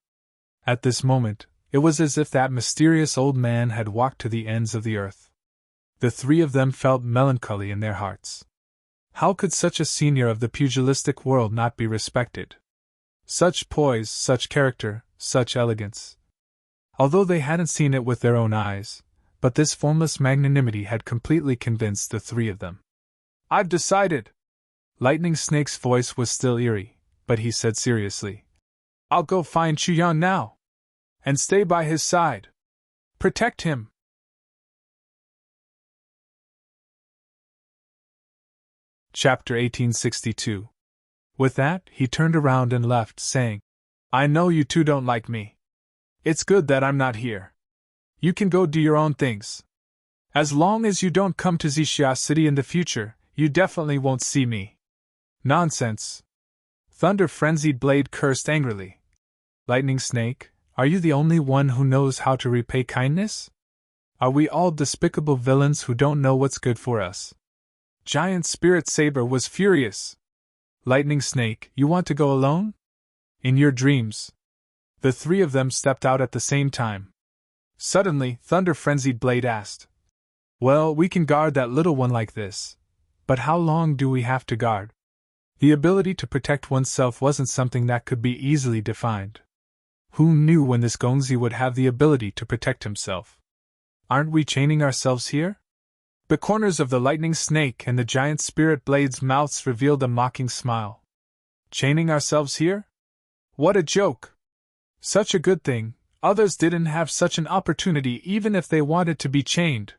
At this moment, it was as if that mysterious old man had walked to the ends of the earth. The three of them felt melancholy in their hearts. How could such a senior of the pugilistic world not be respected? Such poise, such character, such elegance. Although they hadn't seen it with their own eyes, but this formless magnanimity had completely convinced the three of them. I've decided! Lightning Snake's voice was still eerie, but he said seriously. I'll go find Chu Yan now. And stay by his side. Protect him. Chapter 1862. With that, he turned around and left, saying, I know you two don't like me. It's good that I'm not here. You can go do your own things. As long as you don't come to Zixia City in the future, you definitely won't see me. Nonsense. Thunder Frenzied Blade cursed angrily. Lightning Snake, are you the only one who knows how to repay kindness? Are we all despicable villains who don't know what's good for us? Giant Spirit Saber was furious. Lightning Snake, you want to go alone? In your dreams. The three of them stepped out at the same time. Suddenly, Thunder Frenzied Blade asked, Well, we can guard that little one like this. But how long do we have to guard? The ability to protect oneself wasn't something that could be easily defined. Who knew when this Gongzi would have the ability to protect himself? Aren't we chaining ourselves here? The corners of the Lightning Snake and the Giant Spirit Blade's mouths revealed a mocking smile. Chaining ourselves here? What a joke! Such a good thing, others didn't have such an opportunity even if they wanted to be chained.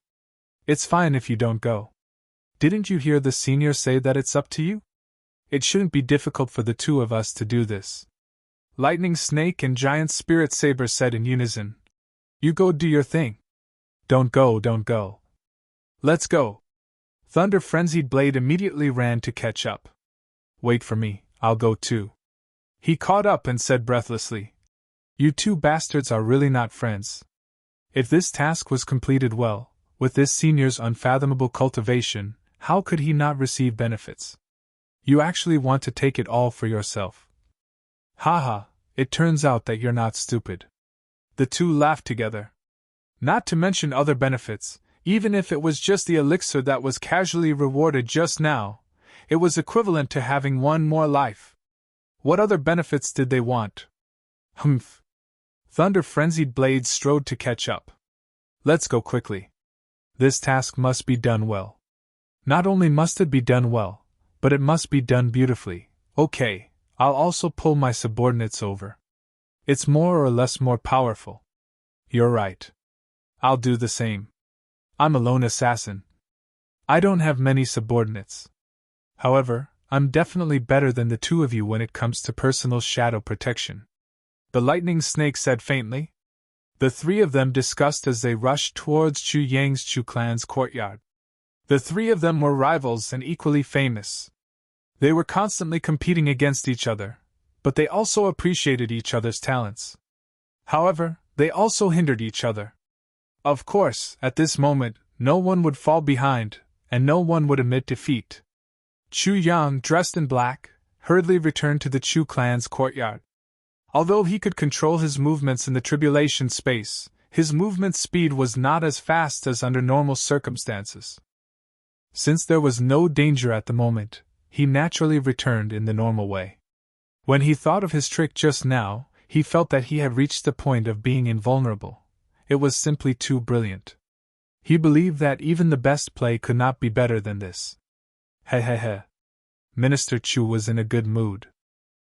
It's fine if you don't go. Didn't you hear the senior say that it's up to you? It shouldn't be difficult for the two of us to do this. Lightning Snake and Giant Spirit Saber said in unison. You go do your thing. Don't go, don't go. Let's go. Thunder Frenzied Blade immediately ran to catch up. Wait for me, I'll go too. He caught up and said breathlessly. You two bastards are really not friends. If this task was completed well, with this senior's unfathomable cultivation, how could he not receive benefits? You actually want to take it all for yourself. Haha, it turns out that you're not stupid. The two laughed together. Not to mention other benefits, even if it was just the elixir that was casually rewarded just now, it was equivalent to having one more life. What other benefits did they want? Humph. Thunder Frenzied Blade strode to catch up. Let's go quickly. This task must be done well. Not only must it be done well, but it must be done beautifully. Okay, I'll also pull my subordinates over. It's more or less more powerful. You're right. I'll do the same. I'm a lone assassin. I don't have many subordinates. However, I'm definitely better than the two of you when it comes to personal shadow protection. The lightning snake said faintly. The three of them discussed as they rushed towards Chu Yang's Chu clan's courtyard. The three of them were rivals and equally famous. They were constantly competing against each other, but they also appreciated each other's talents. However, they also hindered each other. Of course, at this moment, no one would fall behind, and no one would admit defeat. Chu Yang, dressed in black, hurriedly returned to the Chu clan's courtyard. Although he could control his movements in the tribulation space, his movement speed was not as fast as under normal circumstances. Since there was no danger at the moment, he naturally returned in the normal way. When he thought of his trick just now, he felt that he had reached the point of being invulnerable. It was simply too brilliant. He believed that even the best play could not be better than this. He. Minister Chu was in a good mood.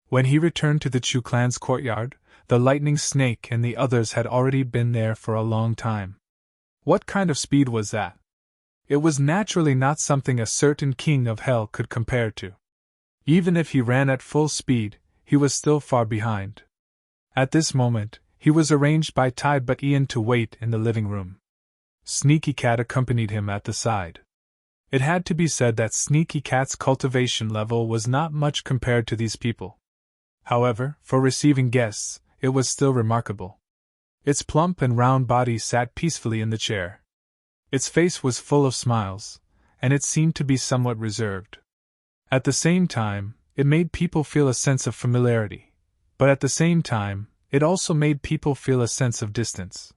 When he returned to the Chu clan's courtyard, the lightning snake and the others had already been there for a long time. What kind of speed was that? It was naturally not something a certain king of hell could compare to. Even if he ran at full speed, he was still far behind. At this moment, he was arranged by Tai but Ian to wait in the living room. Sneaky Cat accompanied him at the side. It had to be said that Sneaky Cat's cultivation level was not much compared to these people. However, for receiving guests, it was still remarkable. Its plump and round body sat peacefully in the chair. Its face was full of smiles, and it seemed to be somewhat reserved. At the same time, it made people feel a sense of familiarity, but at the same time, it also made people feel a sense of distance.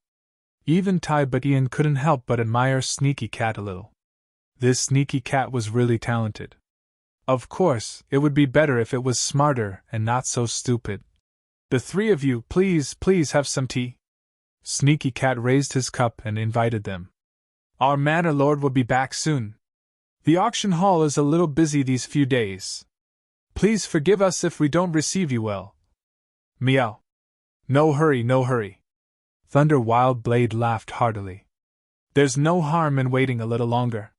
Even Tai but Ian couldn't help but admire Sneaky Cat a little. This Sneaky Cat was really talented. Of course, it would be better if it was smarter and not so stupid. The three of you, please have some tea. Sneaky Cat raised his cup and invited them. Our Manor Lord will be back soon. The auction hall is a little busy these few days. Please forgive us if we don't receive you well. Meow. No hurry. Thunder Wild Blade laughed heartily. There's no harm in waiting a little longer.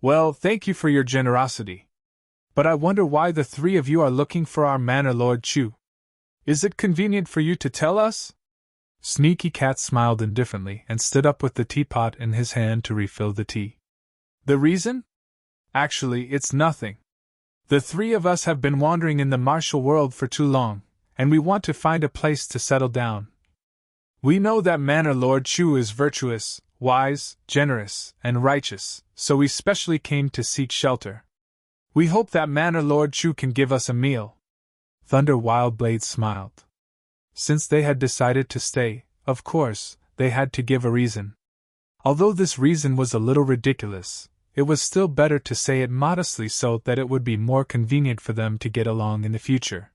Well, thank you for your generosity. But I wonder why the three of you are looking for our Manor Lord Chu. Is it convenient for you to tell us? Sneaky Cat smiled indifferently and stood up with the teapot in his hand to refill the tea. The reason? Actually, it's nothing. The three of us have been wandering in the martial world for too long, and we want to find a place to settle down. We know that Manor Lord Chu is virtuous, wise, generous, and righteous, so we specially came to seek shelter. We hope that Manor Lord Chu can give us a meal. Thunder Wildblade smiled. Since they had decided to stay, of course, they had to give a reason. Although this reason was a little ridiculous, it was still better to say it modestly so that it would be more convenient for them to get along in the future.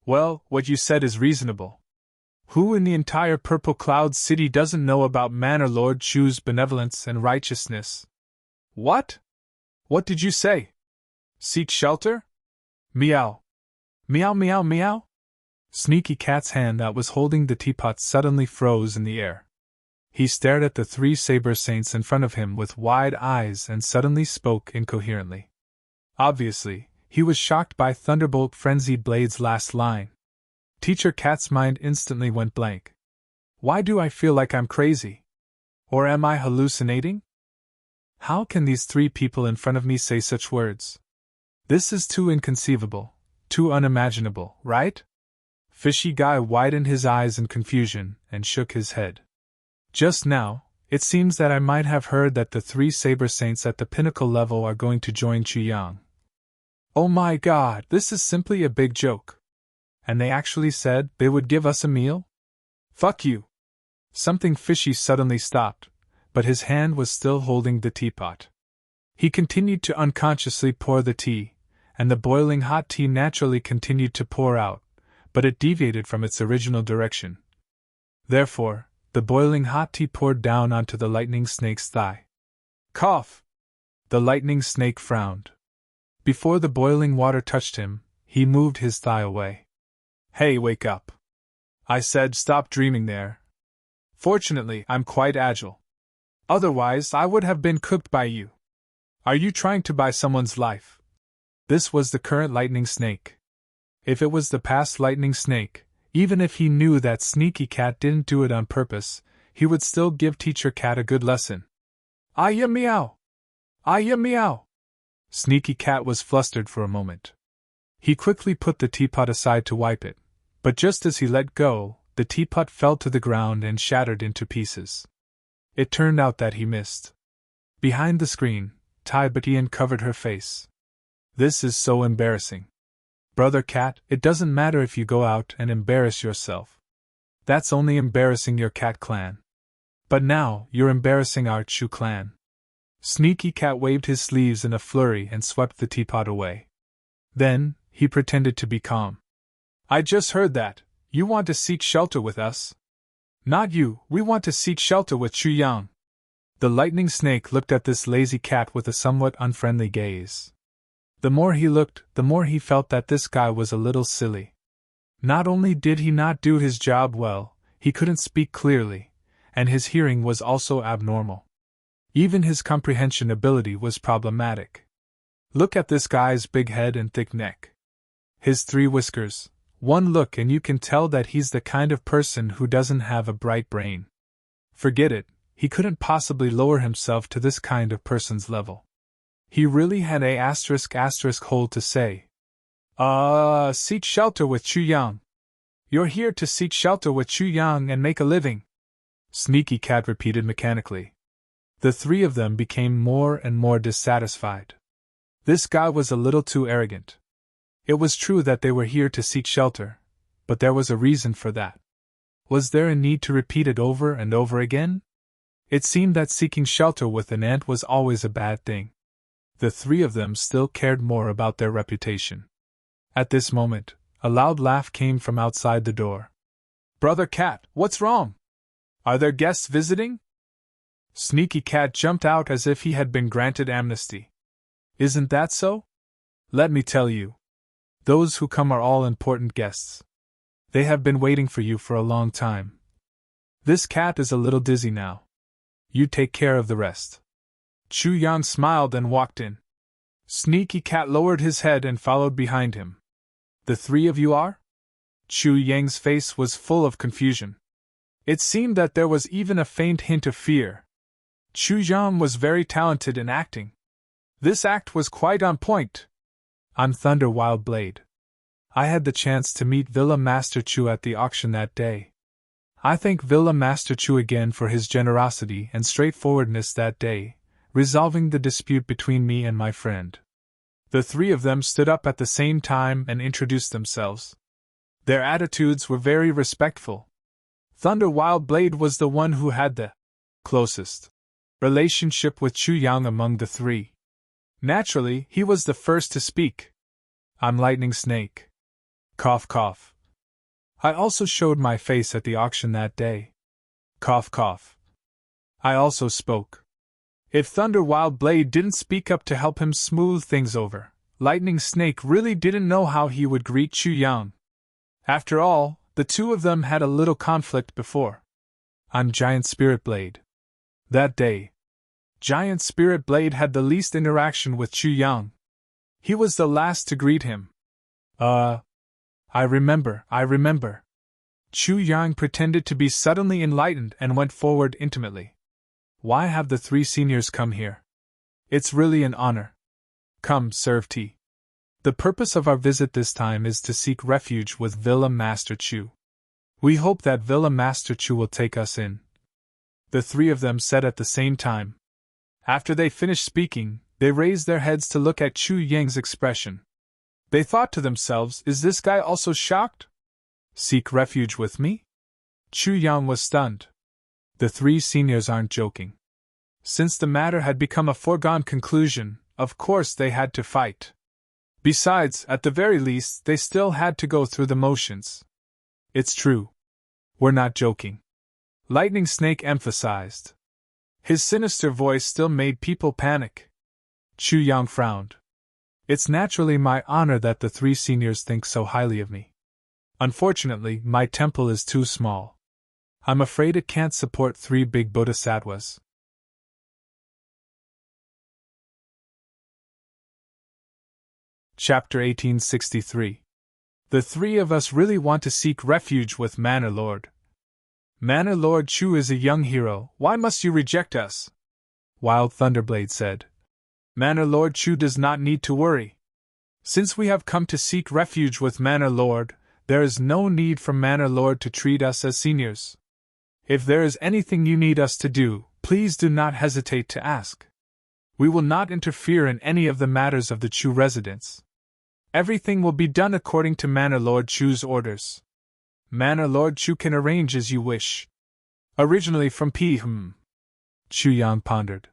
Well, what you said is reasonable. Who in the entire Purple Cloud City doesn't know about Manor Lord Chu's benevolence and righteousness? What? What did you say? Seek shelter? Meow. Meow meow meow? Sneaky Cat's hand that was holding the teapot suddenly froze in the air. He stared at the three saber saints in front of him with wide eyes and suddenly spoke incoherently. Obviously, he was shocked by Thunderbolt Frenzied Blade's last line. Teacher Cat's mind instantly went blank. Why do I feel like I'm crazy? Or am I hallucinating? How can these three people in front of me say such words? This is too inconceivable, too unimaginable, right? Fishy Guy widened his eyes in confusion and shook his head. Just now, it seems that I might have heard that the three Saber Saints at the pinnacle level are going to join Chu Yang. Oh my god, this is simply a big joke. And they actually said they would give us a meal? Fuck you. Something fishy suddenly stopped, but his hand was still holding the teapot. He continued to unconsciously pour the tea, and the boiling hot tea naturally continued to pour out, but it deviated from its original direction. Therefore, the boiling hot tea poured down onto the lightning snake's thigh. Cough! The lightning snake frowned. Before the boiling water touched him, he moved his thigh away. Hey, wake up. I said stop dreaming there. Fortunately, I'm quite agile. Otherwise, I would have been cooked by you. Are you trying to buy someone's life? This was the current lightning snake. If it was the past lightning snake, even if he knew that Sneaky Cat didn't do it on purpose, he would still give Teacher Cat a good lesson. Ah-ya meow! Ah-ya meow! Sneaky Cat was flustered for a moment. He quickly put the teapot aside to wipe it, but just as he let go, the teapot fell to the ground and shattered into pieces. It turned out that he missed. Behind the screen, Tabby uncovered her face. This is so embarrassing. Brother Cat, it doesn't matter if you go out and embarrass yourself. That's only embarrassing your cat clan. But now, you're embarrassing our Chu clan. Sneaky Cat waved his sleeves in a flurry and swept the teapot away. Then, he pretended to be calm. I just heard that. You want to seek shelter with us? Not you, we want to seek shelter with Chu Yang. The lightning snake looked at this lazy cat with a somewhat unfriendly gaze. The more he looked, the more he felt that this guy was a little silly. Not only did he not do his job well, he couldn't speak clearly, and his hearing was also abnormal. Even his comprehension ability was problematic. Look at this guy's big head and thick neck. His 3 whiskers. One look and you can tell that he's the kind of person who doesn't have a bright brain. Forget it, he couldn't possibly lower himself to this kind of person's level. He really had a *** hole to say. Seek shelter with Chu Yang. You're here to seek shelter with Chu Yang and make a living. Sneaky Cat repeated mechanically. The 3 of them became more and more dissatisfied. This guy was a little too arrogant. It was true that they were here to seek shelter, but there was a reason for that. Was there a need to repeat it over and over again? It seemed that seeking shelter with an ant was always a bad thing. The 3 of them still cared more about their reputation. At this moment, a loud laugh came from outside the door. Brother Cat, what's wrong? Are there guests visiting? Sneaky Cat jumped out as if he had been granted amnesty. Isn't that so? Let me tell you. Those who come are all important guests. They have been waiting for you for a long time. This cat is a little dizzy now. You take care of the rest. Chu Yang smiled and walked in. Sneaky Cat lowered his head and followed behind him. The 3 of you are? Chu Yang's face was full of confusion. It seemed that there was even a faint hint of fear. Chu Yang was very talented in acting. This act was quite on point. I'm Thunder Wild Blade. I had the chance to meet Villa Master Chu at the auction that day. I thank Villa Master Chu again for his generosity and straightforwardness that day, resolving the dispute between me and my friend. The 3 of them stood up at the same time and introduced themselves. Their attitudes were very respectful. Thunder Wild Blade was the one who had the closest relationship with Chu Yang among the 3. Naturally, he was the first to speak. I'm Lightning Snake. Cough cough. I also showed my face at the auction that day. Cough cough. I also spoke. If Thunder Wild Blade didn't speak up to help him smooth things over, Lightning Snake really didn't know how he would greet Chu Yang. After all, the 2 of them had a little conflict before. I'm Giant Spirit Blade. That day, Giant Spirit Blade had the least interaction with Chu Yang. He was the last to greet him. I remember. Chu Yang pretended to be suddenly enlightened and went forward intimately. Why have the 3 seniors come here? It's really an honor. Come, serve tea. The purpose of our visit this time is to seek refuge with Villa Master Chu. We hope that Villa Master Chu will take us in. The 3 of them said at the same time. After they finished speaking, they raised their heads to look at Chu Yang's expression. They thought to themselves, is this guy also shocked? Seek refuge with me? Chu Yang was stunned. The 3 seniors aren't joking. Since the matter had become a foregone conclusion, of course they had to fight. Besides, at the very least, they still had to go through the motions. It's true. We're not joking. Lightning Snake emphasized. His sinister voice still made people panic. Chu Yang frowned. It's naturally my honor that the 3 seniors think so highly of me. Unfortunately, my temple is too small. I'm afraid it can't support 3 big bodhisattvas. Chapter 1863. The three of us really want to seek refuge with Manor Lord. Manor Lord Chu is a young hero, why must you reject us? Wild Thunderblade said. Manor Lord Chu does not need to worry. Since we have come to seek refuge with Manor Lord, there is no need for Manor Lord to treat us as seniors. If there is anything you need us to do, please do not hesitate to ask. We will not interfere in any of the matters of the Chu residence. Everything will be done according to Manor Lord Chu's orders. Manor Lord Chu can arrange as you wish. Originally from Chu Yang pondered.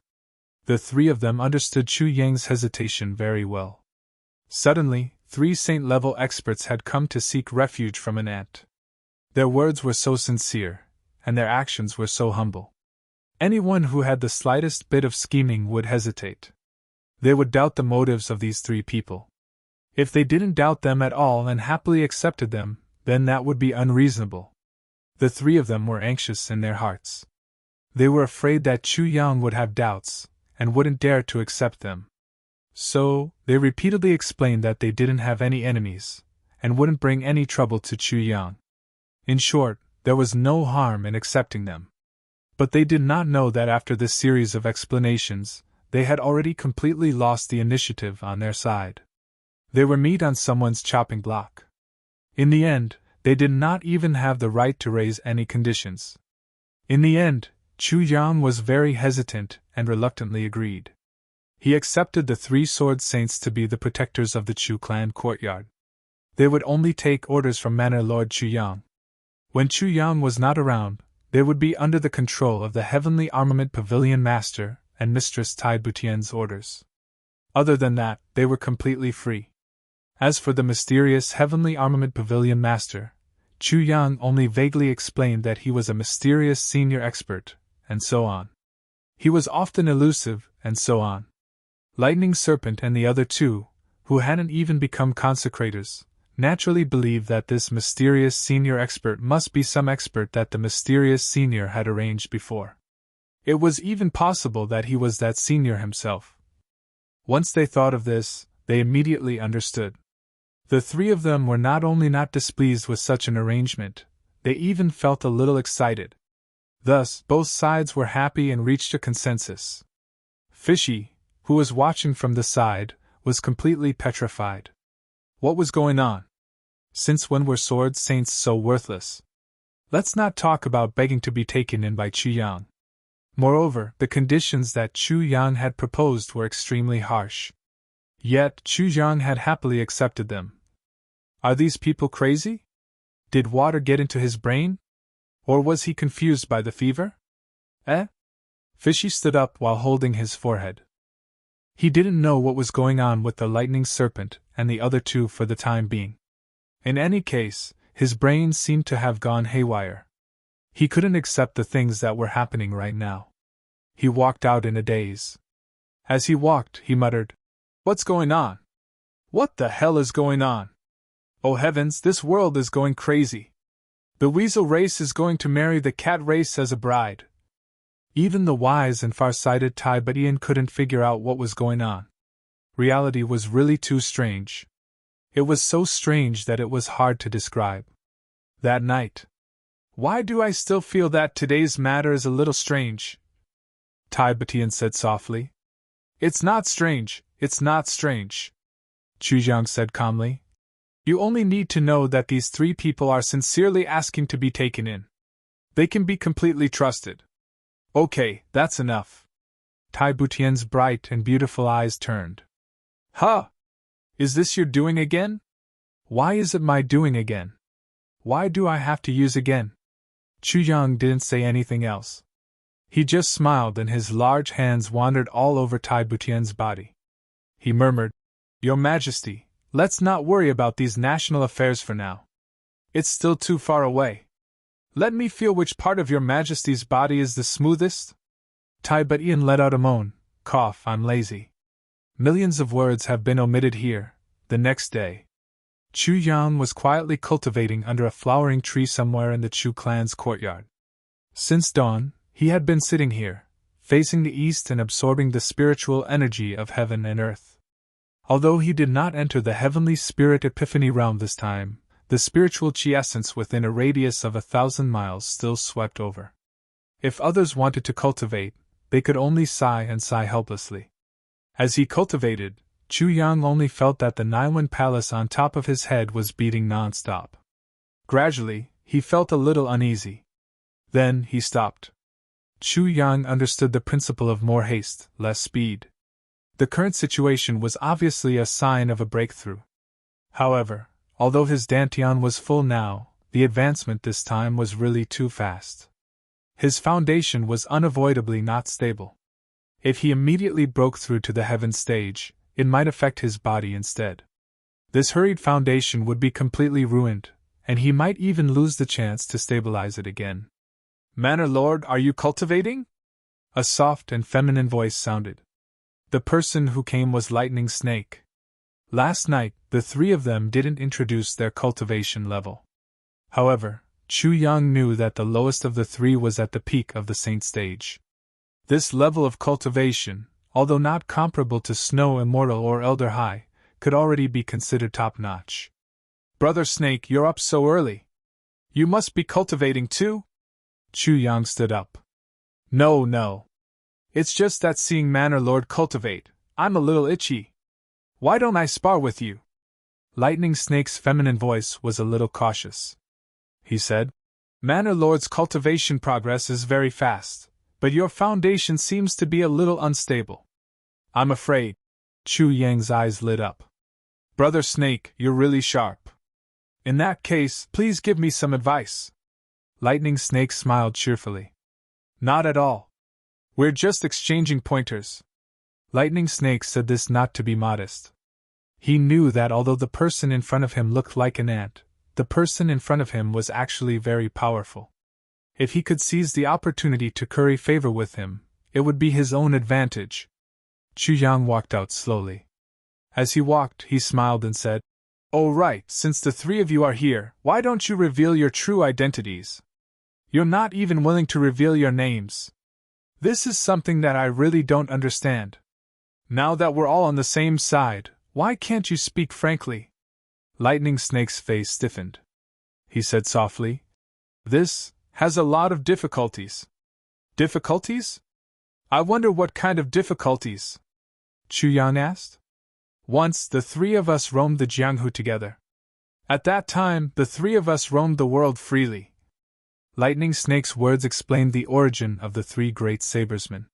The three of them understood Chu Yang's hesitation very well. Suddenly, three saint-level experts had come to seek refuge from an ant. Their words were so sincere, and their actions were so humble. Anyone who had the slightest bit of scheming would hesitate. They would doubt the motives of these three people. If they didn't doubt them at all and happily accepted them, then that would be unreasonable. The three of them were anxious in their hearts. They were afraid that Chu Yang would have doubts, and wouldn't dare to accept them. So, they repeatedly explained that they didn't have any enemies, and wouldn't bring any trouble to Chu Yang. In short, there was no harm in accepting them. But they did not know that after this series of explanations, they had already completely lost the initiative on their side. They were meat on someone's chopping block. In the end, they did not even have the right to raise any conditions. In the end, Chu Yang was very hesitant and reluctantly agreed. He accepted the three sword saints to be the protectors of the Chu clan courtyard. They would only take orders from Manor Lord Chu Yang. When Chu Yang was not around, they would be under the control of the Heavenly Armament Pavilion Master and Mistress Tai Butian's orders. Other than that, they were completely free. As for the mysterious Heavenly Armament Pavilion Master, Chu Yang only vaguely explained that he was a mysterious senior expert, and so on. He was often elusive, and so on. Lightning Serpent and the other two, who hadn't even become consecrators, naturally believed that this mysterious senior expert must be some expert that the mysterious senior had arranged before. It was even possible that he was that senior himself. Once they thought of this, they immediately understood. The three of them were not only not displeased with such an arrangement, they even felt a little excited. Thus, both sides were happy and reached a consensus. Fishy, who was watching from the side, was completely petrified. What was going on? Since when were sword saints so worthless? Let's not talk about begging to be taken in by Chu Yang. Moreover, the conditions that Chu Yang had proposed were extremely harsh. Yet, Chu Yang had happily accepted them. Are these people crazy? Did water get into his brain? Or was he confused by the fever? Fishy stood up while holding his forehead. He didn't know what was going on with the Lightning Serpent and the other two for the time being. In any case, his brain seemed to have gone haywire. He couldn't accept the things that were happening right now. He walked out in a daze. As he walked, he muttered, "What's going on? What the hell is going on? Oh heavens, this world is going crazy. The weasel race is going to marry the cat race as a bride." Even the wise and far-sighted Tai Butian couldn't figure out what was going on. Reality was really too strange. It was so strange that it was hard to describe. That night. "Why do I still feel that today's matter is a little strange?" Tai Butian said softly. "It's not strange, it's not strange," Chu Yang said calmly. "You only need to know that these three people are sincerely asking to be taken in. They can be completely trusted." "Okay, that's enough." Tai Butian's bright and beautiful eyes turned. "Huh? Is this your doing again? Why is it my doing again? Why do I have to use again?" Chu Yang didn't say anything else. He just smiled and his large hands wandered all over Tai Butian's body. He murmured, "Your Majesty, let's not worry about these national affairs for now. It's still too far away. Let me feel which part of your Majesty's body is the smoothest." Tai Butian let out a moan, cough, "I'm lazy. Millions of words have been omitted here." The next day, Chu Yang was quietly cultivating under a flowering tree somewhere in the Chu clan's courtyard. Since dawn, he had been sitting here, facing the east and absorbing the spiritual energy of heaven and earth. Although he did not enter the heavenly spirit epiphany realm this time, the spiritual chi essence within a radius of 1,000 miles still swept over. If others wanted to cultivate, they could only sigh and sigh helplessly. As he cultivated, Chu Yang only felt that the Nylon palace on top of his head was beating non-stop. Gradually, he felt a little uneasy. Then he stopped. Chu Yang understood the principle of more haste, less speed. The current situation was obviously a sign of a breakthrough. However, although his dantian was full now, the advancement this time was really too fast. His foundation was unavoidably not stable. If he immediately broke through to the heaven stage, it might affect his body instead. This hurried foundation would be completely ruined, and he might even lose the chance to stabilize it again. "Manor Lord, are you cultivating?" A soft and feminine voice sounded. The person who came was Lightning Snake. Last night, the three of them didn't introduce their cultivation level. However, Chu Yang knew that the lowest of the three was at the peak of the saint stage. This level of cultivation, although not comparable to Snow Immortal or Elder High, could already be considered top-notch. "Brother Snake, you're up so early. You must be cultivating too?" Chu Yang stood up. No. It's just that seeing Manor Lord cultivate, I'm a little itchy. Why don't I spar with you?" Lightning Snake's feminine voice was a little cautious. He said, "Manor Lord's cultivation progress is very fast, but your foundation seems to be a little unstable." "I'm afraid." Chu Yang's eyes lit up. "Brother Snake, you're really sharp. In that case, please give me some advice." Lightning Snake smiled cheerfully. "Not at all. We're just exchanging pointers." Lightning Snake said this not to be modest. He knew that although the person in front of him looked like an ant, the person in front of him was actually very powerful. If he could seize the opportunity to curry favor with him, it would be his own advantage. Chu Yang walked out slowly. As he walked, he smiled and said, "Oh right, since the three of you are here, why don't you reveal your true identities? You're not even willing to reveal your names. This is something that I really don't understand. Now that we're all on the same side, why can't you speak frankly?" Lightning Snake's face stiffened. He said softly, "This has a lot of difficulties." "Difficulties? I wonder what kind of difficulties?" Chu Yang asked. "Once the three of us roamed the Jianghu together. At that time, the three of us roamed the world freely." Lightning Snake's words explained the origin of the three great sabersmen.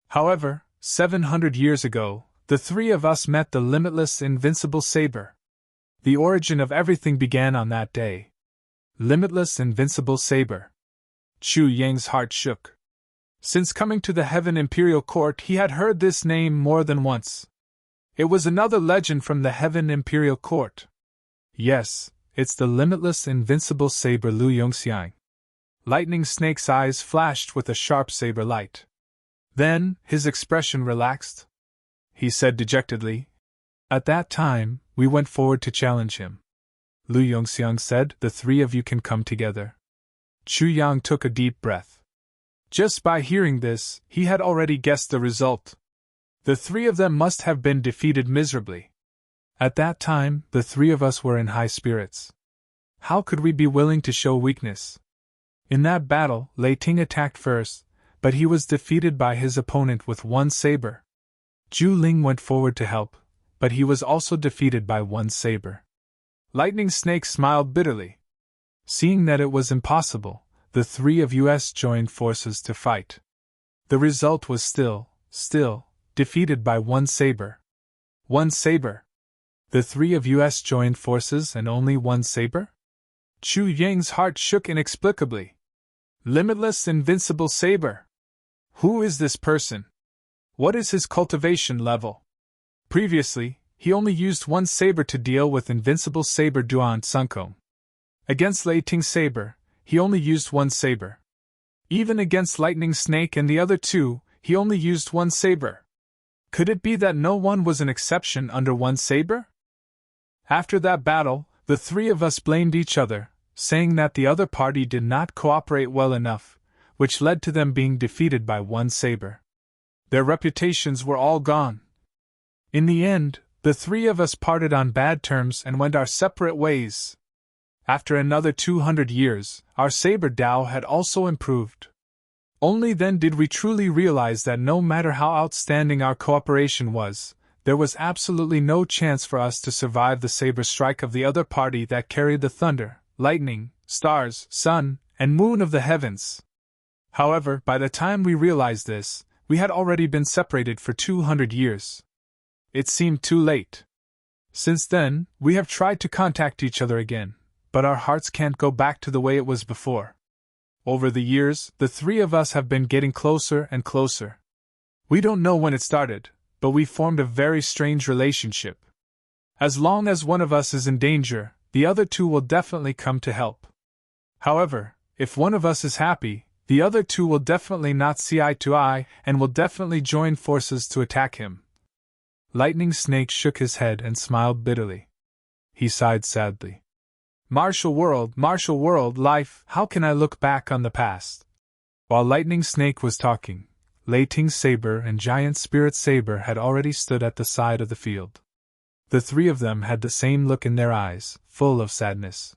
"However, 700 years ago, the three of us met the limitless, invincible saber. The origin of everything began on that day. Limitless, invincible saber." Chu Yang's heart shook. Since coming to the Heaven Imperial Court, he had heard this name more than once. It was another legend from the Heaven Imperial Court. Yes, it's the limitless, invincible saber Lu Yongxiang. Lightning Snake's eyes flashed with a sharp saber light. Then, his expression relaxed. He said dejectedly, "At that time, we went forward to challenge him." Lu Yongxiang said, "The three of you can come together." Chu Yang took a deep breath. Just by hearing this, he had already guessed the result. The three of them must have been defeated miserably. At that time, the three of us were in high spirits. How could we be willing to show weakness? In that battle, Lei Ting attacked first, but he was defeated by his opponent with one saber. Zhu Ling went forward to help, but he was also defeated by one saber. Lightning Snake smiled bitterly. Seeing that it was impossible, the three of us joined forces to fight. The result was still, defeated by one saber. One saber. The three of us joined forces and only one saber? Chu Yang's heart shook inexplicably. Limitless, invincible saber. Who is this person? What is his cultivation level? Previously, he only used one saber to deal with invincible saber Duan Sunkong. Against Lei Ting's saber, he only used one saber. Even against Lightning Snake and the other two, he only used one saber. Could it be that no one was an exception under one saber? After that battle, the three of us blamed each other, saying that the other party did not cooperate well enough, which led to them being defeated by one saber. Their reputations were all gone. In the end, the three of us parted on bad terms and went our separate ways. After another 200 years, our saber Tao had also improved. Only then did we truly realize that no matter how outstanding our cooperation was, there was absolutely no chance for us to survive the saber strike of the other party that carried the thunder, lightning, stars, sun, and moon of the heavens. However, by the time we realized this, we had already been separated for 200 years. It seemed too late. Since then, we have tried to contact each other again, but our hearts can't go back to the way it was before. Over the years, the three of us have been getting closer and closer. We don't know when it started, but we formed a very strange relationship. As long as one of us is in danger, the other two will definitely come to help. However, if one of us is happy, the other two will definitely not see eye to eye and will definitely join forces to attack him. Lightning Snake shook his head and smiled bitterly. He sighed sadly. Martial world, life, how can I look back on the past? While Lightning Snake was talking, Leiting Saber and Giant Spirit Saber had already stood at the side of the field. The three of them had the same look in their eyes, full of sadness.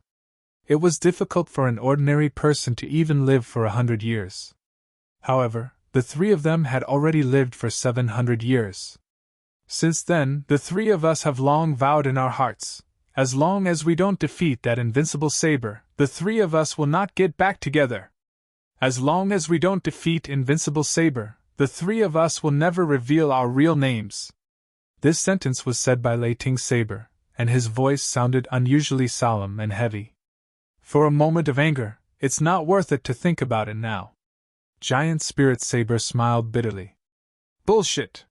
It was difficult for an ordinary person to even live for 100 years. However, the three of them had already lived for 700 years. Since then, the three of us have long vowed in our hearts, as long as we don't defeat that invincible saber, the three of us will not get back together. As long as we don't defeat Invincible Saber, the three of us will never reveal our real names. This sentence was said by Leiting Saber, and his voice sounded unusually solemn and heavy. For a moment of anger, it's not worth it to think about it now. Giant Spirit Saber smiled bitterly. Bullshit!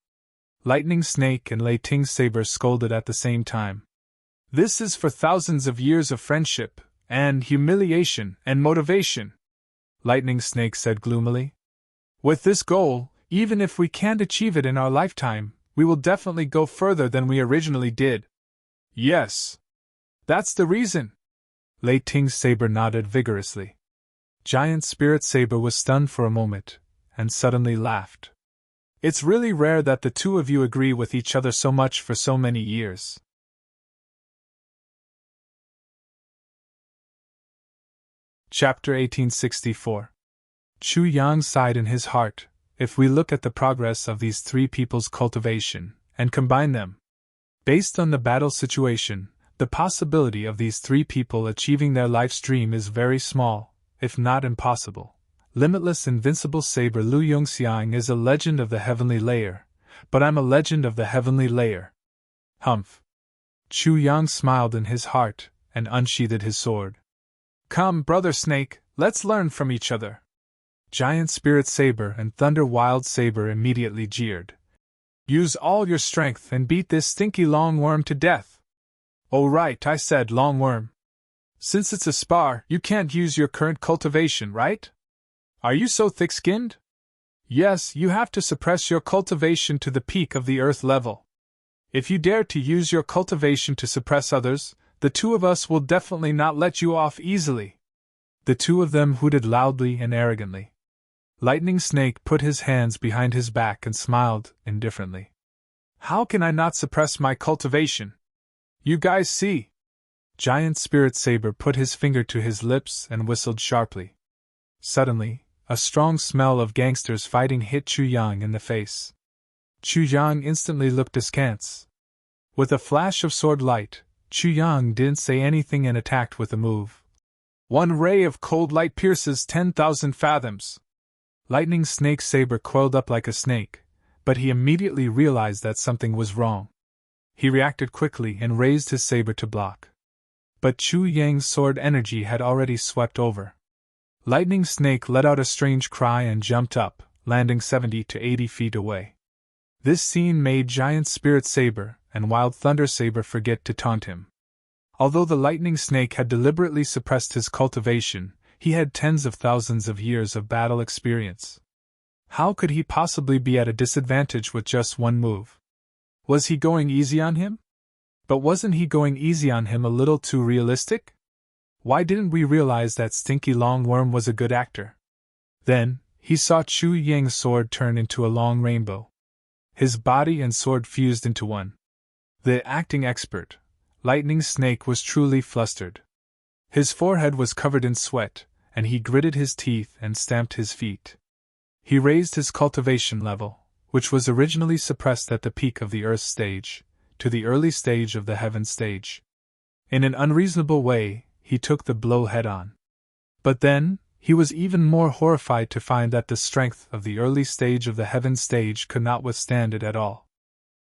Lightning Snake and Leiting Saber scolded at the same time. This is for thousands of years of friendship, and humiliation, and motivation, Lightning Snake said gloomily. With this goal, even if we can't achieve it in our lifetime, we will definitely go further than we originally did. Yes. That's the reason. Leiting Saber nodded vigorously. Giant Spirit Saber was stunned for a moment, and suddenly laughed. It's really rare that the two of you agree with each other so much for so many years. Chapter 1864. Chu Yang sighed in his heart. If we look at the progress of these three people's cultivation, and combine them, based on the battle situation, the possibility of these three people achieving their life's dream is very small, if not impossible. Limitless Invincible Saber Lu Yongxiang is a legend of the heavenly layer, but I'm a legend of the heavenly layer. Humph. Chu Yang smiled in his heart, and unsheathed his sword. Come, Brother Snake, let's learn from each other. Giant Spirit Saber and Thunder Wild Saber immediately jeered. Use all your strength and beat this stinky longworm to death. Oh right, I said longworm. Since it's a spar, you can't use your current cultivation, right? Are you so thick-skinned? Yes, you have to suppress your cultivation to the peak of the earth level. If you dare to use your cultivation to suppress others, the two of us will definitely not let you off easily. The two of them hooted loudly and arrogantly. Lightning Snake put his hands behind his back and smiled indifferently. How can I not suppress my cultivation? You guys see. Giant Spirit Saber put his finger to his lips and whistled sharply. Suddenly, a strong smell of gangsters fighting hit Chu Yang in the face. Chu Yang instantly looked askance. With a flash of sword light, Chu Yang didn't say anything and attacked with a move. One ray of cold light pierces 10,000 fathoms. Lightning Snake Saber coiled up like a snake, but he immediately realized that something was wrong. He reacted quickly and raised his saber to block. But Chu Yang's sword energy had already swept over. Lightning Snake let out a strange cry and jumped up, landing 70 to 80 feet away. This scene made Giant Spirit Saber and Wild Thunder Saber forget to taunt him. Although the Lightning Snake had deliberately suppressed his cultivation, he had tens of thousands of years of battle experience. How could he possibly be at a disadvantage with just one move? Was he going easy on him? But wasn't he going easy on him a little too realistic? Why didn't we realize that Stinky Longworm was a good actor? Then, he saw Chu Yang's sword turn into a long rainbow. His body and sword fused into one. The acting expert, lightning snake, was truly flustered. His forehead was covered in sweat, and he gritted his teeth and stamped his feet. He raised his cultivation level, which was originally suppressed at the peak of the earth stage, to the early stage of the heaven stage. In an unreasonable way, he took the blow head on. But then, he was even more horrified to find that the strength of the early stage of the heaven stage could not withstand it at all.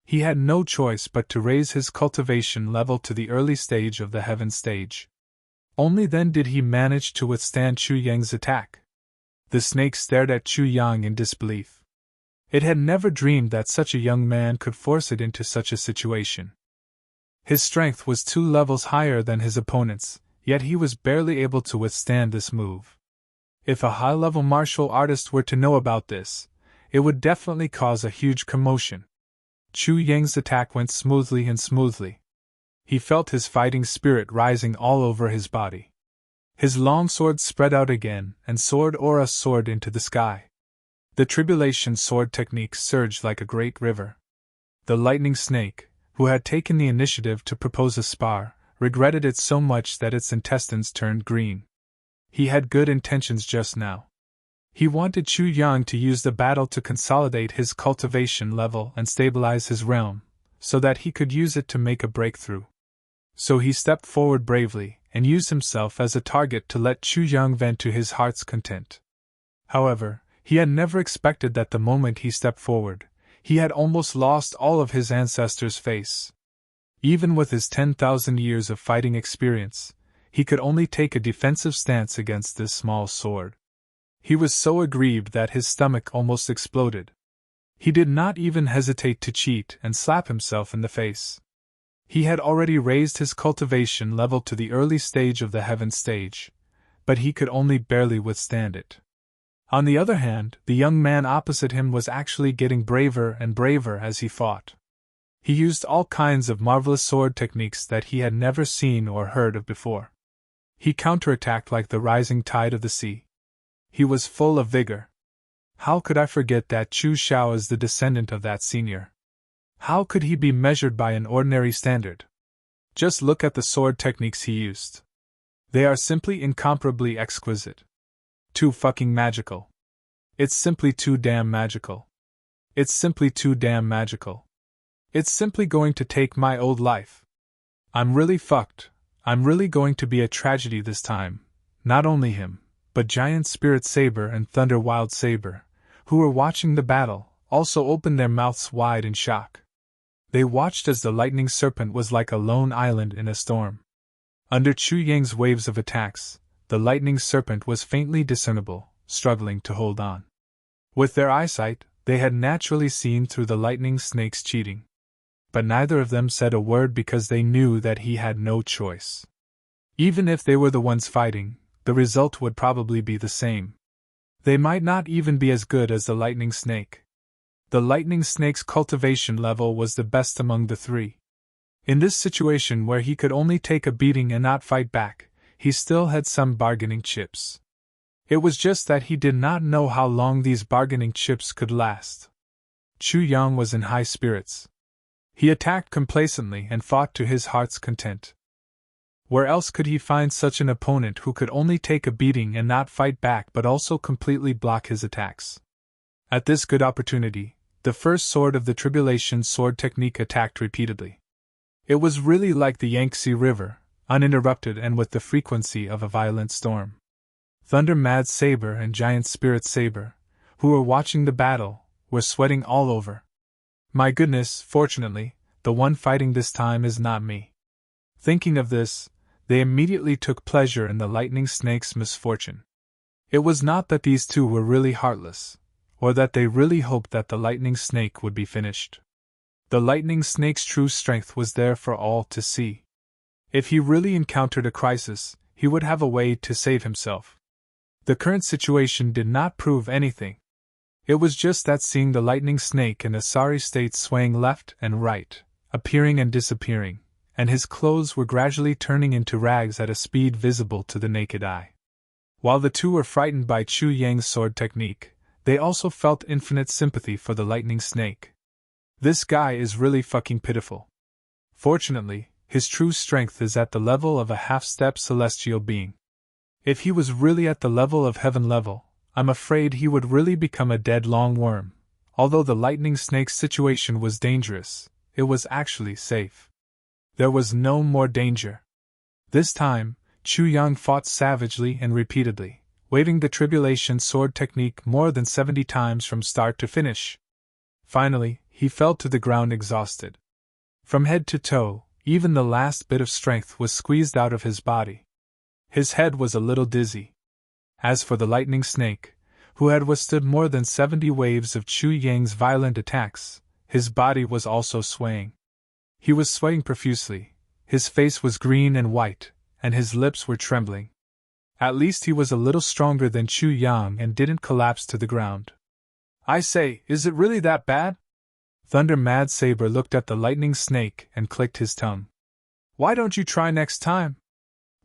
He had no choice but to raise his cultivation level to the early stage of the heaven stage. Only then did he manage to withstand Chu Yang's attack. The snake stared at Chu Yang in disbelief. It had never dreamed that such a young man could force it into such a situation. His strength was 2 levels higher than his opponent's, yet he was barely able to withstand this move. If a high-level martial artist were to know about this, it would definitely cause a huge commotion. Chu Yang's attack went smoothly and smoothly. He felt his fighting spirit rising all over his body. His long sword spread out again, and sword aura soared into the sky. The tribulation sword technique surged like a great river. The lightning snake, who had taken the initiative to propose a spar, regretted it so much that its intestines turned green. He had good intentions just now. He wanted Chu Yang to use the battle to consolidate his cultivation level and stabilize his realm, so that he could use it to make a breakthrough. So he stepped forward bravely, and used himself as a target to let Chu Yang vent to his heart's content. However, he had never expected that the moment he stepped forward, he had almost lost all of his ancestors' face. Even with his 10,000 years of fighting experience, he could only take a defensive stance against this small sword. He was so aggrieved that his stomach almost exploded. He did not even hesitate to cheat and slap himself in the face. He had already raised his cultivation level to the early stage of the heaven stage, but he could only barely withstand it. On the other hand, the young man opposite him was actually getting braver and braver as he fought. He used all kinds of marvelous sword techniques that he had never seen or heard of before. He counterattacked like the rising tide of the sea. He was full of vigor. How could I forget that Chu Xiao is the descendant of that senior? How could he be measured by an ordinary standard? Just look at the sword techniques he used. They are simply incomparably exquisite. Too fucking magical. It's simply too damn magical. It's simply too damn magical. It's simply going to take my old life. I'm really fucked. I'm really going to be a tragedy this time. Not only him, but Giant Spirit Saber and Thunder Wild Saber, who were watching the battle, also opened their mouths wide in shock. They watched as the lightning serpent was like a lone island in a storm. Under Chu Yang's waves of attacks, the lightning serpent was faintly discernible, struggling to hold on. With their eyesight, they had naturally seen through the lightning snake's cheating. But neither of them said a word because they knew that he had no choice. Even if they were the ones fighting, the result would probably be the same. They might not even be as good as the lightning snake. The lightning snake's cultivation level was the best among the three. In this situation where he could only take a beating and not fight back, he still had some bargaining chips. It was just that he did not know how long these bargaining chips could last. Chu Yang was in high spirits. He attacked complacently and fought to his heart's content. Where else could he find such an opponent who could only take a beating and not fight back but also completely block his attacks? At this good opportunity, the first sword of the tribulation sword technique attacked repeatedly. It was really like the Yangtze River, uninterrupted and with the frequency of a violent storm. Thunder Mad Saber and Giant Spirit Saber, who were watching the battle, were sweating all over. My goodness, fortunately, the one fighting this time is not me. Thinking of this, they immediately took pleasure in the lightning snake's misfortune. It was not that these two were really heartless, or that they really hoped that the lightning snake would be finished. The lightning snake's true strength was there for all to see. If he really encountered a crisis, he would have a way to save himself. The current situation did not prove anything. It was just that seeing the lightning snake in a sorry state swaying left and right, appearing and disappearing, and his clothes were gradually turning into rags at a speed visible to the naked eye. While the two were frightened by Chu Yang's sword technique, they also felt infinite sympathy for the lightning snake. This guy is really fucking pitiful. Fortunately, his true strength is at the level of a half-step celestial being. If he was really at the level of heaven level, I'm afraid he would really become a dead long worm. Although the lightning snake's situation was dangerous, it was actually safe. There was no more danger. This time, Chu Yang fought savagely and repeatedly, waving the tribulation sword technique more than 70 times from start to finish. Finally, he fell to the ground exhausted. From head to toe, even the last bit of strength was squeezed out of his body. His head was a little dizzy. As for the lightning snake, who had withstood more than 70 waves of Chu Yang's violent attacks, his body was also swaying. He was sweating profusely, his face was green and white, and his lips were trembling. At least he was a little stronger than Chu Yang and didn't collapse to the ground. I say, is it really that bad? Thunder Mad Saber looked at the lightning snake and clicked his tongue. Why don't you try next time?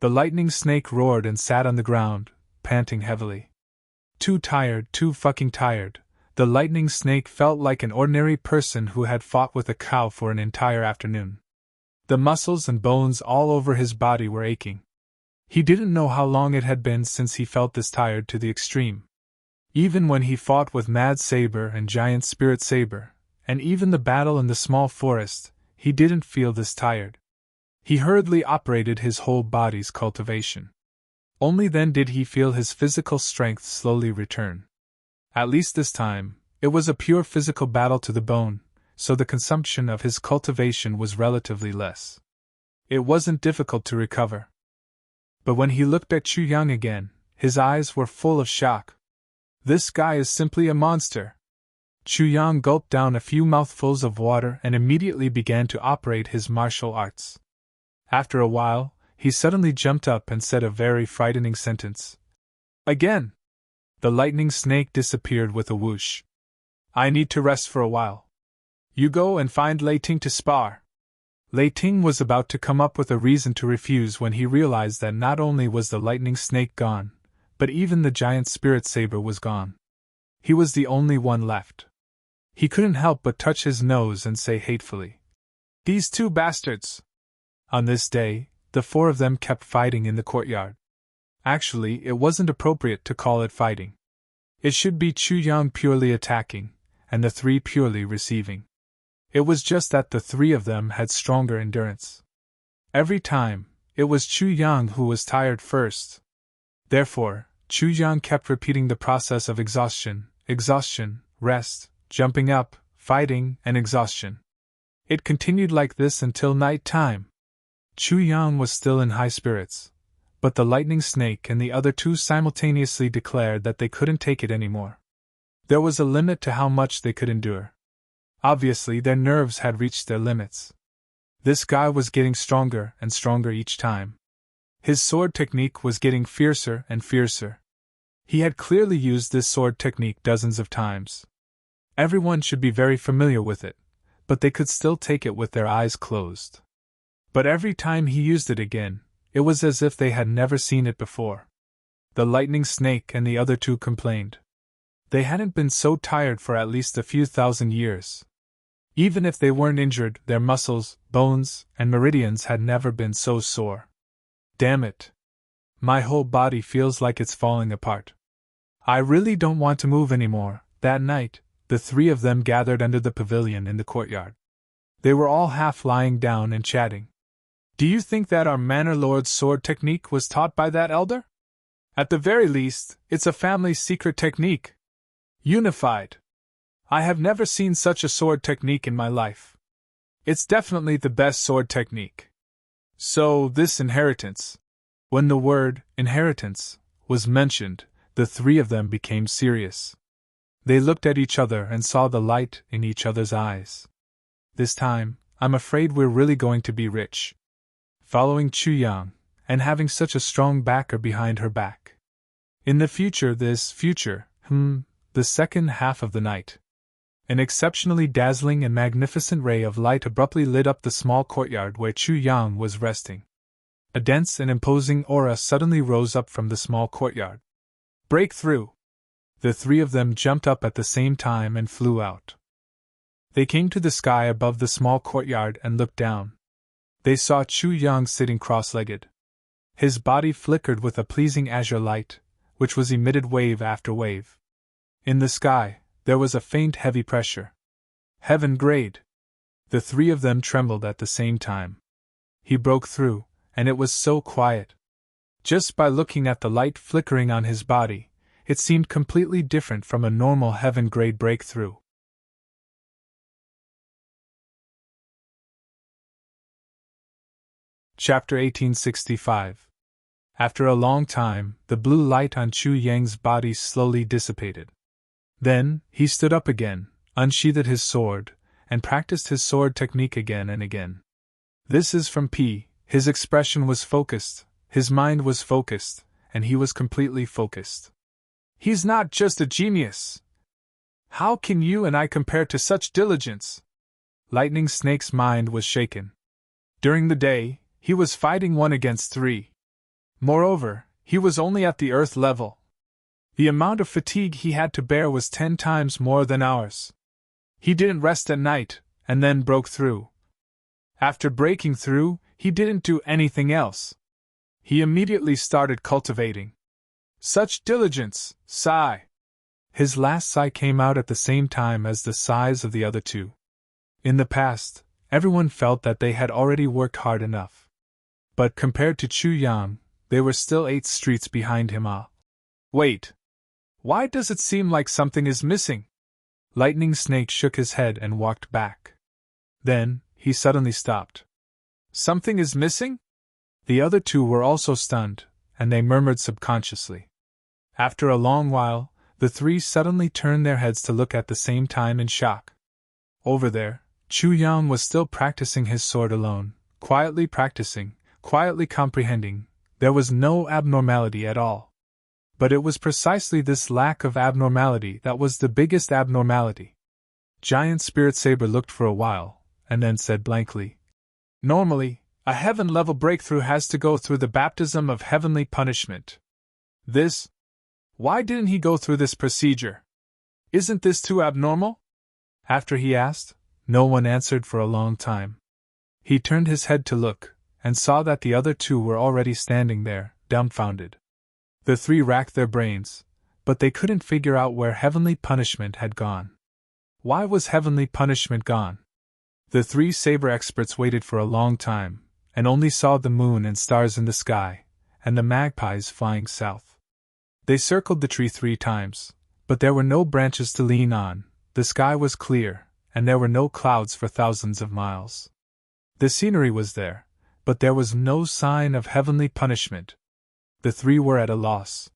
The lightning snake roared and sat on the ground, panting heavily. Too tired, too fucking tired. The lightning snake felt like an ordinary person who had fought with a cow for an entire afternoon. The muscles and bones all over his body were aching. He didn't know how long it had been since he felt this tired to the extreme. Even when he fought with Mad Saber and Giant Spirit Saber, and even the battle in the small forest, he didn't feel this tired. He hurriedly operated his whole body's cultivation. Only then did he feel his physical strength slowly return. At least this time, it was a pure physical battle to the bone, so the consumption of his cultivation was relatively less. It wasn't difficult to recover. But when he looked at Chu Yang again, his eyes were full of shock. This guy is simply a monster. Chu Yang gulped down a few mouthfuls of water and immediately began to operate his martial arts. After a while, he suddenly jumped up and said a very frightening sentence. Again! The lightning snake disappeared with a whoosh. I need to rest for a while. You go and find Lei Ting to spar. Lei Ting was about to come up with a reason to refuse when he realized that not only was the lightning snake gone, but even the giant spirit saber was gone. He was the only one left. He couldn't help but touch his nose and say hatefully, "These two bastards!" On this day, the four of them kept fighting in the courtyard. Actually, it wasn't appropriate to call it fighting. It should be Chu Yang purely attacking, and the three purely receiving. It was just that the three of them had stronger endurance. Every time, it was Chu Yang who was tired first. Therefore, Chu Yang kept repeating the process of exhaustion, rest, jumping up, fighting, and exhaustion. It continued like this until night time. Chu Yang was still in high spirits, but the lightning snake and the other two simultaneously declared that they couldn't take it anymore. There was a limit to how much they could endure. Obviously, their nerves had reached their limits. This guy was getting stronger and stronger each time. His sword technique was getting fiercer and fiercer. He had clearly used this sword technique dozens of times. Everyone should be very familiar with it, but they could still take it with their eyes closed. But every time he used it again, it was as if they had never seen it before. The lightning snake and the other two complained. They hadn't been so tired for at least a few thousand years. Even if they weren't injured, their muscles, bones, and meridians had never been so sore. Damn it! My whole body feels like it's falling apart. I really don't want to move anymore. That night, the three of them gathered under the pavilion in the courtyard. They were all half lying down and chatting. Do you think that our Manor Lord's sword technique was taught by that elder? At the very least, it's a family secret technique. Unified. I have never seen such a sword technique in my life. It's definitely the best sword technique. So, this inheritance. When the word inheritance was mentioned, the three of them became serious. They looked at each other and saw the light in each other's eyes. This time, I'm afraid we're really going to be rich. Following Chu Yang, and having such a strong backer behind her back. In the future, the second half of the night. An exceptionally dazzling and magnificent ray of light abruptly lit up the small courtyard where Chu Yang was resting. A dense and imposing aura suddenly rose up from the small courtyard. Breakthrough! The three of them jumped up at the same time and flew out. They came to the sky above the small courtyard and looked down. They saw Chu Yang sitting cross-legged. His body flickered with a pleasing azure light, which was emitted wave after wave. In the sky, there was a faint heavy pressure. Heaven grade! The three of them trembled at the same time. He broke through, and it was so quiet. Just by looking at the light flickering on his body, it seemed completely different from a normal heaven grade breakthrough. Chapter 1865. After a long time, the blue light on Chu Yang's body slowly dissipated. Then, he stood up again, unsheathed his sword, and practiced his sword technique again and again. This is from P. His expression was focused, his mind was focused, and he was completely focused. He's not just a genius. How can you and I compare to such diligence? Lightning Snake's mind was shaken. During the day, he was fighting 1 against 3. Moreover, he was only at the earth level. The amount of fatigue he had to bear was 10 times more than ours. He didn't rest at night, and then broke through. After breaking through, he didn't do anything else. He immediately started cultivating. Such diligence, sigh. His last sigh came out at the same time as the sighs of the other two. In the past, everyone felt that they had already worked hard enough. But compared to Chu Yang, they were still 8 streets behind him. Wait. Why does it seem like something is missing? Lightning Snake shook his head and walked back. Then, he suddenly stopped. Something is missing? The other two were also stunned, and they murmured subconsciously. After a long while, the three suddenly turned their heads to look at the same time in shock. Over there, Chu Yang was still practicing his sword alone, quietly practicing, quietly comprehending. There was no abnormality at all. But it was precisely this lack of abnormality that was the biggest abnormality. Giant Spirit Saber looked for a while, and then said blankly, "Normally, a heaven-level breakthrough has to go through the baptism of heavenly punishment. Why didn't he go through this procedure? Isn't this too abnormal?" After he asked, no one answered for a long time. He turned his head to look, and saw that the other two were already standing there, dumbfounded. The three racked their brains, but they couldn't figure out where heavenly punishment had gone. Why was heavenly punishment gone? The 3 saber experts waited for a long time, and only saw the moon and stars in the sky, and the magpies flying south. They circled the tree 3 times, but there were no branches to lean on, the sky was clear, and there were no clouds for thousands of miles. The scenery was there, but there was no sign of heavenly punishment. The 3 were at a loss.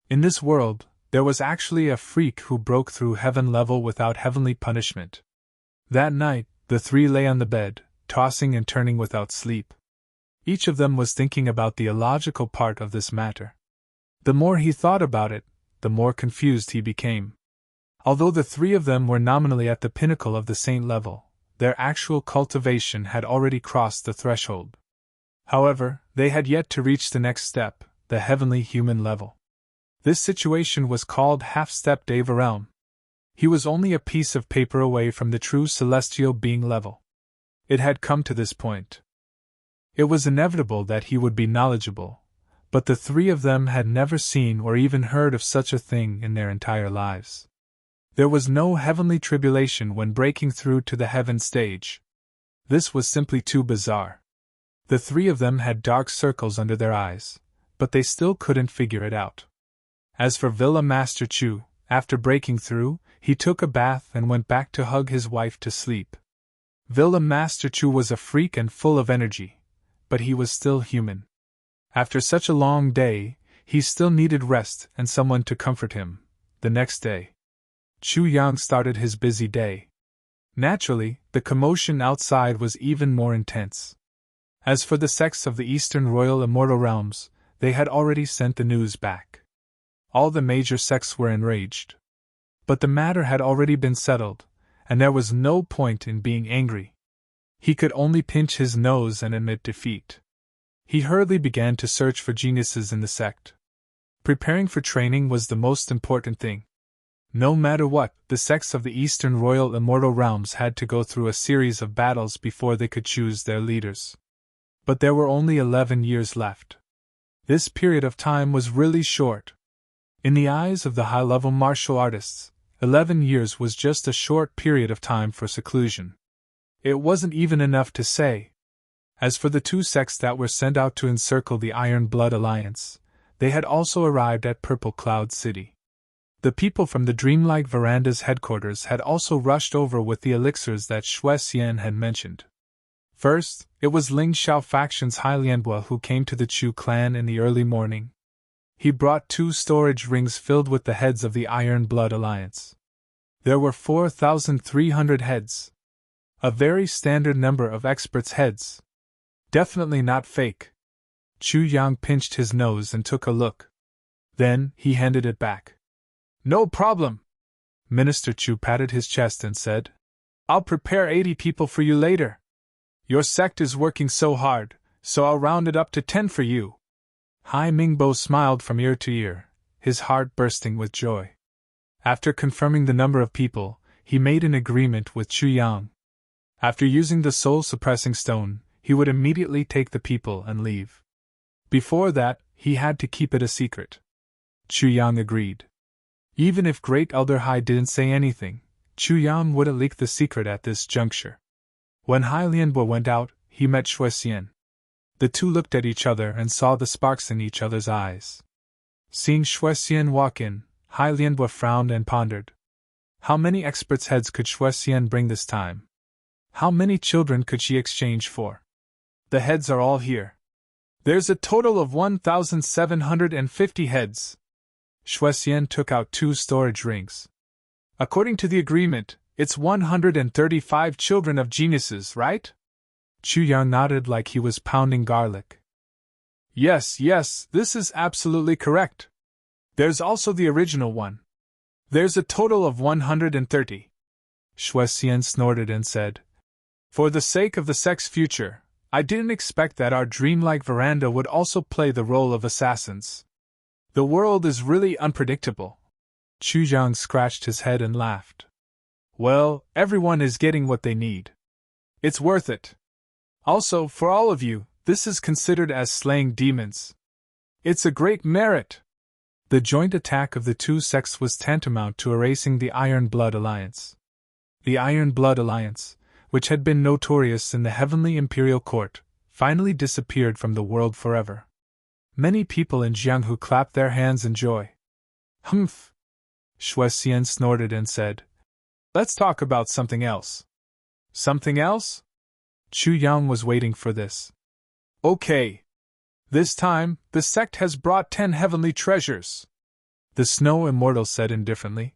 In this world, there was actually a freak who broke through heaven level without heavenly punishment. That night, the 3 lay on the bed, tossing and turning without sleep. Each of them was thinking about the illogical part of this matter. The more he thought about it, the more confused he became. Although the 3 of them were nominally at the pinnacle of the saint level, their actual cultivation had already crossed the threshold. However, they had yet to reach the next step, the heavenly human level. This situation was called half-step Deva realm. He was only a piece of paper away from the true celestial being level. It had come to this point. It was inevitable that he would be knowledgeable, but the 3 of them had never seen or even heard of such a thing in their entire lives. There was no heavenly tribulation when breaking through to the heaven stage. This was simply too bizarre. The 3 of them had dark circles under their eyes, but they still couldn't figure it out. As for Villa Master Chu, after breaking through, he took a bath and went back to hug his wife to sleep. Villa Master Chu was a freak and full of energy, but he was still human. After such a long day, he still needed rest and someone to comfort him. The next day, Chu Yang started his busy day. Naturally, the commotion outside was even more intense. As for the sects of the Eastern Royal Immortal Realms, they had already sent the news back. All the major sects were enraged. But the matter had already been settled, and there was no point in being angry. He could only pinch his nose and admit defeat. He hurriedly began to search for geniuses in the sect. Preparing for training was the most important thing. No matter what, the sects of the Eastern Royal Immortal Realms had to go through a series of battles before they could choose their leaders. But there were only 11 years left. This period of time was really short. In the eyes of the high-level martial artists, 11 years was just a short period of time for seclusion. It wasn't even enough to say. As for the two sects that were sent out to encircle the Iron Blood Alliance, they had also arrived at Purple Cloud City. The people from the Dreamlight Veranda's headquarters had also rushed over with the elixirs that Xue Xian had mentioned. First, it was Ling Xiao faction's Hai Lianhua who came to the Chu clan in the early morning. He brought 2 storage rings filled with the heads of the Iron Blood Alliance. There were 4,300 heads. A very standard number of experts' heads. Definitely not fake. Chu Yang pinched his nose and took a look. Then, he handed it back. No problem. Minister Chu patted his chest and said, I'll prepare 80 people for you later. Your sect is working so hard, so I'll round it up to 10 for you. Hai Mingbo smiled from ear to ear, his heart bursting with joy. After confirming the number of people, he made an agreement with Chu Yang. After using the soul-suppressing stone, he would immediately take the people and leave. Before that, he had to keep it a secret. Chu Yang agreed. Even if Great Elder Hai didn't say anything, Chu Yang wouldn't leak the secret at this juncture. When Hai Lianhua went out, he met Xue Xian. The two looked at each other and saw the sparks in each other's eyes. Seeing Xue Xian walk in, Hai Lianhua frowned and pondered. How many experts' heads could Xue Xian bring this time? How many children could she exchange for? The heads are all here. There's a total of 1,750 heads. Xue Xian took out 2 storage rings. According to the agreement, it's 135 children of geniuses, right? Chu Yang nodded like he was pounding garlic. Yes, this is absolutely correct. There's also the original one. There's a total of 130. Xue Xian snorted and said, For the sake of the sect's future, I didn't expect that our dreamlike veranda would also play the role of assassins. The world is really unpredictable. Chu Yang scratched his head and laughed. Well, everyone is getting what they need. It's worth it. Also, for all of you, this is considered as slaying demons. It's a great merit. The joint attack of the two sects was tantamount to erasing the Iron Blood Alliance. The Iron Blood Alliance, which had been notorious in the Heavenly Imperial Court, finally disappeared from the world forever. Many people in Jianghu clapped their hands in joy. Humph! Xue Xian snorted and said, Let's talk about something else. Something else? Chu Yang was waiting for this. Okay. This time, the sect has brought 10 heavenly treasures. The Snow Immortal said indifferently.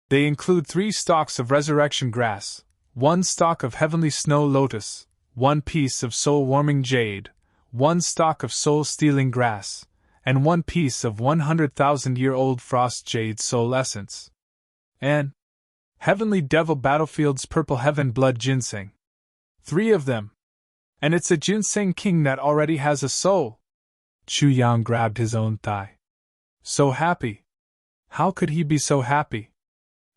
They include 3 stalks of resurrection grass, 1 stalk of heavenly snow lotus, 1 piece of soul-warming jade, 1 stalk of soul-stealing grass, and 1 piece of 100,000-year-old frost jade soul essence. And Heavenly Devil Battlefield's purple heaven blood ginseng. 3 of them. And it's a ginseng king that already has a soul. Chu Yang grabbed his own thigh. So happy. How could he be so happy?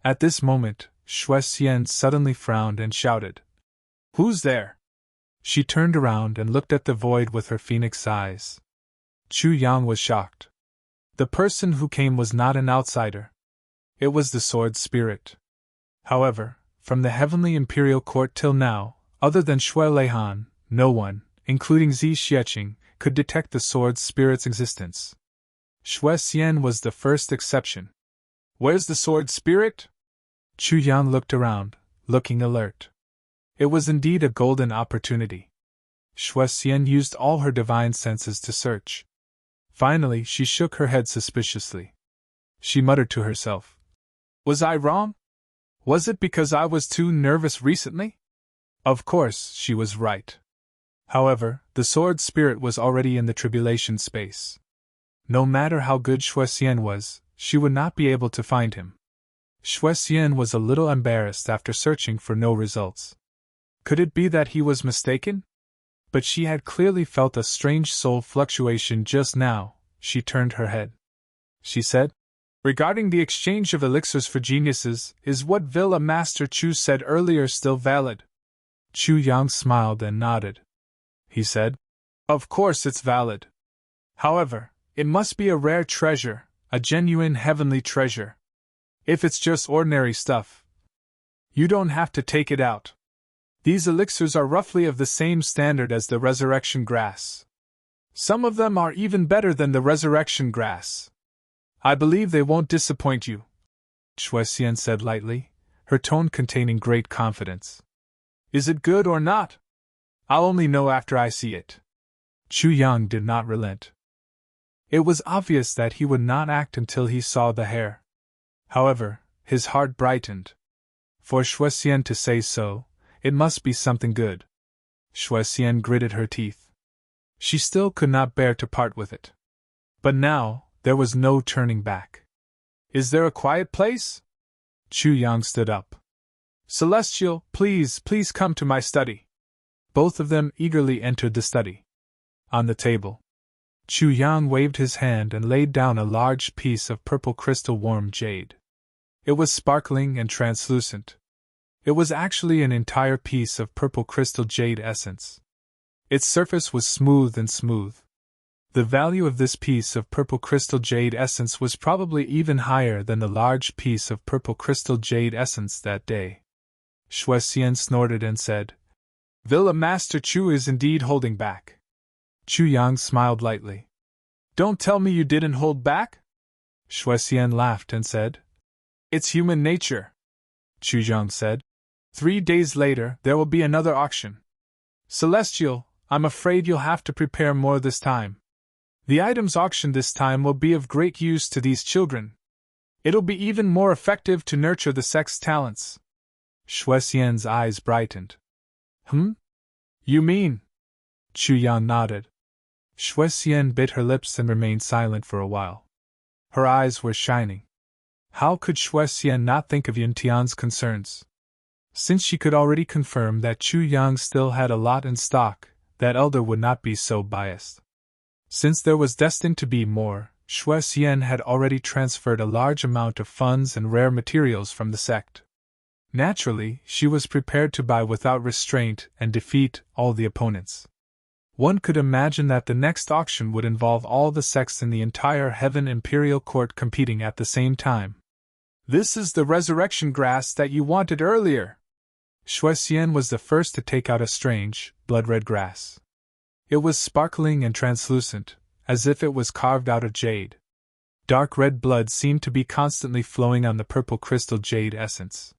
At this moment, Xue Xian suddenly frowned and shouted, Who's there? She turned around and looked at the void with her phoenix eyes. Chu Yang was shocked. The person who came was not an outsider. It was the sword spirit. However, from the Heavenly Imperial Court till now, other than Xue Leihan, no one, including Zi Xieching, could detect the sword spirit's existence. Xue Xian was the first exception. Where's the sword spirit? Chu Yang looked around, looking alert. It was indeed a golden opportunity. Xue Xian used all her divine senses to search. Finally, she shook her head suspiciously. She muttered to herself. Was I wrong? Was it because I was too nervous recently? Of course, she was right. However, the sword spirit was already in the tribulation space. No matter how good Xue Xian was, she would not be able to find him. Xue Xian was a little embarrassed after searching for no results. Could it be that he was mistaken? But she had clearly felt a strange soul fluctuation just now. She turned her head. She said, Regarding the exchange of elixirs for geniuses, is what Villa Master Chu said earlier still valid? Chu Yang smiled and nodded. He said, Of course it's valid. However, it must be a rare treasure, a genuine heavenly treasure. If it's just ordinary stuff, you don't have to take it out. These elixirs are roughly of the same standard as the resurrection grass. Some of them are even better than the resurrection grass. I believe they won't disappoint you, Shuexian said lightly, her tone containing great confidence. Is it good or not? I'll only know after I see it. Chu Yang did not relent. It was obvious that he would not act until he saw the hair. However, his heart brightened. For Shuexian to say so, it must be something good. Shuexian gritted her teeth. She still could not bear to part with it. But now, there was no turning back. Is there a quiet place? Chu Yang stood up. Celestial, please come to my study. Both of them eagerly entered the study. On the table, Chu Yang waved his hand and laid down a large piece of purple crystal warm jade. It was sparkling and translucent. It was actually an entire piece of purple crystal jade essence. Its surface was smooth and smooth. The value of this piece of purple crystal jade essence was probably even higher than the large piece of purple crystal jade essence that day. Shuexian snorted and said, Villa Master Chu is indeed holding back. Chu Yang smiled lightly. Don't tell me you didn't hold back? Shuexian laughed and said, It's human nature. Chu Yang said, 3 days later there will be another auction. Celestial, I'm afraid you'll have to prepare more this time. The items auctioned this time will be of great use to these children. It'll be even more effective to nurture the sex talents. Shuexian's eyes brightened. You mean? Chu Yang nodded. Shuexian bit her lips and remained silent for a while. Her eyes were shining. How could Shuexian not think of Yuntian's concerns? Since she could already confirm that Chu Yang still had a lot in stock, that elder would not be so biased. Since there was destined to be more, Shuexian had already transferred a large amount of funds and rare materials from the sect. Naturally, she was prepared to buy without restraint and defeat all the opponents. One could imagine that the next auction would involve all the sects in the entire Heaven Imperial Court competing at the same time. This is the resurrection grass that you wanted earlier. Shuexian was the first to take out a strange, blood-red grass. It was sparkling and translucent, as if it was carved out of jade. Dark red blood seemed to be constantly flowing on the purple crystal jade essence.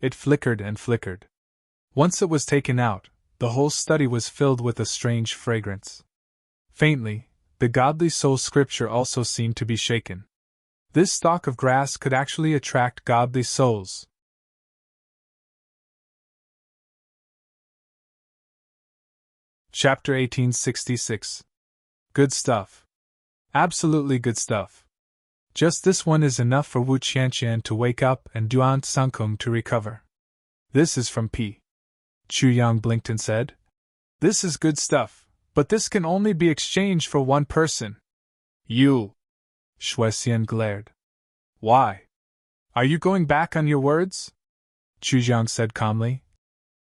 It flickered and flickered. Once it was taken out, the whole study was filled with a strange fragrance. Faintly, the godly soul scripture also seemed to be shaken. This stalk of grass could actually attract godly souls. Chapter 1866. Good stuff. Absolutely good stuff. Just this one is enough for Wu Qianqian to wake up and Duan Sankung to recover. This is from P. Chu Yang blinked and said, This is good stuff, but this can only be exchanged for one person. You. Shuexian glared. Why? Are you going back on your words? Chu Yang said calmly.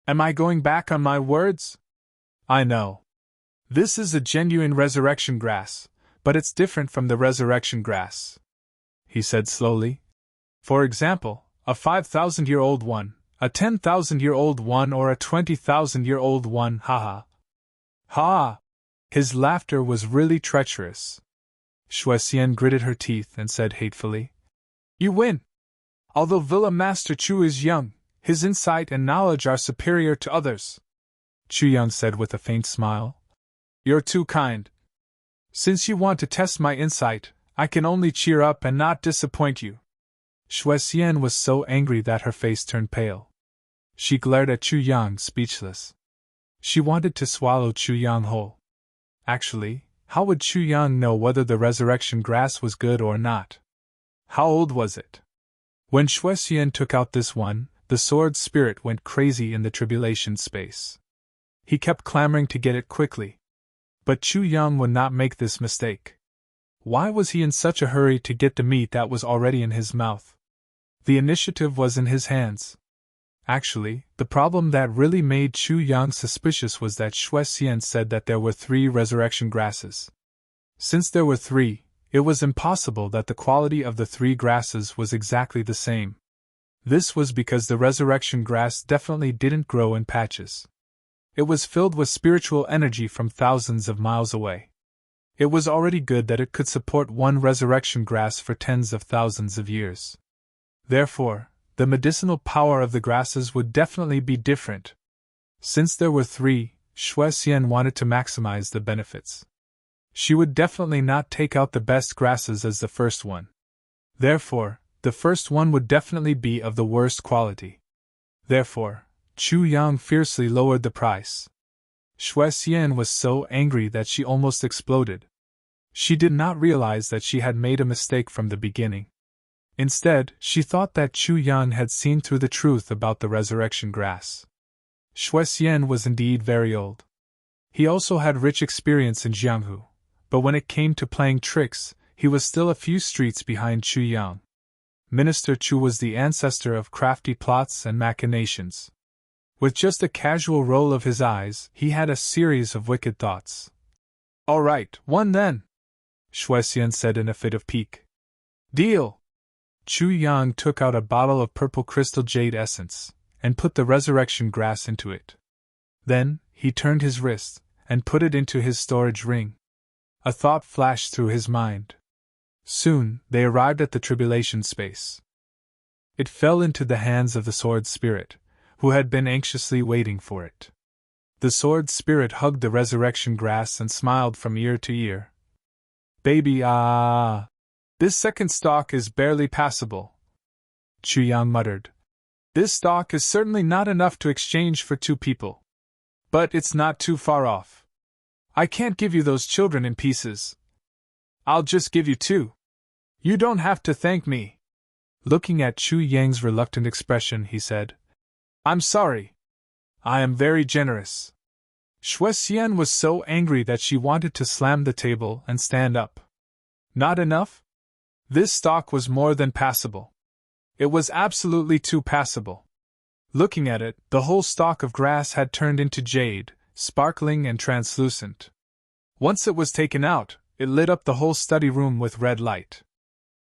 Am I going back on my words? I know. This is a genuine resurrection grass, but it's different from the resurrection grass, he said slowly. For example, a 5,000-year-old one, a 10,000-year-old one, or a 20,000-year-old one, haha. Ha! His laughter was really treacherous. Shuexian gritted her teeth and said hatefully, You win! Although Villa Master Chu is young, his insight and knowledge are superior to others. Chu Yang said with a faint smile. You're too kind. Since you want to test my insight, I can only cheer up and not disappoint you. Shuexian was so angry that her face turned pale. She glared at Chu Yang, speechless. She wanted to swallow Chu Yang whole. Actually, how would Chu Yang know whether the resurrection grass was good or not? How old was it? When Shuexian took out this one, the sword spirit went crazy in the tribulation space. He kept clamoring to get it quickly. But Chu Yang would not make this mistake. Why was he in such a hurry to get the meat that was already in his mouth? The initiative was in his hands. Actually, the problem that really made Chu Yang suspicious was that Xue Xian said that there were 3 resurrection grasses. Since there were 3, it was impossible that the quality of the 3 grasses was exactly the same. This was because the resurrection grass definitely didn't grow in patches. It was filled with spiritual energy from thousands of miles away. It was already good that it could support 1 resurrection grass for tens of thousands of years. Therefore, the medicinal power of the grasses would definitely be different. Since there were 3, Xue Xian wanted to maximize the benefits. She would definitely not take out the best grasses as the first one. Therefore, the first one would definitely be of the worst quality. Therefore, Chu Yang fiercely lowered the price. Xue Xian was so angry that she almost exploded. She did not realize that she had made a mistake from the beginning. Instead, she thought that Chu Yang had seen through the truth about the resurrection grass. Xue Xian was indeed very old. He also had rich experience in Jianghu, but when it came to playing tricks, he was still a few streets behind Chu Yang. Minister Chu was the ancestor of crafty plots and machinations. With just a casual roll of his eyes, he had a series of wicked thoughts. "All right, one then," Xue Xian said in a fit of pique. "Deal!" Chu Yang took out a bottle of purple crystal jade essence, and put the resurrection grass into it. Then, he turned his wrist, and put it into his storage ring. A thought flashed through his mind. Soon, they arrived at the tribulation space. It fell into the hands of the sword spirit, who had been anxiously waiting for it. The sword spirit hugged the resurrection grass and smiled from ear to ear. "Baby, this second stalk is barely passable," Chu Yang muttered. "This stalk is certainly not enough to exchange for 2 people. But it's not too far off. I can't give you those children in pieces. I'll just give you 2. You don't have to thank me." Looking at Chu Yang's reluctant expression, he said, "I'm sorry. I am very generous." Xue Xian was so angry that she wanted to slam the table and stand up. Not enough? This stalk was more than passable. It was absolutely too passable. Looking at it, the whole stalk of grass had turned into jade, sparkling and translucent. Once it was taken out, it lit up the whole study room with red light.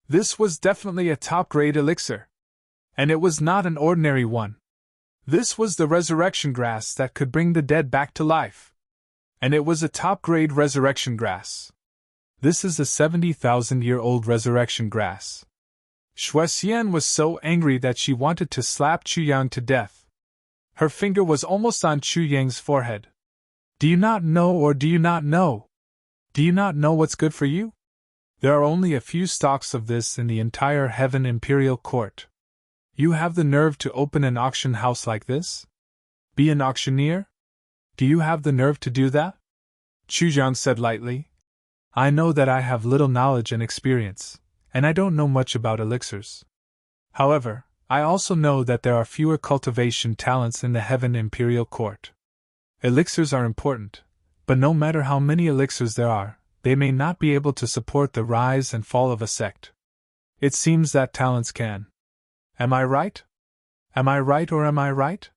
This was definitely a top-grade elixir. And it was not an ordinary one. This was the resurrection grass that could bring the dead back to life. And it was a top-grade resurrection grass. This is a 70,000-year-old resurrection grass. Xue Xian was so angry that she wanted to slap Chu Yang to death. Her finger was almost on Chu Yang's forehead. "Do you not know, or do you not know? Do you not know what's good for you? There are only a few stalks of this in the entire Heaven Imperial Court. You have the nerve to open an auction house like this? Be an auctioneer? Do you have the nerve to do that?" Chu Yang said lightly. "I know that I have little knowledge and experience, and I don't know much about elixirs. However, I also know that there are fewer cultivation talents in the Heaven Imperial Court. Elixirs are important, but no matter how many elixirs there are, they may not be able to support the rise and fall of a sect. It seems that talents can. Am I right? Am I right, or am I right?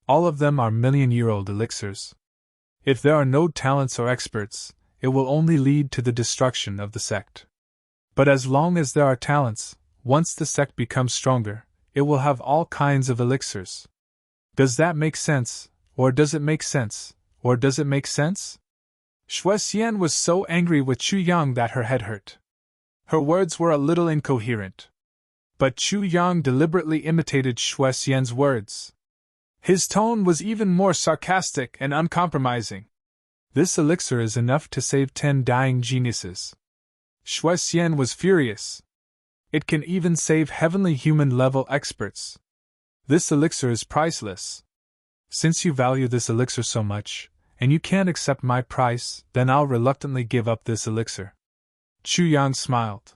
All of them are million-year-old elixirs. If there are no talents or experts, it will only lead to the destruction of the sect. But as long as there are talents, once the sect becomes stronger, it will have all kinds of elixirs. Does that make sense, or does it make sense, or does it make sense?" Xue Xian was so angry with Chu Yang that her head hurt. Her words were a little incoherent. But Chu Yang deliberately imitated Xue Xian's words. His tone was even more sarcastic and uncompromising. "This elixir is enough to save 10 dying geniuses." Xue Xian was furious. "It can even save heavenly human-level experts. This elixir is priceless. Since you value this elixir so much, and you can't accept my price, then I'll reluctantly give up this elixir." Chu Yang smiled.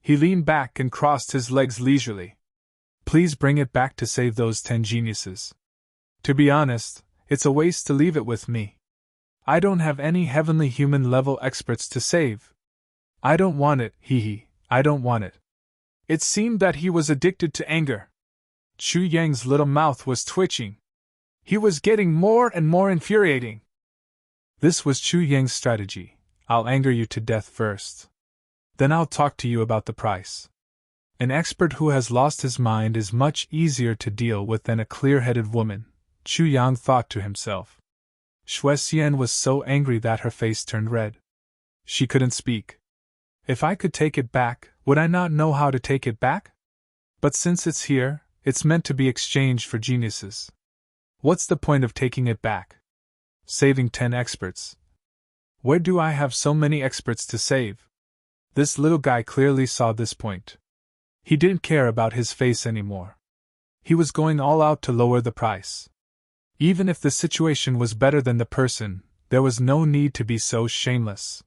He leaned back and crossed his legs leisurely. "Please bring it back to save those 10 geniuses. To be honest, it's a waste to leave it with me. I don't have any heavenly human-level experts to save. I don't want it, I don't want it." It seemed that he was addicted to anger. Chu Yang's little mouth was twitching. He was getting more and more infuriating. This was Chu Yang's strategy. I'll anger you to death first. Then I'll talk to you about the price. An expert who has lost his mind is much easier to deal with than a clear-headed woman, Chu Yang thought to himself. Xue Xian was so angry that her face turned red. She couldn't speak. If I could take it back, would I not know how to take it back? But since it's here, it's meant to be exchanged for geniuses. What's the point of taking it back? Saving 10 experts. Where do I have so many experts to save? This little guy clearly saw this point. He didn't care about his face anymore. He was going all out to lower the price. Even if the situation was better than the person, there was no need to be so shameless.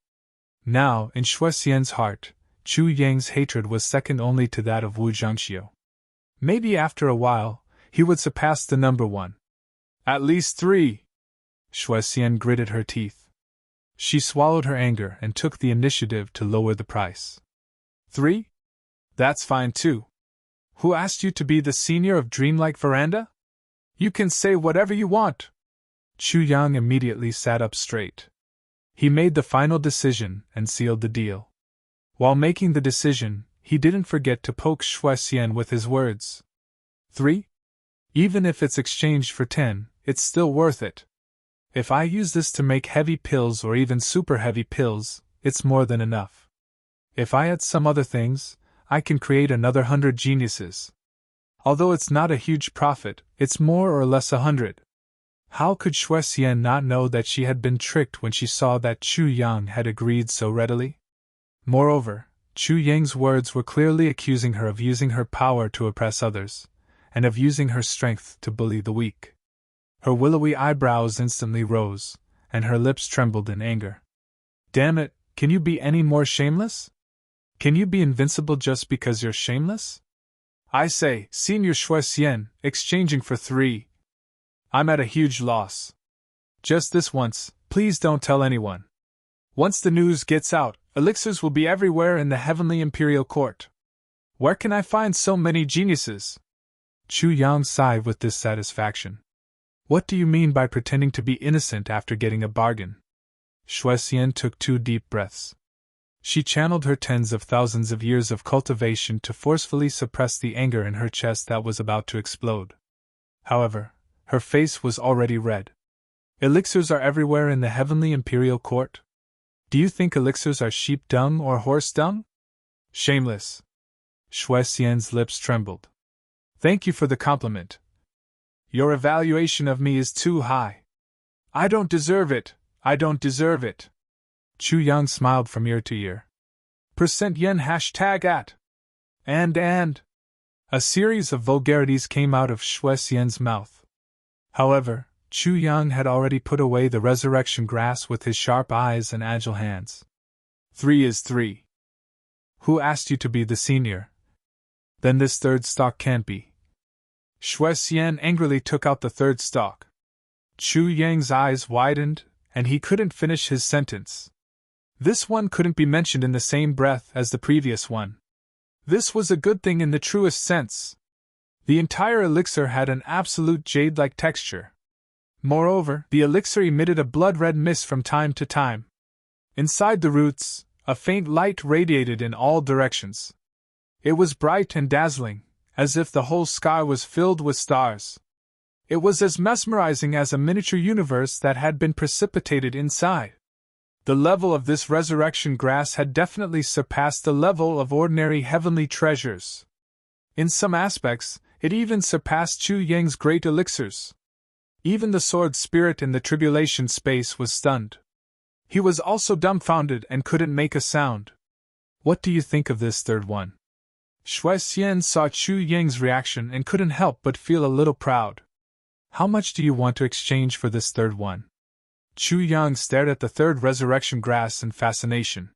Now, in Xue Xian's heart, Chu Yang's hatred was second only to that of Wu Zhangxiu. Maybe after a while, he would surpass the number 1. At least 3. Xue Xian gritted her teeth. She swallowed her anger and took the initiative to lower the price. 3? That's fine too. Who asked you to be the senior of Dreamlike Veranda? You can say whatever you want. Chu Yang immediately sat up straight. He made the final decision and sealed the deal. While making the decision, he didn't forget to poke Xue Xian with his words. 3? Even if it's exchanged for 10, it's still worth it. If I use this to make heavy pills or even super heavy pills, it's more than enough. If I add some other things, I can create another 100 geniuses. Although it's not a huge profit, it's more or less 100. How could Xue Xian not know that she had been tricked when she saw that Chu Yang had agreed so readily? Moreover, Chu Yang's words were clearly accusing her of using her power to oppress others, and of using her strength to bully the weak. Her willowy eyebrows instantly rose, and her lips trembled in anger. Damn it, can you be any more shameless? Can you be invincible just because you're shameless? I say, Senior Xue Xian, exchanging for 3. I'm at a huge loss. Just this once, please don't tell anyone. Once the news gets out, elixirs will be everywhere in the Heavenly Imperial Court. Where can I find so many geniuses? Chu Yang sighed with dissatisfaction. What do you mean by pretending to be innocent after getting a bargain? Xue Xian took 2 deep breaths. She channeled her tens of thousands of years of cultivation to forcefully suppress the anger in her chest that was about to explode. However, her face was already red. Elixirs are everywhere in the Heavenly Imperial Court? Do you think elixirs are sheep dung or horse dung? Shameless. Xue Xian's lips trembled. Thank you for the compliment. Your evaluation of me is too high. I don't deserve it, I don't deserve it. Chu Yang smiled from ear to ear. %yen #@ And. A series of vulgarities came out of Xue Xian's mouth. However, Chu Yang had already put away the resurrection grass with his sharp eyes and agile hands. 3 is 3. Who asked you to be the senior? Then this 3rd stalk can't be. Xue Xian angrily took out the 3rd stalk. Chu Yang's eyes widened, and he couldn't finish his sentence. This one couldn't be mentioned in the same breath as the previous one. This was a good thing in the truest sense. The entire elixir had an absolute jade-like texture. Moreover, the elixir emitted a blood-red mist from time to time. Inside the roots, a faint light radiated in all directions. It was bright and dazzling, as if the whole sky was filled with stars. It was as mesmerizing as a miniature universe that had been precipitated inside. The level of this resurrection grass had definitely surpassed the level of ordinary heavenly treasures. In some aspects, it even surpassed Chu Yang's great elixirs. Even the sword spirit in the tribulation space was stunned. He was also dumbfounded and couldn't make a sound. What do you think of this 3rd one? Xue Xian saw Chu Yang's reaction and couldn't help but feel a little proud. How much do you want to exchange for this 3rd one? Chu Yang stared at the 3rd resurrection grass in fascination.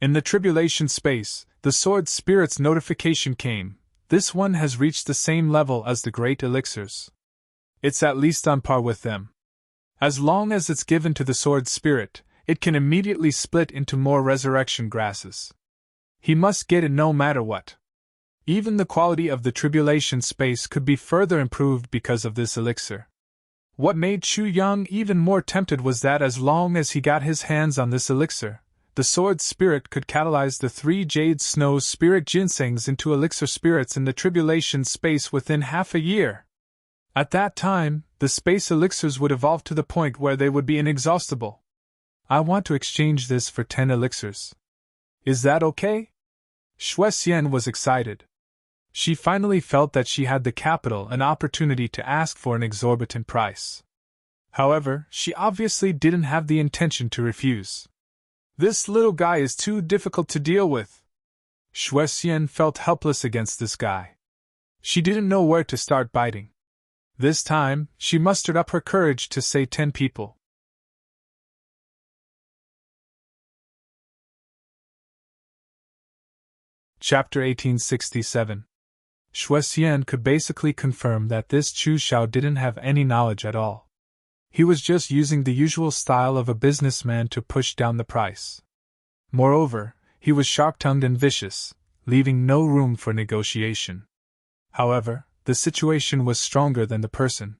In the tribulation space, the sword spirit's notification came. This one has reached the same level as the great elixirs. It's at least on par with them. As long as it's given to the sword spirit, it can immediately split into more resurrection grasses. He must get it no matter what. Even the quality of the tribulation space could be further improved because of this elixir. What made Chu Yang even more tempted was that as long as he got his hands on this elixir, the sword spirit could catalyze the 3 jade snow spirit ginsengs into elixir spirits in the tribulation space within half a year. At that time, the space elixirs would evolve to the point where they would be inexhaustible. I want to exchange this for 10 elixirs. Is that okay? Shui Xian was excited. She finally felt that she had the capital and opportunity to ask for an exorbitant price. However, she obviously didn't have the intention to refuse. This little guy is too difficult to deal with. Shui Xian felt helpless against this guy. She didn't know where to start biting. This time, she mustered up her courage to say 10 people. Chapter 1867. Shui Xian could basically confirm that this Chu Xiao didn't have any knowledge at all. He was just using the usual style of a businessman to push down the price. Moreover, he was sharp-tongued and vicious, leaving no room for negotiation. However, the situation was stronger than the person.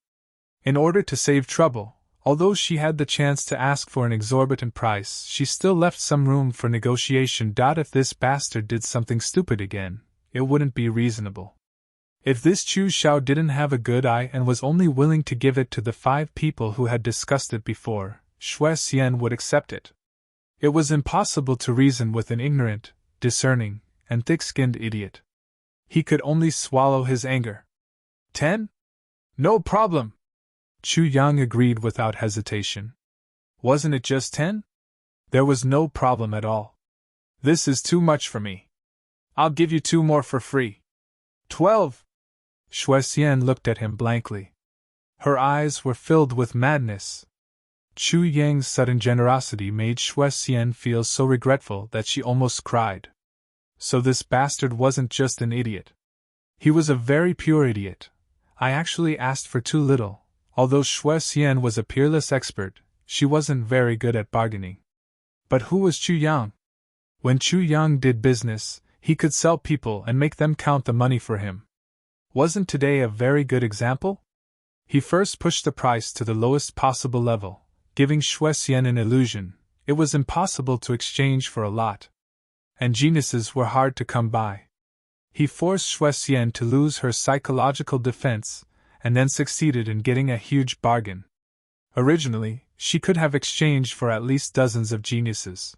In order to save trouble, although she had the chance to ask for an exorbitant price, she still left some room for negotiation. If this bastard did something stupid again, it wouldn't be reasonable. If this Chu Xiao didn't have a good eye and was only willing to give it to the 5 people who had discussed it before, Shui Xian would accept it. It was impossible to reason with an ignorant, discerning, and thick-skinned idiot. He could only swallow his anger. 10? No problem. Chu Yang agreed without hesitation. Wasn't it just 10? There was no problem at all. This is too much for me. I'll give you 2 more for free. 12. Shui Xian looked at him blankly. Her eyes were filled with madness. Chu Yang's sudden generosity made Shui Xian feel so regretful that she almost cried. So this bastard wasn't just an idiot. He was a very pure idiot. I actually asked for too little. Although Shui Xian was a peerless expert, she wasn't very good at bargaining. But who was Chu Yang? When Chu Yang did business, he could sell people and make them count the money for him. Wasn't today a very good example? He first pushed the price to the lowest possible level, giving Shui Xian an illusion. It was impossible to exchange for a lot. And geniuses were hard to come by. He forced Shui Xian to lose her psychological defense, and then succeeded in getting a huge bargain. Originally, she could have exchanged for at least dozens of geniuses.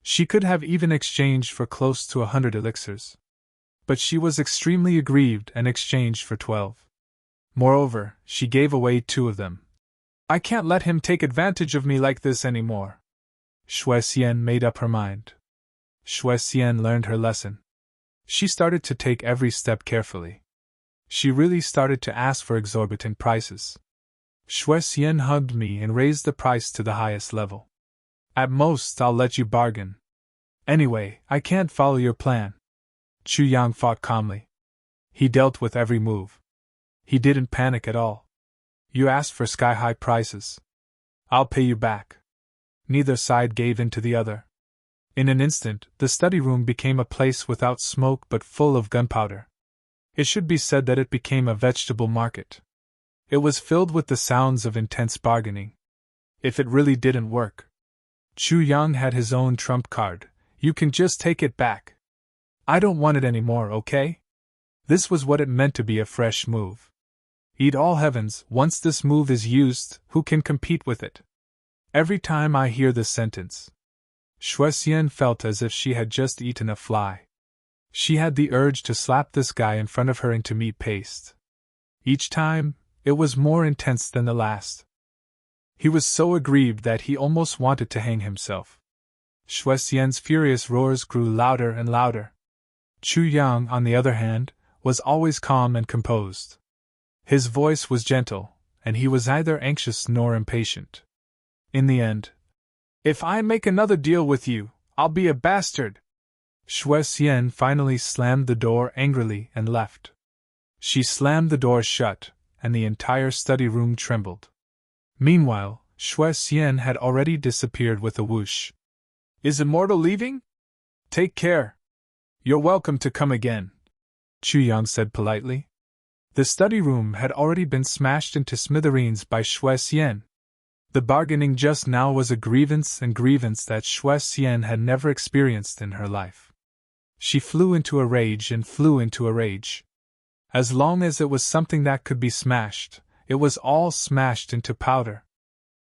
She could have even exchanged for close to 100 elixirs. But she was extremely aggrieved and exchanged for 12. Moreover, she gave away 2 of them. I can't let him take advantage of me like this anymore. Shui Xian made up her mind. Shui Xian learned her lesson. She started to take every step carefully. She really started to ask for exorbitant prices. Shui Xian hugged me and raised the price to the highest level. At most, I'll let you bargain. Anyway, I can't follow your plan. Chu Yang fought calmly. He dealt with every move. He didn't panic at all. You asked for sky-high prices. I'll pay you back. Neither side gave in to the other. In an instant, the study room became a place without smoke but full of gunpowder. It should be said that it became a vegetable market. It was filled with the sounds of intense bargaining. If it really didn't work, Chu Yang had his own trump card. You can just take it back. I don't want it anymore, okay? This was what it meant to be a fresh move. Eat all heavens, once this move is used, who can compete with it? Every time I hear this sentence, Shui Xian felt as if she had just eaten a fly. She had the urge to slap this guy in front of her into meat paste. Each time, it was more intense than the last. He was so aggrieved that he almost wanted to hang himself. Shui Xian's furious roars grew louder and louder. Chu Yang, on the other hand, was always calm and composed. His voice was gentle, and he was neither anxious nor impatient. In the end, if I make another deal with you, I'll be a bastard. Shui Xian finally slammed the door angrily and left. She slammed the door shut, and the entire study room trembled. Meanwhile, Shui Xian had already disappeared with a whoosh. Is Immortal leaving? Take care. You're welcome to come again. Chu Yang said politely. The study room had already been smashed into smithereens by Shui Xian. The bargaining just now was a grievance that Shui Xian had never experienced in her life. She flew into a rage and flew into a rage. As long as it was something that could be smashed, it was all smashed into powder.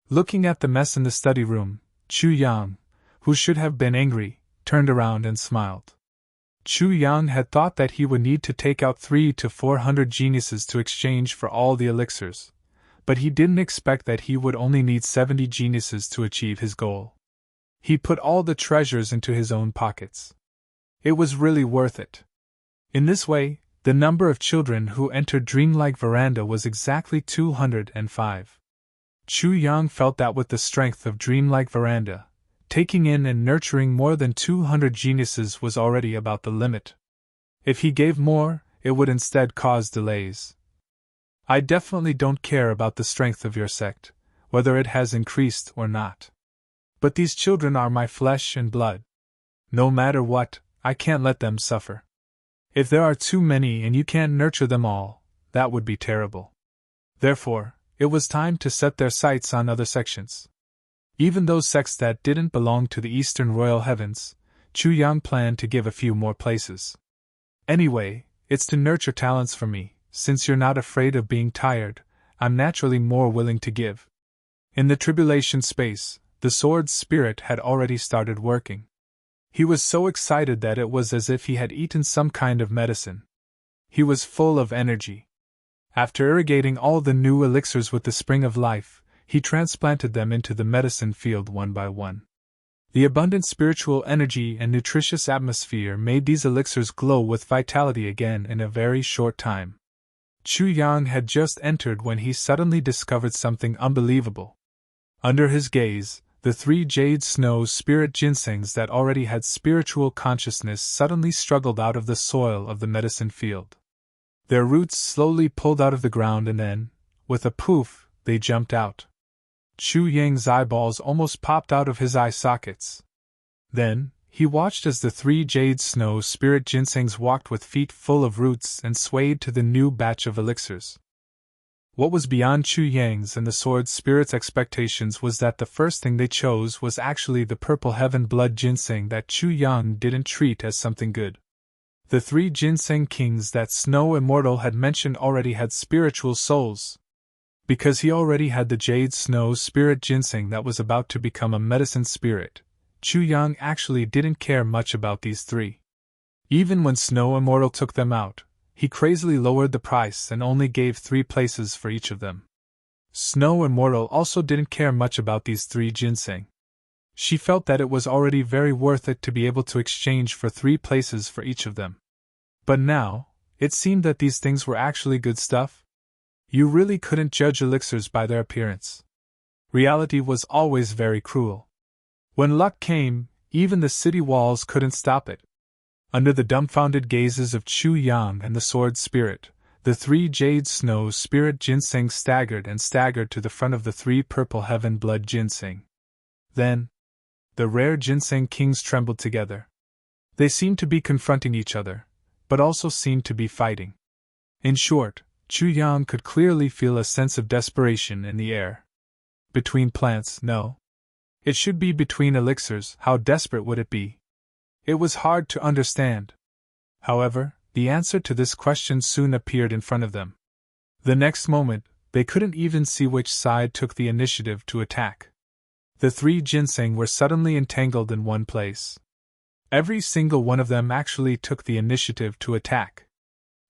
Looking at the mess in the study room, Chu Yang, who should have been angry, turned around and smiled. Chu Yang had thought that he would need to take out 300 to 400 geniuses to exchange for all the elixirs, but he didn't expect that he would only need 70 geniuses to achieve his goal. He put all the treasures into his own pockets. It was really worth it. In this way, the number of children who entered Dreamlike Veranda was exactly 205. Chu Yang felt that with the strength of Dreamlike Veranda, taking in and nurturing more than 200 geniuses was already about the limit. If he gave more, it would instead cause delays. I definitely don't care about the strength of your sect, whether it has increased or not. But these children are my flesh and blood. No matter what, I can't let them suffer. If there are too many and you can't nurture them all, that would be terrible. Therefore, it was time to set their sights on other sections. Even those sects that didn't belong to the Eastern Royal Heavens, Chu Yang planned to give a few more places. Anyway, it's to nurture talents for me. Since you're not afraid of being tired, I'm naturally more willing to give. In the tribulation space, the sword's spirit had already started working. He was so excited that it was as if he had eaten some kind of medicine. He was full of energy. After irrigating all the new elixirs with the spring of life, he transplanted them into the medicine field one by one. The abundant spiritual energy and nutritious atmosphere made these elixirs glow with vitality again in a very short time. Chu Yang had just entered when he suddenly discovered something unbelievable. Under his gaze, the 3 jade snow spirit ginsengs that already had spiritual consciousness suddenly struggled out of the soil of the medicine field. Their roots slowly pulled out of the ground and then, with a poof, they jumped out. Chu Yang's eyeballs almost popped out of his eye sockets. Then, he watched as the 3 jade snow spirit ginsengs walked with feet full of roots and swayed to the new batch of elixirs. What was beyond Chu Yang's and the sword spirit's expectations was that the first thing they chose was actually the purple heaven blood ginseng that Chu Yang didn't treat as something good. The 3 ginseng kings that Snow Immortal had mentioned already had spiritual souls. Because he already had the jade snow spirit ginseng that was about to become a medicine spirit, Chu Yang actually didn't care much about these 3. Even when Snow Immortal took them out, he crazily lowered the price and only gave 3 places for each of them. Snow Immortal also didn't care much about these 3 ginseng. She felt that it was already very worth it to be able to exchange for 3 places for each of them. But now, it seemed that these things were actually good stuff. You really couldn't judge elixirs by their appearance. Reality was always very cruel. When luck came, even the city walls couldn't stop it. Under the dumbfounded gazes of Chu Yang and the sword spirit, the 3 jade snow spirit ginseng staggered to the front of the 3 purple heaven blood ginseng. Then, the rare ginseng kings trembled together. They seemed to be confronting each other, but also seemed to be fighting. In short, Chu Yang could clearly feel a sense of desperation in the air. Between plants, no. It should be between elixirs. How desperate would it be? It was hard to understand. However, the answer to this question soon appeared in front of them. The next moment, they couldn't even see which side took the initiative to attack. The 3 ginseng were suddenly entangled in one place. Every single one of them actually took the initiative to attack.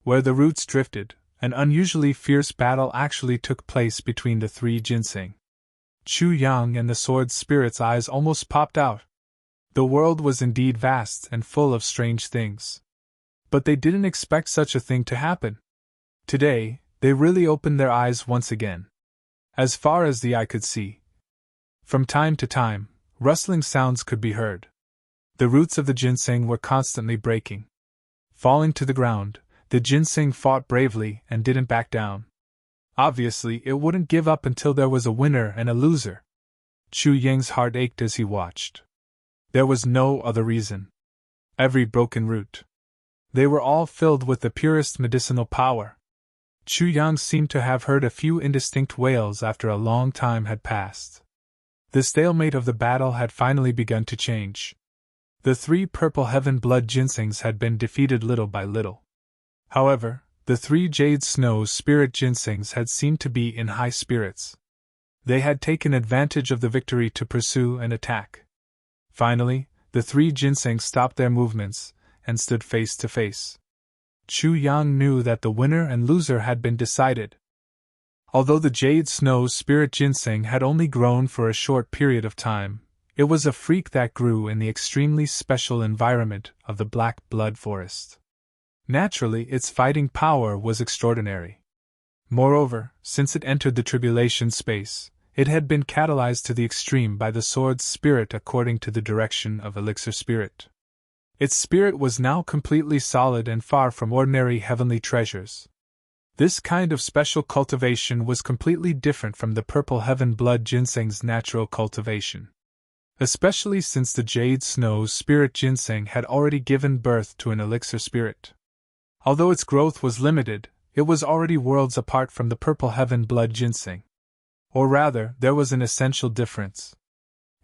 Where the roots drifted, an unusually fierce battle actually took place between the 3 ginseng. Chu Yang and the sword spirit's eyes almost popped out. The world was indeed vast and full of strange things. But they didn't expect such a thing to happen. Today, they really opened their eyes once again. As far as the eye could see. From time to time, rustling sounds could be heard. The roots of the ginseng were constantly breaking. Falling to the ground, the ginseng fought bravely and didn't back down. Obviously, it wouldn't give up until there was a winner and a loser. Chu Yang's heart ached as he watched. There was no other reason. Every broken root, They were all filled with the purest medicinal power. Chu Yang seemed to have heard a few indistinct wails after a long time had passed. The stalemate of the battle had finally begun to change. The 3 purple heaven blood ginsengs had been defeated little by little. However, the 3 jade snow spirit ginsengs had seemed to be in high spirits. They had taken advantage of the victory to pursue and attack. Finally, the 3 ginsengs stopped their movements and stood face to face. Chu Yang knew that the winner and loser had been decided. Although the jade snow spirit ginseng had only grown for a short period of time, it was a freak that grew in the extremely special environment of the black blood forest. Naturally, its fighting power was extraordinary. Moreover, since it entered the tribulation space, it had been catalyzed to the extreme by the sword's spirit according to the direction of elixir spirit. Its spirit was now completely solid and far from ordinary heavenly treasures. This kind of special cultivation was completely different from the purple heaven blood ginseng's natural cultivation. Especially since the jade snow spirit ginseng had already given birth to an elixir spirit. Although its growth was limited, it was already worlds apart from the purple heaven blood ginseng. Or rather, there was an essential difference.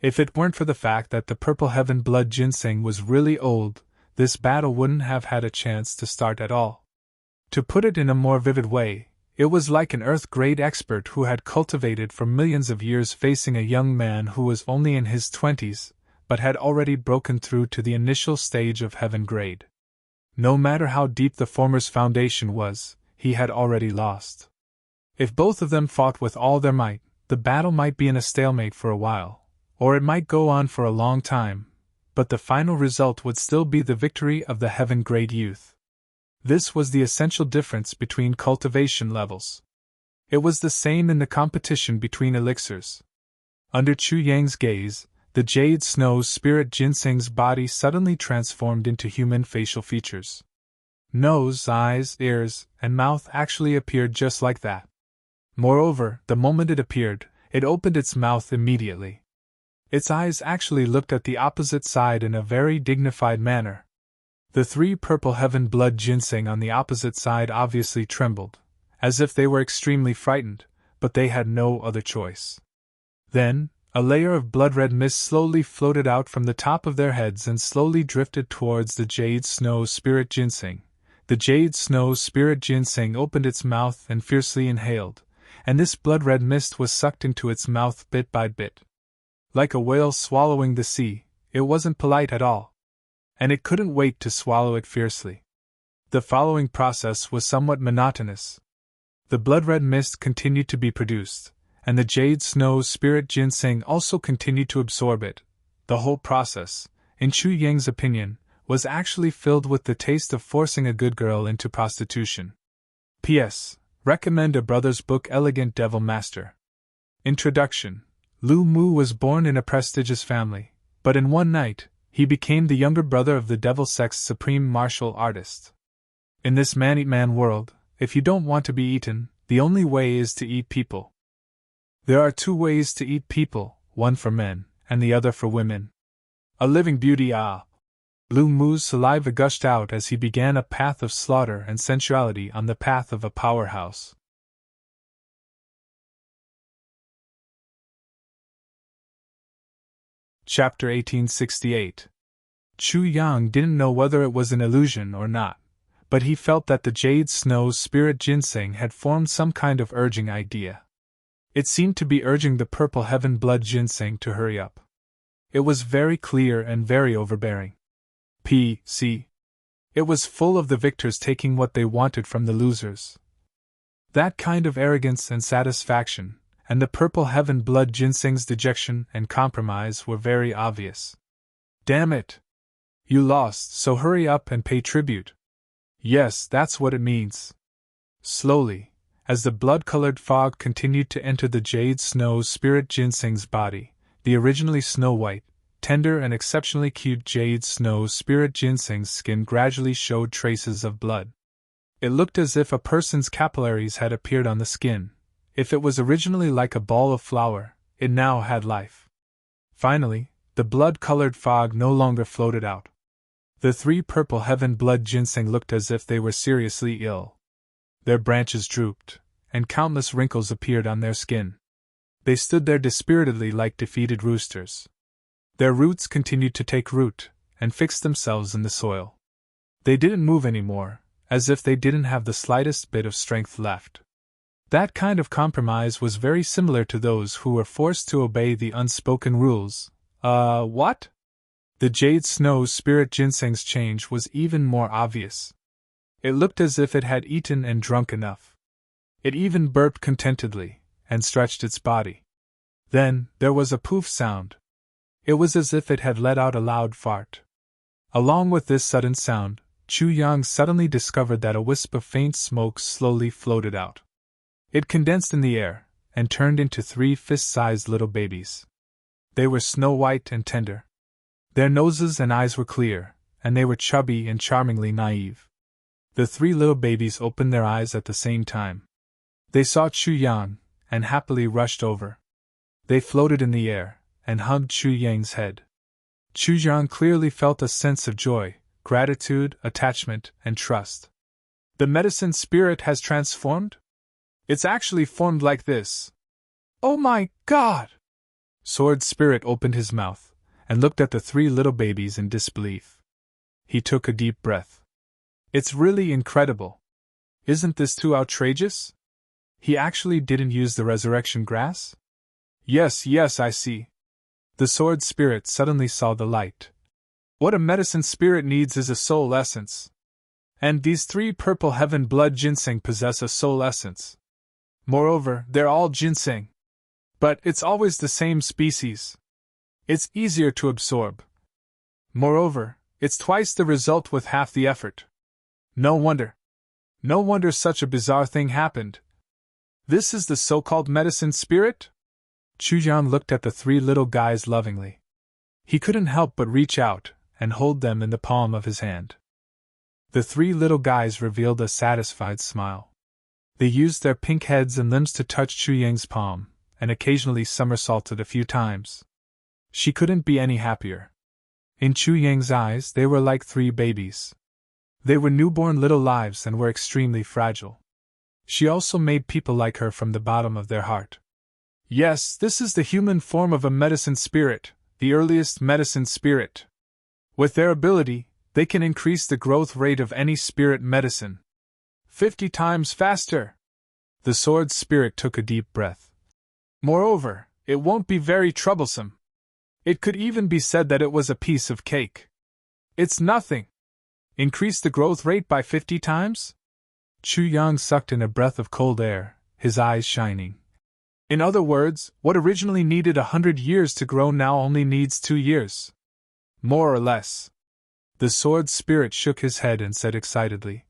If it weren't for the fact that the purple heaven blood ginseng was really old, this battle wouldn't have had a chance to start at all. To put it in a more vivid way, it was like an earth-grade expert who had cultivated for millions of years facing a young man who was only in his 20s, but had already broken through to the initial stage of heaven grade. No matter how deep the former's foundation was, he had already lost. If both of them fought with all their might, the battle might be in a stalemate for a while, or it might go on for a long time, but the final result would still be the victory of the heaven grade youth. This was the essential difference between cultivation levels. It was the same in the competition between elixirs. Under Chu Yang's gaze, the jade snow spirit ginseng's body suddenly transformed into human facial features. Nose, eyes, ears, and mouth actually appeared just like that. Moreover, the moment it appeared, it opened its mouth immediately. Its eyes actually looked at the opposite side in a very dignified manner. The 3 purple heaven blood ginseng on the opposite side obviously trembled, as if they were extremely frightened, but they had no other choice. Then, a layer of blood-red mist slowly floated out from the top of their heads and slowly drifted towards the jade snow spirit ginseng. The jade snow spirit ginseng opened its mouth and fiercely inhaled, and this blood-red mist was sucked into its mouth bit by bit. Like a whale swallowing the sea, it wasn't polite at all. And it couldn't wait to swallow it fiercely. The following process was somewhat monotonous. The blood-red mist continued to be produced, and the jade snow spirit ginseng also continued to absorb it. The whole process, in Chu Yang's opinion, was actually filled with the taste of forcing a good girl into prostitution. P.S. Recommend a brother's book Elegant Devil Master. Introduction. Lu Mu was born in a prestigious family, but in one night, he became the younger brother of the devil sex's supreme martial artist. In this man-eat-man world, if you don't want to be eaten, the only way is to eat people. There are 2 ways to eat people, one for men, and the other for women. A living beauty, Lu Mu's saliva gushed out as he began a path of slaughter and sensuality on the path of a powerhouse. Chapter 1868. Chu Yang didn't know whether it was an illusion or not, but he felt that the jade snow spirit ginseng had formed some kind of urging idea. It seemed to be urging the purple heaven blood ginseng to hurry up. It was very clear and very overbearing. P.C. It was full of the victors taking what they wanted from the losers. That kind of arrogance and satisfaction, and the purple heaven blood ginseng's dejection and compromise were very obvious. Damn it! You lost, so hurry up and pay tribute. Yes, that's what it means. Slowly, as the blood-colored fog continued to enter the jade snow spirit ginseng's body, the originally snow-white, tender and exceptionally cute jade snow spirit ginseng's skin gradually showed traces of blood. It looked as if a person's capillaries had appeared on the skin. If it was originally like a ball of flour, it now had life. Finally, the blood-colored fog no longer floated out. The 3 purple heaven blood ginseng looked as if they were seriously ill. Their branches drooped, and countless wrinkles appeared on their skin. They stood there dispiritedly like defeated roosters. Their roots continued to take root, and fix themselves in the soil. They didn't move anymore, as if they didn't have the slightest bit of strength left. That kind of compromise was very similar to those who were forced to obey the unspoken rules. What? The jade snow spirit ginseng's change was even more obvious. It looked as if it had eaten and drunk enough. It even burped contentedly, and stretched its body. Then, there was a poof sound. It was as if it had let out a loud fart. Along with this sudden sound, Chu Yang suddenly discovered that a wisp of faint smoke slowly floated out. It condensed in the air, and turned into 3 fist-sized little babies. They were snow-white and tender. Their noses and eyes were clear, and they were chubby and charmingly naive. The 3 little babies opened their eyes at the same time. They saw Chu Yang, and happily rushed over. They floated in the air, and hugged Chu Yang's head. Chu Yang clearly felt a sense of joy, gratitude, attachment, and trust. The medicine spirit has transformed? It's actually formed like this. Oh my God! Sword Spirit opened his mouth, and looked at the 3 little babies in disbelief. He took a deep breath. It's really incredible. Isn't this too outrageous? He actually didn't use the resurrection grass? Yes, I see. The Sword Spirit suddenly saw the light. What a medicine spirit needs is a soul essence. And these 3 purple heaven blood ginseng possess a soul essence. Moreover, they're all ginseng. But it's always the same species. It's easier to absorb. Moreover, it's twice the result with half the effort. No wonder such a bizarre thing happened. This is the so-called medicine spirit? Chu Yang looked at the 3 little guys lovingly. He couldn't help but reach out and hold them in the palm of his hand. The 3 little guys revealed a satisfied smile. They used their pink heads and limbs to touch Chu Yang's palm, and occasionally somersaulted a few times. She couldn't be any happier. In Chu Yang's eyes, they were like 3 babies. They were newborn little lives and were extremely fragile. She also made people like her from the bottom of their heart. Yes, this is the human form of a medicine spirit, the earliest medicine spirit. With their ability, they can increase the growth rate of any spirit medicine. 50 times faster! The sword spirit took a deep breath. Moreover, it won't be very troublesome. It could even be said that it was a piece of cake. It's nothing. Increase the growth rate by 50 times? Chu Yang sucked in a breath of cold air, his eyes shining. In other words, what originally needed 100 years to grow now only needs 2 years. More or less. The sword spirit shook his head and said excitedly.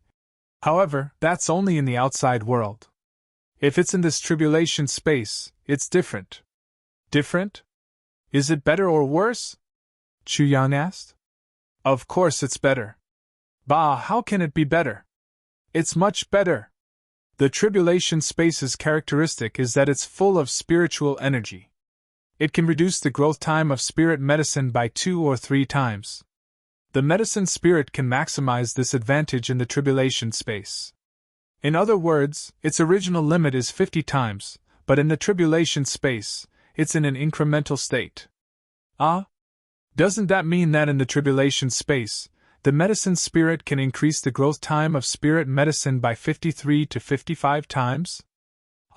However, that's only in the outside world. If it's in this tribulation space, it's different. Different? Is it better or worse? Chu Yang asked. Of course it's better. Bah, how can it be better? It's much better. The tribulation space's characteristic is that it's full of spiritual energy. It can reduce the growth time of spirit medicine by 2 or 3 times. The medicine spirit can maximize this advantage in the tribulation space. In other words, its original limit is 50 times, but in the tribulation space, it's in an incremental state. Ah? Doesn't that mean that in the tribulation space, the medicine spirit can increase the growth time of spirit medicine by 53 to 55 times?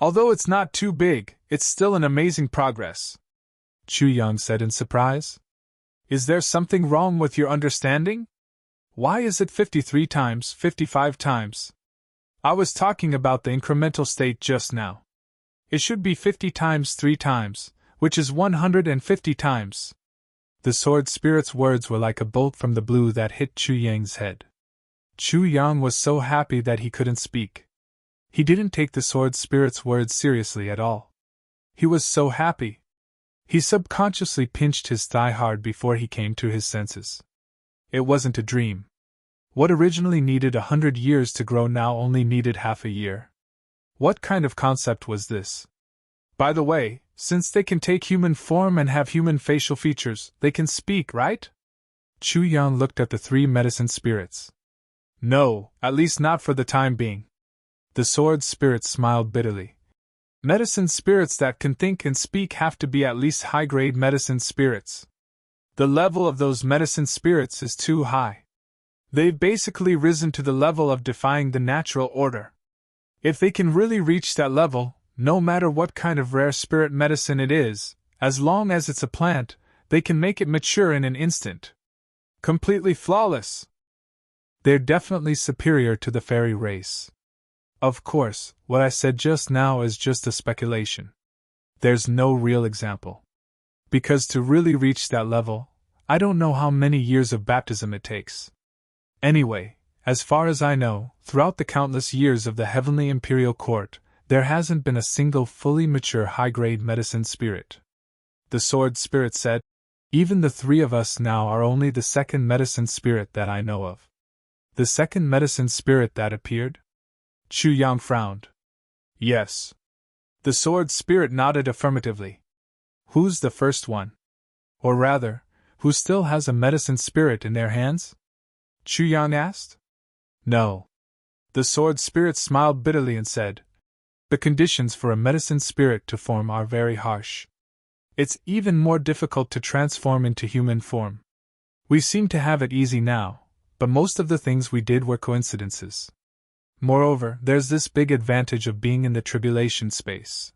Although it's not too big, it's still an amazing progress. Chu Yang said in surprise. Is there something wrong with your understanding? Why is it 53 times, 55 times? I was talking about the incremental state just now. It should be 50 times 3 times, which is 150 times. The sword spirit's words were like a bolt from the blue that hit Chu Yang's head. Chu Yang was so happy that he couldn't speak. He didn't take the sword spirit's words seriously at all. He was so happy. He subconsciously pinched his thigh hard before he came to his senses. It wasn't a dream. What originally needed 100 years to grow now only needed half a year. What kind of concept was this? By the way, since they can take human form and have human facial features, they can speak, right? Chu Yang looked at the three medicine spirits. No, at least not for the time being. The sword spirit smiled bitterly. Medicine spirits that can think and speak have to be at least high-grade medicine spirits. The level of those medicine spirits is too high. They've basically risen to the level of defying the natural order. If they can really reach that level, no matter what kind of rare spirit medicine it is, as long as it's a plant, they can make it mature in an instant. Completely flawless. They're definitely superior to the fairy race. Of course, what I said just now is just a speculation. There's no real example. Because to really reach that level, I don't know how many years of baptism it takes. Anyway, as far as I know, throughout the countless years of the Heavenly Imperial Court, there hasn't been a single fully mature high-grade medicine spirit. The sword spirit said, even the three of us now are only the second medicine spirit that I know of. The second medicine spirit that appeared? Chu Yang frowned. Yes. The sword spirit nodded affirmatively. Who's the first one? Or rather, who still has a medicine spirit in their hands? Chu Yang asked. No. The sword spirit smiled bitterly and said, the conditions for a medicine spirit to form are very harsh. It's even more difficult to transform into human form. We seem to have it easy now, but most of the things we did were coincidences. Moreover, there's this big advantage of being in the tribulation space.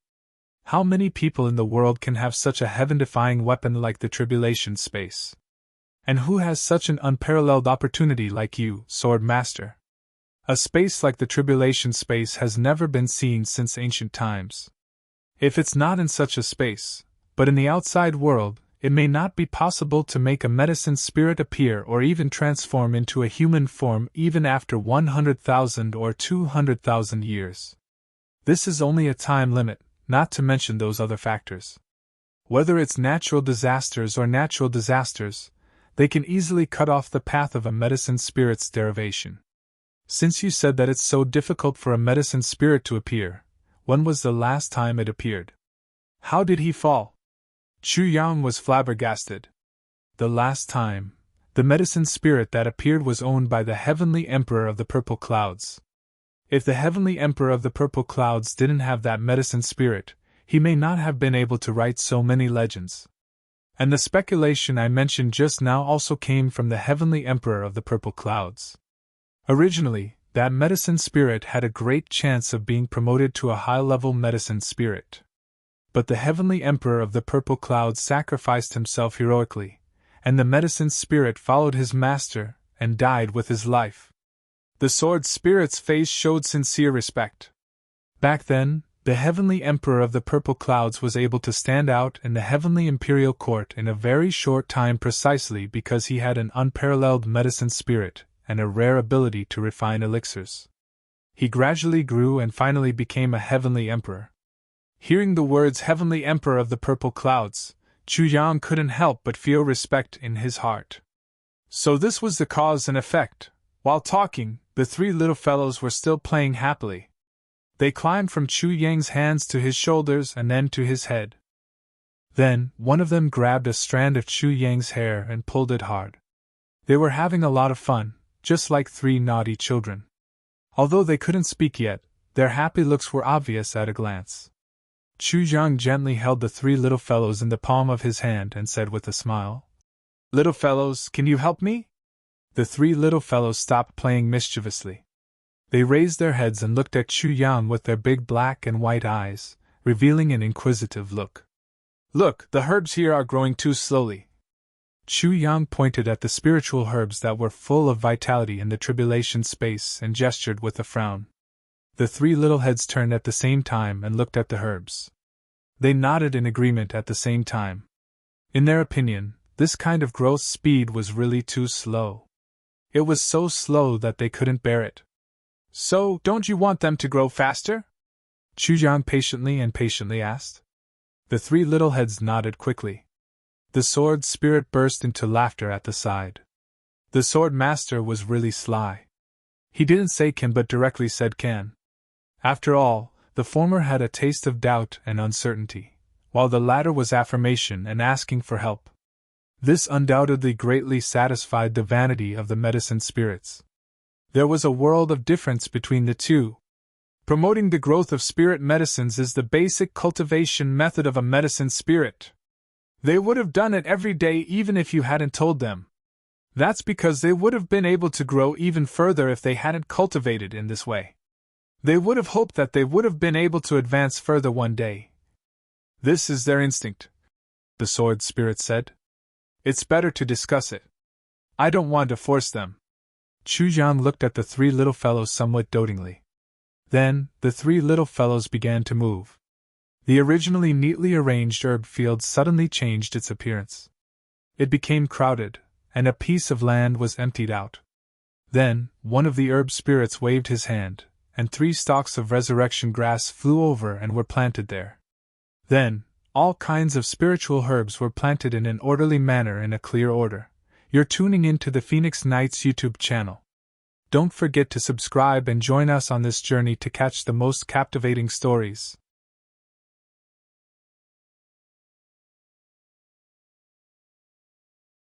How many people in the world can have such a heaven-defying weapon like the tribulation space? And who has such an unparalleled opportunity like you, Sword Master? A space like the tribulation space has never been seen since ancient times. If it's not in such a space, but in the outside world, it may not be possible to make a medicine spirit appear or even transform into a human form even after 100,000 or 200,000 years. This is only a time limit, not to mention those other factors. Whether it's natural disasters or natural disasters, they can easily cut off the path of a medicine spirit's derivation. Since you said that it's so difficult for a medicine spirit to appear, when was the last time it appeared? How did he fall? Chu Yang was flabbergasted. The last time, the medicine spirit that appeared was owned by the Heavenly Emperor of the Purple Clouds. If the Heavenly Emperor of the Purple Clouds didn't have that medicine spirit, he may not have been able to write so many legends. And the speculation I mentioned just now also came from the Heavenly Emperor of the Purple Clouds. Originally, that medicine spirit had a great chance of being promoted to a high-level medicine spirit. But the Heavenly Emperor of the Purple Clouds sacrificed himself heroically, and the medicine spirit followed his master and died with his life. The sword spirit's face showed sincere respect. Back then, the Heavenly Emperor of the Purple Clouds was able to stand out in the Heavenly Imperial Court in a very short time precisely because he had an unparalleled medicine spirit and a rare ability to refine elixirs. He gradually grew and finally became a Heavenly Emperor. Hearing the words Heavenly Emperor of the Purple Clouds, Chu Yang couldn't help but feel respect in his heart. So this was the cause and effect. While talking, the three little fellows were still playing happily. They climbed from Chu Yang's hands to his shoulders and then to his head. Then, one of them grabbed a strand of Chu Yang's hair and pulled it hard. They were having a lot of fun, just like three naughty children. Although they couldn't speak yet, their happy looks were obvious at a glance. Chu Yang gently held the three little fellows in the palm of his hand and said with a smile, "Little fellows, can you help me?" The three little fellows stopped playing mischievously. They raised their heads and looked at Chu Yang with their big black and white eyes, revealing an inquisitive look. "Look, the herbs here are growing too slowly." Chu Yang pointed at the spiritual herbs that were full of vitality in the tribulation space and gestured with a frown. The three little heads turned at the same time and looked at the herbs. They nodded in agreement at the same time. In their opinion, this kind of growth speed was really too slow. It was so slow that they couldn't bear it. "So, don't you want them to grow faster?" Chu Yang patiently asked. The three little heads nodded quickly. The sword spirit burst into laughter at the side. The sword master was really sly. He didn't say can but directly said can. After all, the former had a taste of doubt and uncertainty, while the latter was affirmation and asking for help. This undoubtedly greatly satisfied the vanity of the medicine spirits. There was a world of difference between the two. Promoting the growth of spirit medicines is the basic cultivation method of a medicine spirit. They would have done it every day even if you hadn't told them. That's because they would have been able to grow even further if they hadn't cultivated in this way. They would have hoped that they would have been able to advance further one day. This is their instinct, the sword spirit said. It's better to discuss it. I don't want to force them. Chujian looked at the three little fellows somewhat dotingly. Then, the three little fellows began to move. The originally neatly arranged herb field suddenly changed its appearance. It became crowded, and a piece of land was emptied out. Then, one of the herb spirits waved his hand, and 3 stalks of resurrection grass flew over and were planted there. Then, all kinds of spiritual herbs were planted in an orderly manner in a clear order. You're tuning in to the Phoenix Knights YouTube channel. Don't forget to subscribe and join us on this journey to catch the most captivating stories.